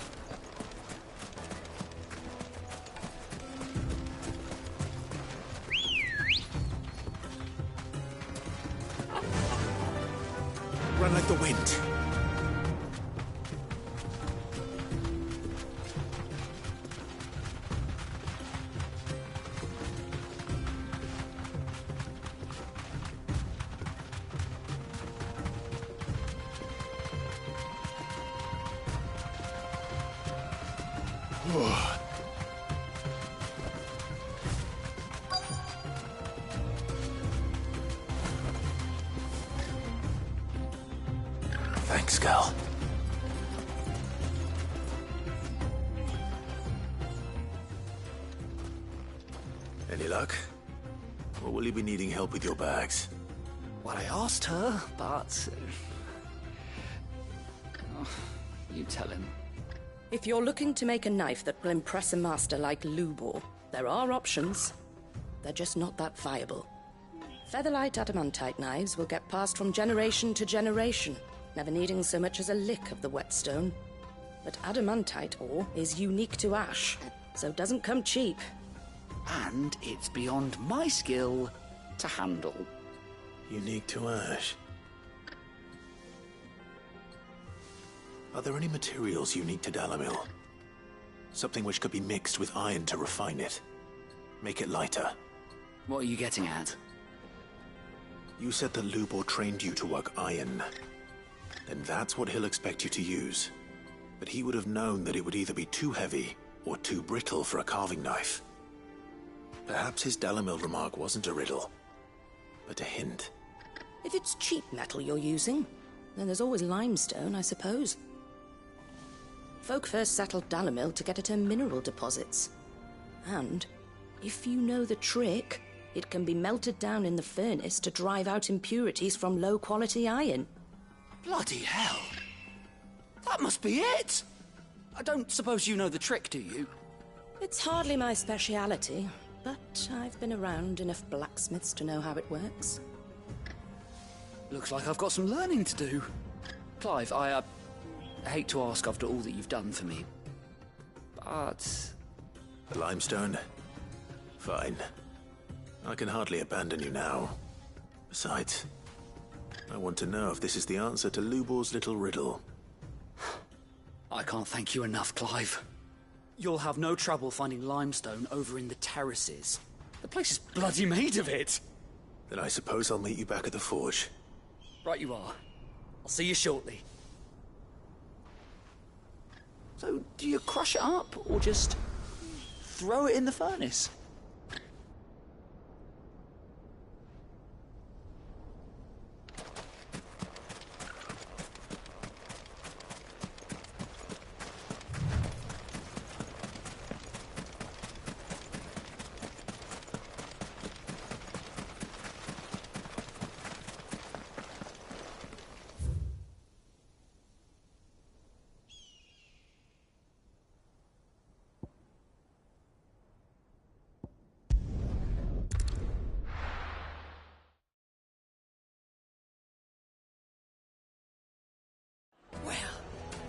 [SPEAKER 1] Run like the wind. Thanks, Gal. Any luck? Or will you be needing help with your bags?
[SPEAKER 10] Well, I asked her, but... you tell him.
[SPEAKER 11] If you're looking to make a knife that will impress a master like Lubor, there are options. They're just not that viable. Featherlight adamantite knives will get passed from generation to generation, never needing so much as a lick of the whetstone. But adamantite ore is unique to ash, so it doesn't come cheap.
[SPEAKER 10] And it's beyond my skill to handle.
[SPEAKER 1] Unique to ash. Are there any materials unique to Dalamil? Something which could be mixed with iron to refine it. Make it lighter.
[SPEAKER 10] What are you getting at?
[SPEAKER 1] You said that Lubor trained you to work iron. Then that's what he'll expect you to use. But he would have known that it would either be too heavy or too brittle for a carving knife. Perhaps his Dalamil remark wasn't a riddle, but a hint.
[SPEAKER 11] If it's cheap metal you're using, then there's always limestone, I suppose. Folk first settled Dalamil to get at her mineral deposits. And, if you know the trick, it can be melted down in the furnace to drive out impurities from low-quality iron.
[SPEAKER 10] Bloody hell! That must be it! I don't suppose you know the trick, do you?
[SPEAKER 11] It's hardly my speciality, but I've been around enough blacksmiths to know how it works.
[SPEAKER 10] Looks like I've got some learning to do. Clive, I hate to ask after all that you've done for me, but...
[SPEAKER 1] The limestone? Fine. I can hardly abandon you now. Besides, I want to know if this is the answer to Lubor's little riddle.
[SPEAKER 10] I can't thank you enough, Clive. You'll have no trouble finding limestone over in the terraces. The place is bloody made of it.
[SPEAKER 1] Then I suppose I'll meet you back at the forge.
[SPEAKER 10] Right you are. I'll see you shortly. So, do you crush it up, or just throw it in the furnace?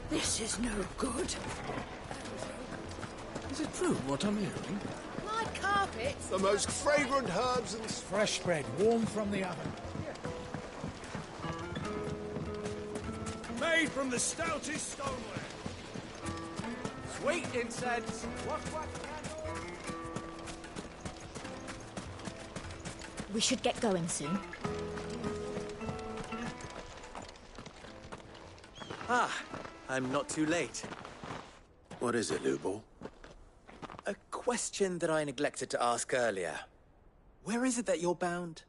[SPEAKER 7] This is no good.
[SPEAKER 14] Is it true what I'm hearing?
[SPEAKER 13] My carpets.
[SPEAKER 2] The most fragrant herbs and...
[SPEAKER 3] Fresh bread, warm from the oven.
[SPEAKER 23] Made from the stoutest stoneware. Sweet incense.
[SPEAKER 20] We should get going soon.
[SPEAKER 5] Ah, I'm not too late.
[SPEAKER 1] What is it, Lubor?
[SPEAKER 5] A question that I neglected to ask earlier. Where is it that you're bound?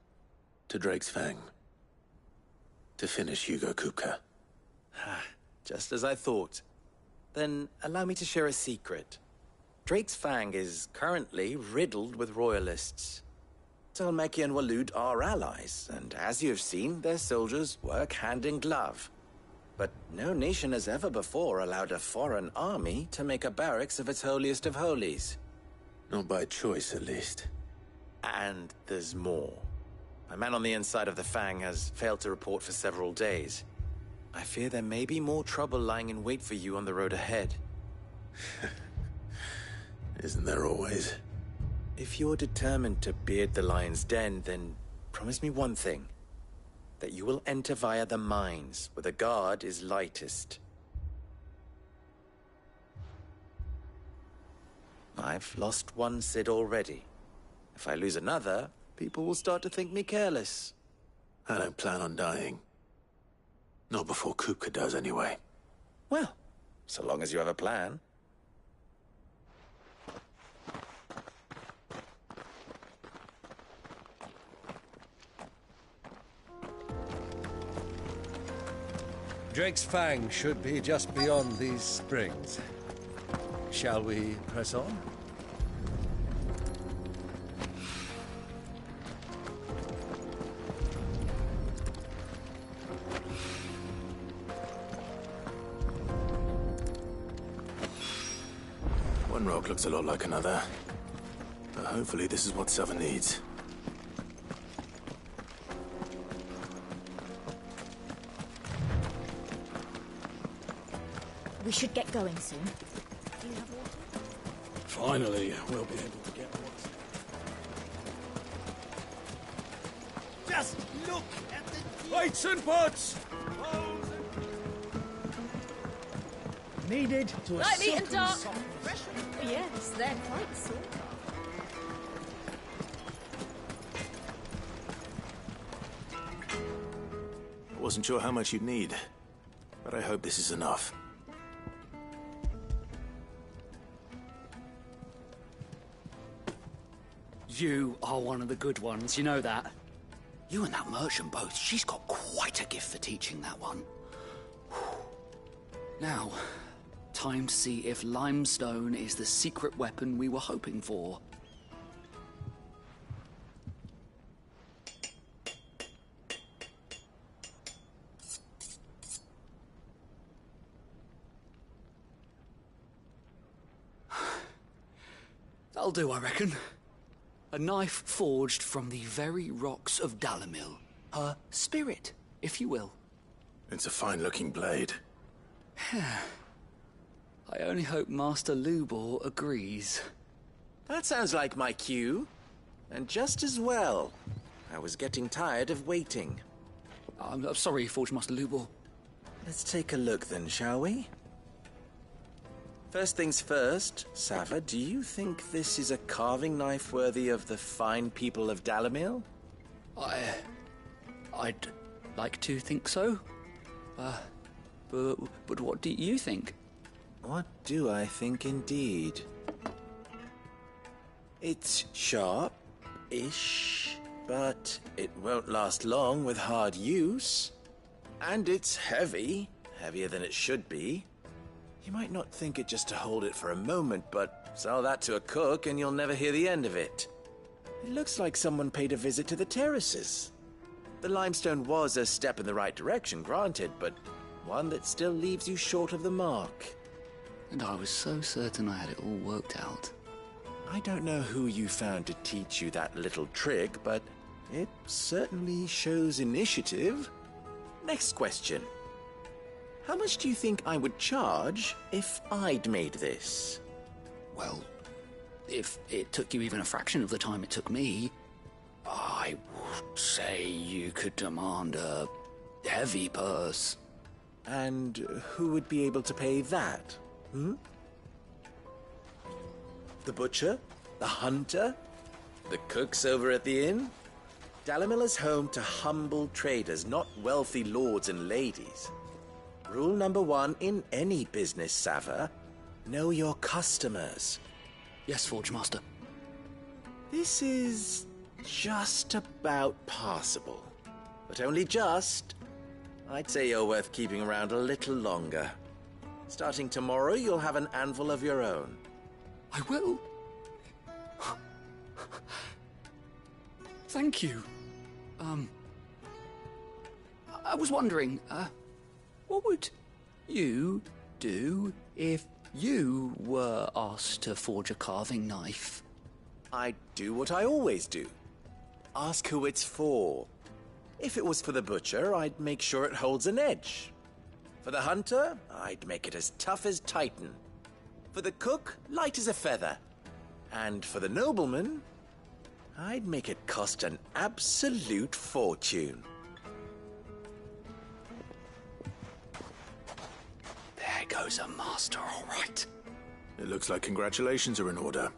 [SPEAKER 1] To Drake's Fang. To finish Hugo Kupka.
[SPEAKER 5] Just as I thought. Then allow me to share a secret. Drake's Fang is currently riddled with royalists. Talmeki and Waloed are allies, and as you've seen, their soldiers work hand in glove. But no nation has ever before allowed a foreign army to make a barracks of its holiest of holies.
[SPEAKER 1] Not by choice, at least.
[SPEAKER 5] And there's more. A man on the inside of the Fang has failed to report for several days. I fear there may be more trouble lying in wait for you on the road ahead.
[SPEAKER 1] Isn't there always?
[SPEAKER 5] If you're determined to beard the lion's den, then promise me one thing. That you will enter via the mines, where the guard is lightest. I've lost one Cid already. If I lose another, people will start to think me careless.
[SPEAKER 1] I don't plan on dying. Not before Kupka does, anyway.
[SPEAKER 5] Well, so long as you have a plan.
[SPEAKER 6] Drake's Fang should be just beyond these springs. Shall we press on?
[SPEAKER 1] One rock looks a lot like another. But hopefully this is what Southern needs.
[SPEAKER 20] We should get going soon. Do you have water?
[SPEAKER 14] Finally, we'll be able to get water.
[SPEAKER 23] Just look at the plates and pots.
[SPEAKER 3] Needed to a
[SPEAKER 13] Lightly and
[SPEAKER 3] silken
[SPEAKER 13] dark.
[SPEAKER 3] softness.
[SPEAKER 20] Yes, they're quite sweet.
[SPEAKER 1] I wasn't sure how much you'd need, but I hope this is enough.
[SPEAKER 10] You are one of the good ones, you know that? You and that merchant both, she's got quite a gift for teaching that one. Now, time to see if limestone is the secret weapon we were hoping for. That'll do, I reckon. A knife forged from the very rocks of Dalamil. Her spirit, if you will.
[SPEAKER 1] It's a fine-looking blade.
[SPEAKER 10] I only hope Master Lubor agrees.
[SPEAKER 5] That sounds like my cue. And just as well. I was getting tired of waiting.
[SPEAKER 10] I'm sorry, Forge Master Lubor.
[SPEAKER 5] Let's take a look then, shall we? First things first, Sava, do you think this is a carving knife worthy of the fine people of Dalamil?
[SPEAKER 10] I'd like to think so. But what do you think?
[SPEAKER 5] What do I think indeed? It's sharp-ish, but it won't last long with hard use. And it's heavy, heavier than it should be. You might not think it just to hold it for a moment, but sell that to a cook and you'll never hear the end of it. It looks like someone paid a visit to the terraces. The limestone was a step in the right direction, granted, but one that still leaves you short of the mark.
[SPEAKER 10] And I was so certain I had it all worked out.
[SPEAKER 5] I don't know who you found to teach you that little trick, but it certainly shows initiative. Next question. How much do you think I would charge if I'd made this?
[SPEAKER 10] Well, if it took you even a fraction of the time it took me, I would say you could demand a heavy purse.
[SPEAKER 5] And who would be able to pay that? The butcher? The hunter? The cooks over at the inn? Dalimil is home to humble traders, not wealthy lords and ladies. Rule number 1 in any business, Sava: know your customers.
[SPEAKER 10] Yes, Forge Master.
[SPEAKER 5] This is just about passable. But only just. I'd say you're worth keeping around a little longer. Starting tomorrow, you'll have an anvil of your own.
[SPEAKER 10] I will. Thank you. I was wondering, what would you do if you were asked to forge a carving knife?
[SPEAKER 5] I'd do what I always do. Ask who it's for. If it was for the butcher, I'd make sure it holds an edge. For the hunter, I'd make it as tough as Titan. For the cook, light as a feather. And for the nobleman, I'd make it cost an absolute fortune.
[SPEAKER 10] There goes a master, all right.
[SPEAKER 1] It looks like congratulations are in order.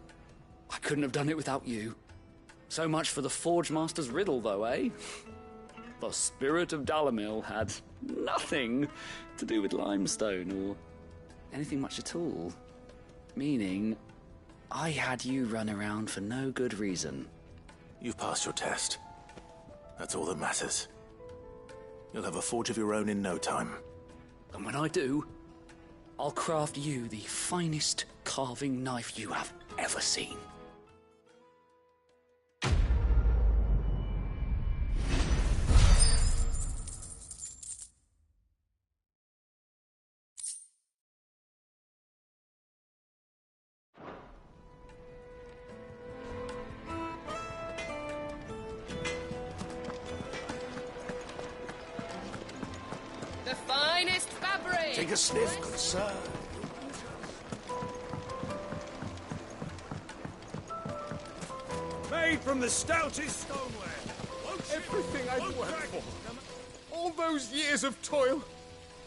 [SPEAKER 10] I couldn't have done it without you. So much for the Forge Master's riddle, though, eh? The spirit of Dalimil had nothing to do with limestone or anything much at all. Meaning, I had you run around for no good reason.
[SPEAKER 1] You've passed your test. That's all that matters. You'll have a forge of your own in no time.
[SPEAKER 10] And when I do, I'll craft you the finest carving knife you have ever seen.
[SPEAKER 13] The finest fabric!
[SPEAKER 2] Take a sniff, good sir. Made from the stoutest stoneware.
[SPEAKER 3] Everything I've worked for. All those years of toil.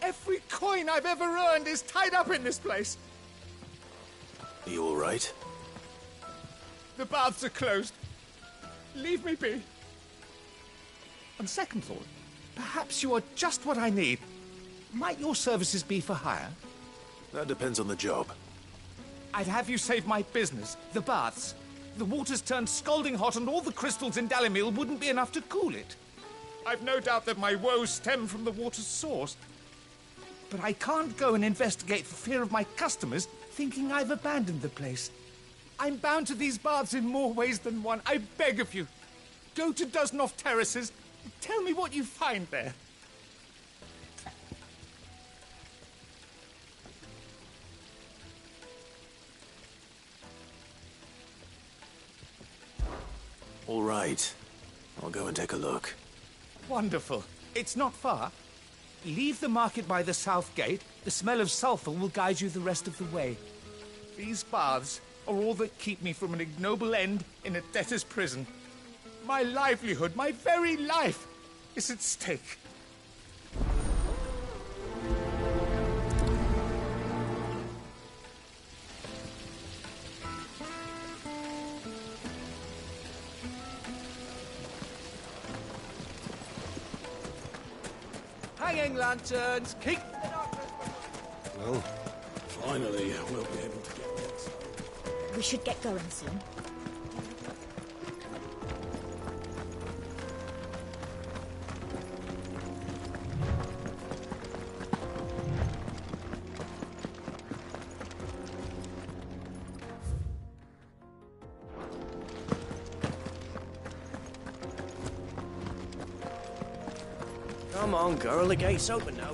[SPEAKER 3] Every coin I've ever earned is tied up in this place.
[SPEAKER 1] Are you all right?
[SPEAKER 3] The baths are closed. Leave me be. On second thought, perhaps you are just what I need. Might your services be for hire?
[SPEAKER 1] That depends on the job.
[SPEAKER 3] I'd have you save my business, the baths. The water's turned scalding hot and all the crystals in Dalimil wouldn't be enough to cool it. I've no doubt that my woes stem from the water's source. But I can't go and investigate for fear of my customers thinking I've abandoned the place. I'm bound to these baths in more ways than one. I beg of you. Go to Dusnoff Terraces. Tell me what you find there.
[SPEAKER 1] All right. I'll go and take a look.
[SPEAKER 3] Wonderful. It's not far. Leave the market by the south gate. The smell of sulphur will guide you the rest of the way. These baths are all that keep me from an ignoble end in a debtor's prison. My livelihood, my very life, is at stake.
[SPEAKER 23] Hanging lanterns, keep the darkness.
[SPEAKER 2] Well, finally, we'll be able to get inside.
[SPEAKER 20] We should get going soon.
[SPEAKER 23] Come on, girl, the gate's open now.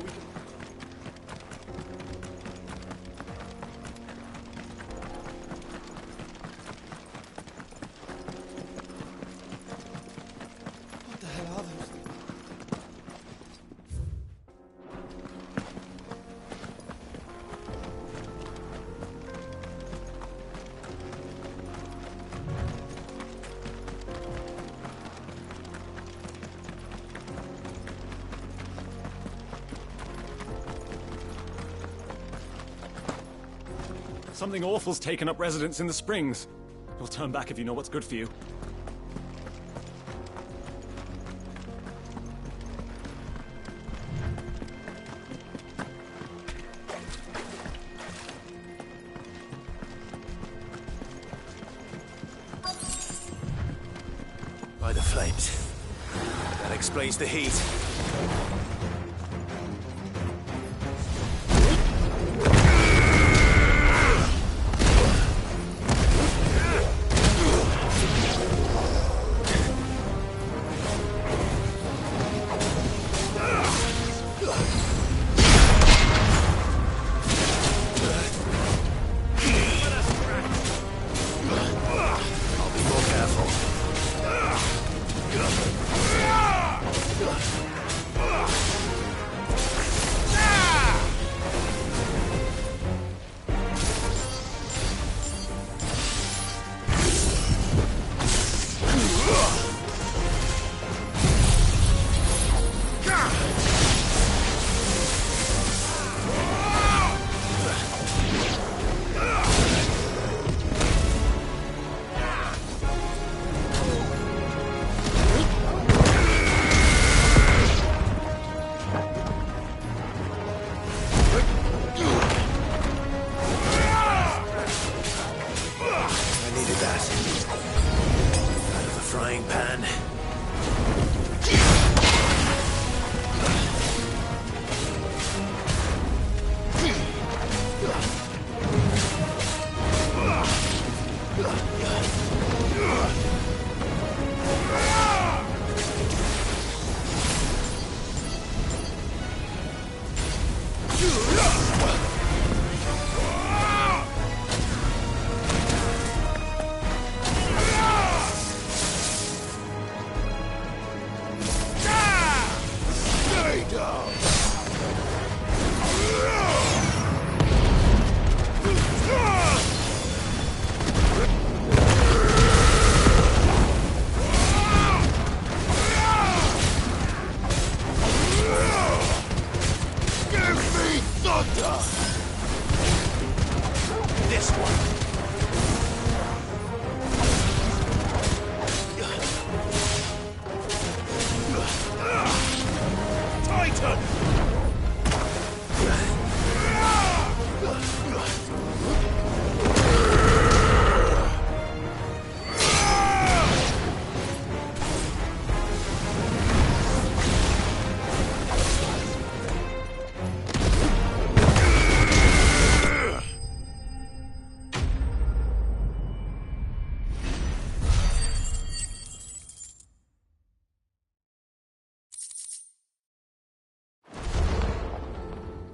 [SPEAKER 23] What the hell are those?
[SPEAKER 16] Something awful's taken up residence in the springs. You'll turn back if you know what's good for you.
[SPEAKER 1] By the flames. That explains the heat.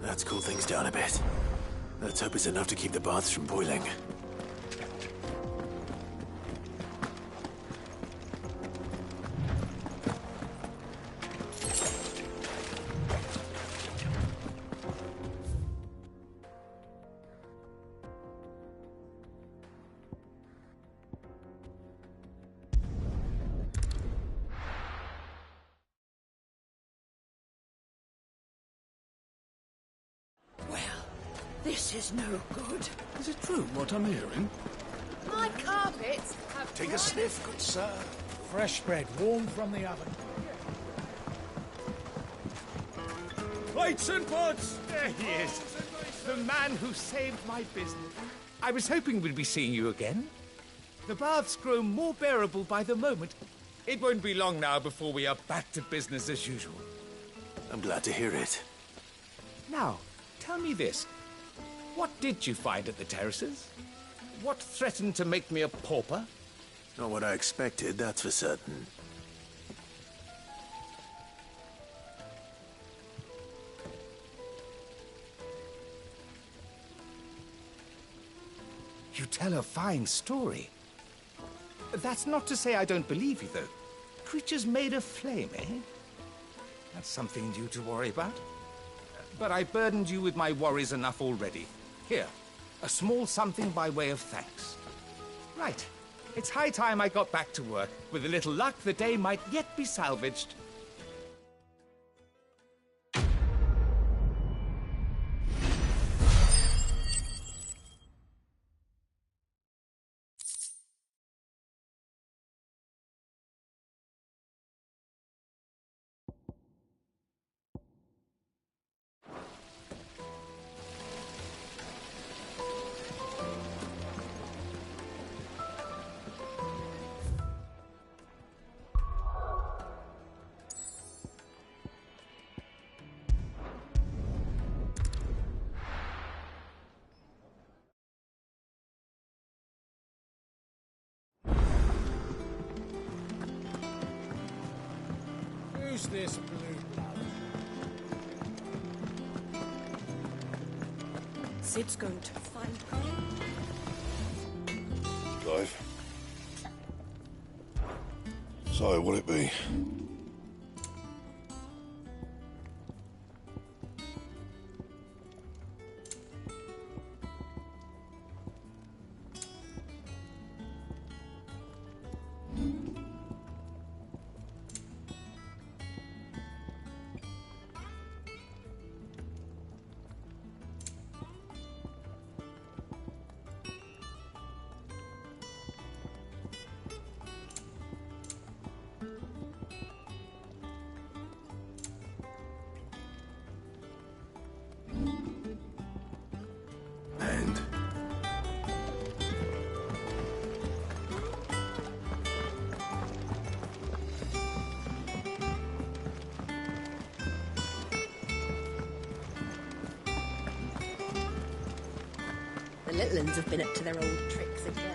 [SPEAKER 1] Let's cool things down a bit. Let's hope it's enough to keep the baths from boiling.
[SPEAKER 7] This is no good.
[SPEAKER 2] Is it true what I'm hearing?
[SPEAKER 13] My carpets have...
[SPEAKER 2] Take a sniff, good sir.
[SPEAKER 23] Fresh bread, warm from the oven.
[SPEAKER 3] Plates and pots! There he is. The man who saved my business. I was hoping we'd be seeing you again. The baths grow more bearable by the moment. It won't be long now before we are back to business as usual.
[SPEAKER 1] I'm glad to hear it.
[SPEAKER 3] Now, tell me this. What did you find at the terraces? What threatened to make me a pauper?
[SPEAKER 1] Not what I expected, that's for certain.
[SPEAKER 3] You tell a fine story. That's not to say I don't believe you, though. Creatures made of flame, eh? That's something new to worry about. But I burdened you with my worries enough already. Here, a small something by way of thanks. Right. It's high time I got back to work. With a little luck, the day might yet be salvaged.
[SPEAKER 23] Who's this blue blood?
[SPEAKER 11] Sid's going to find
[SPEAKER 2] Clive. So, what'll it be? And?
[SPEAKER 18] The little uns have been up to their old tricks again.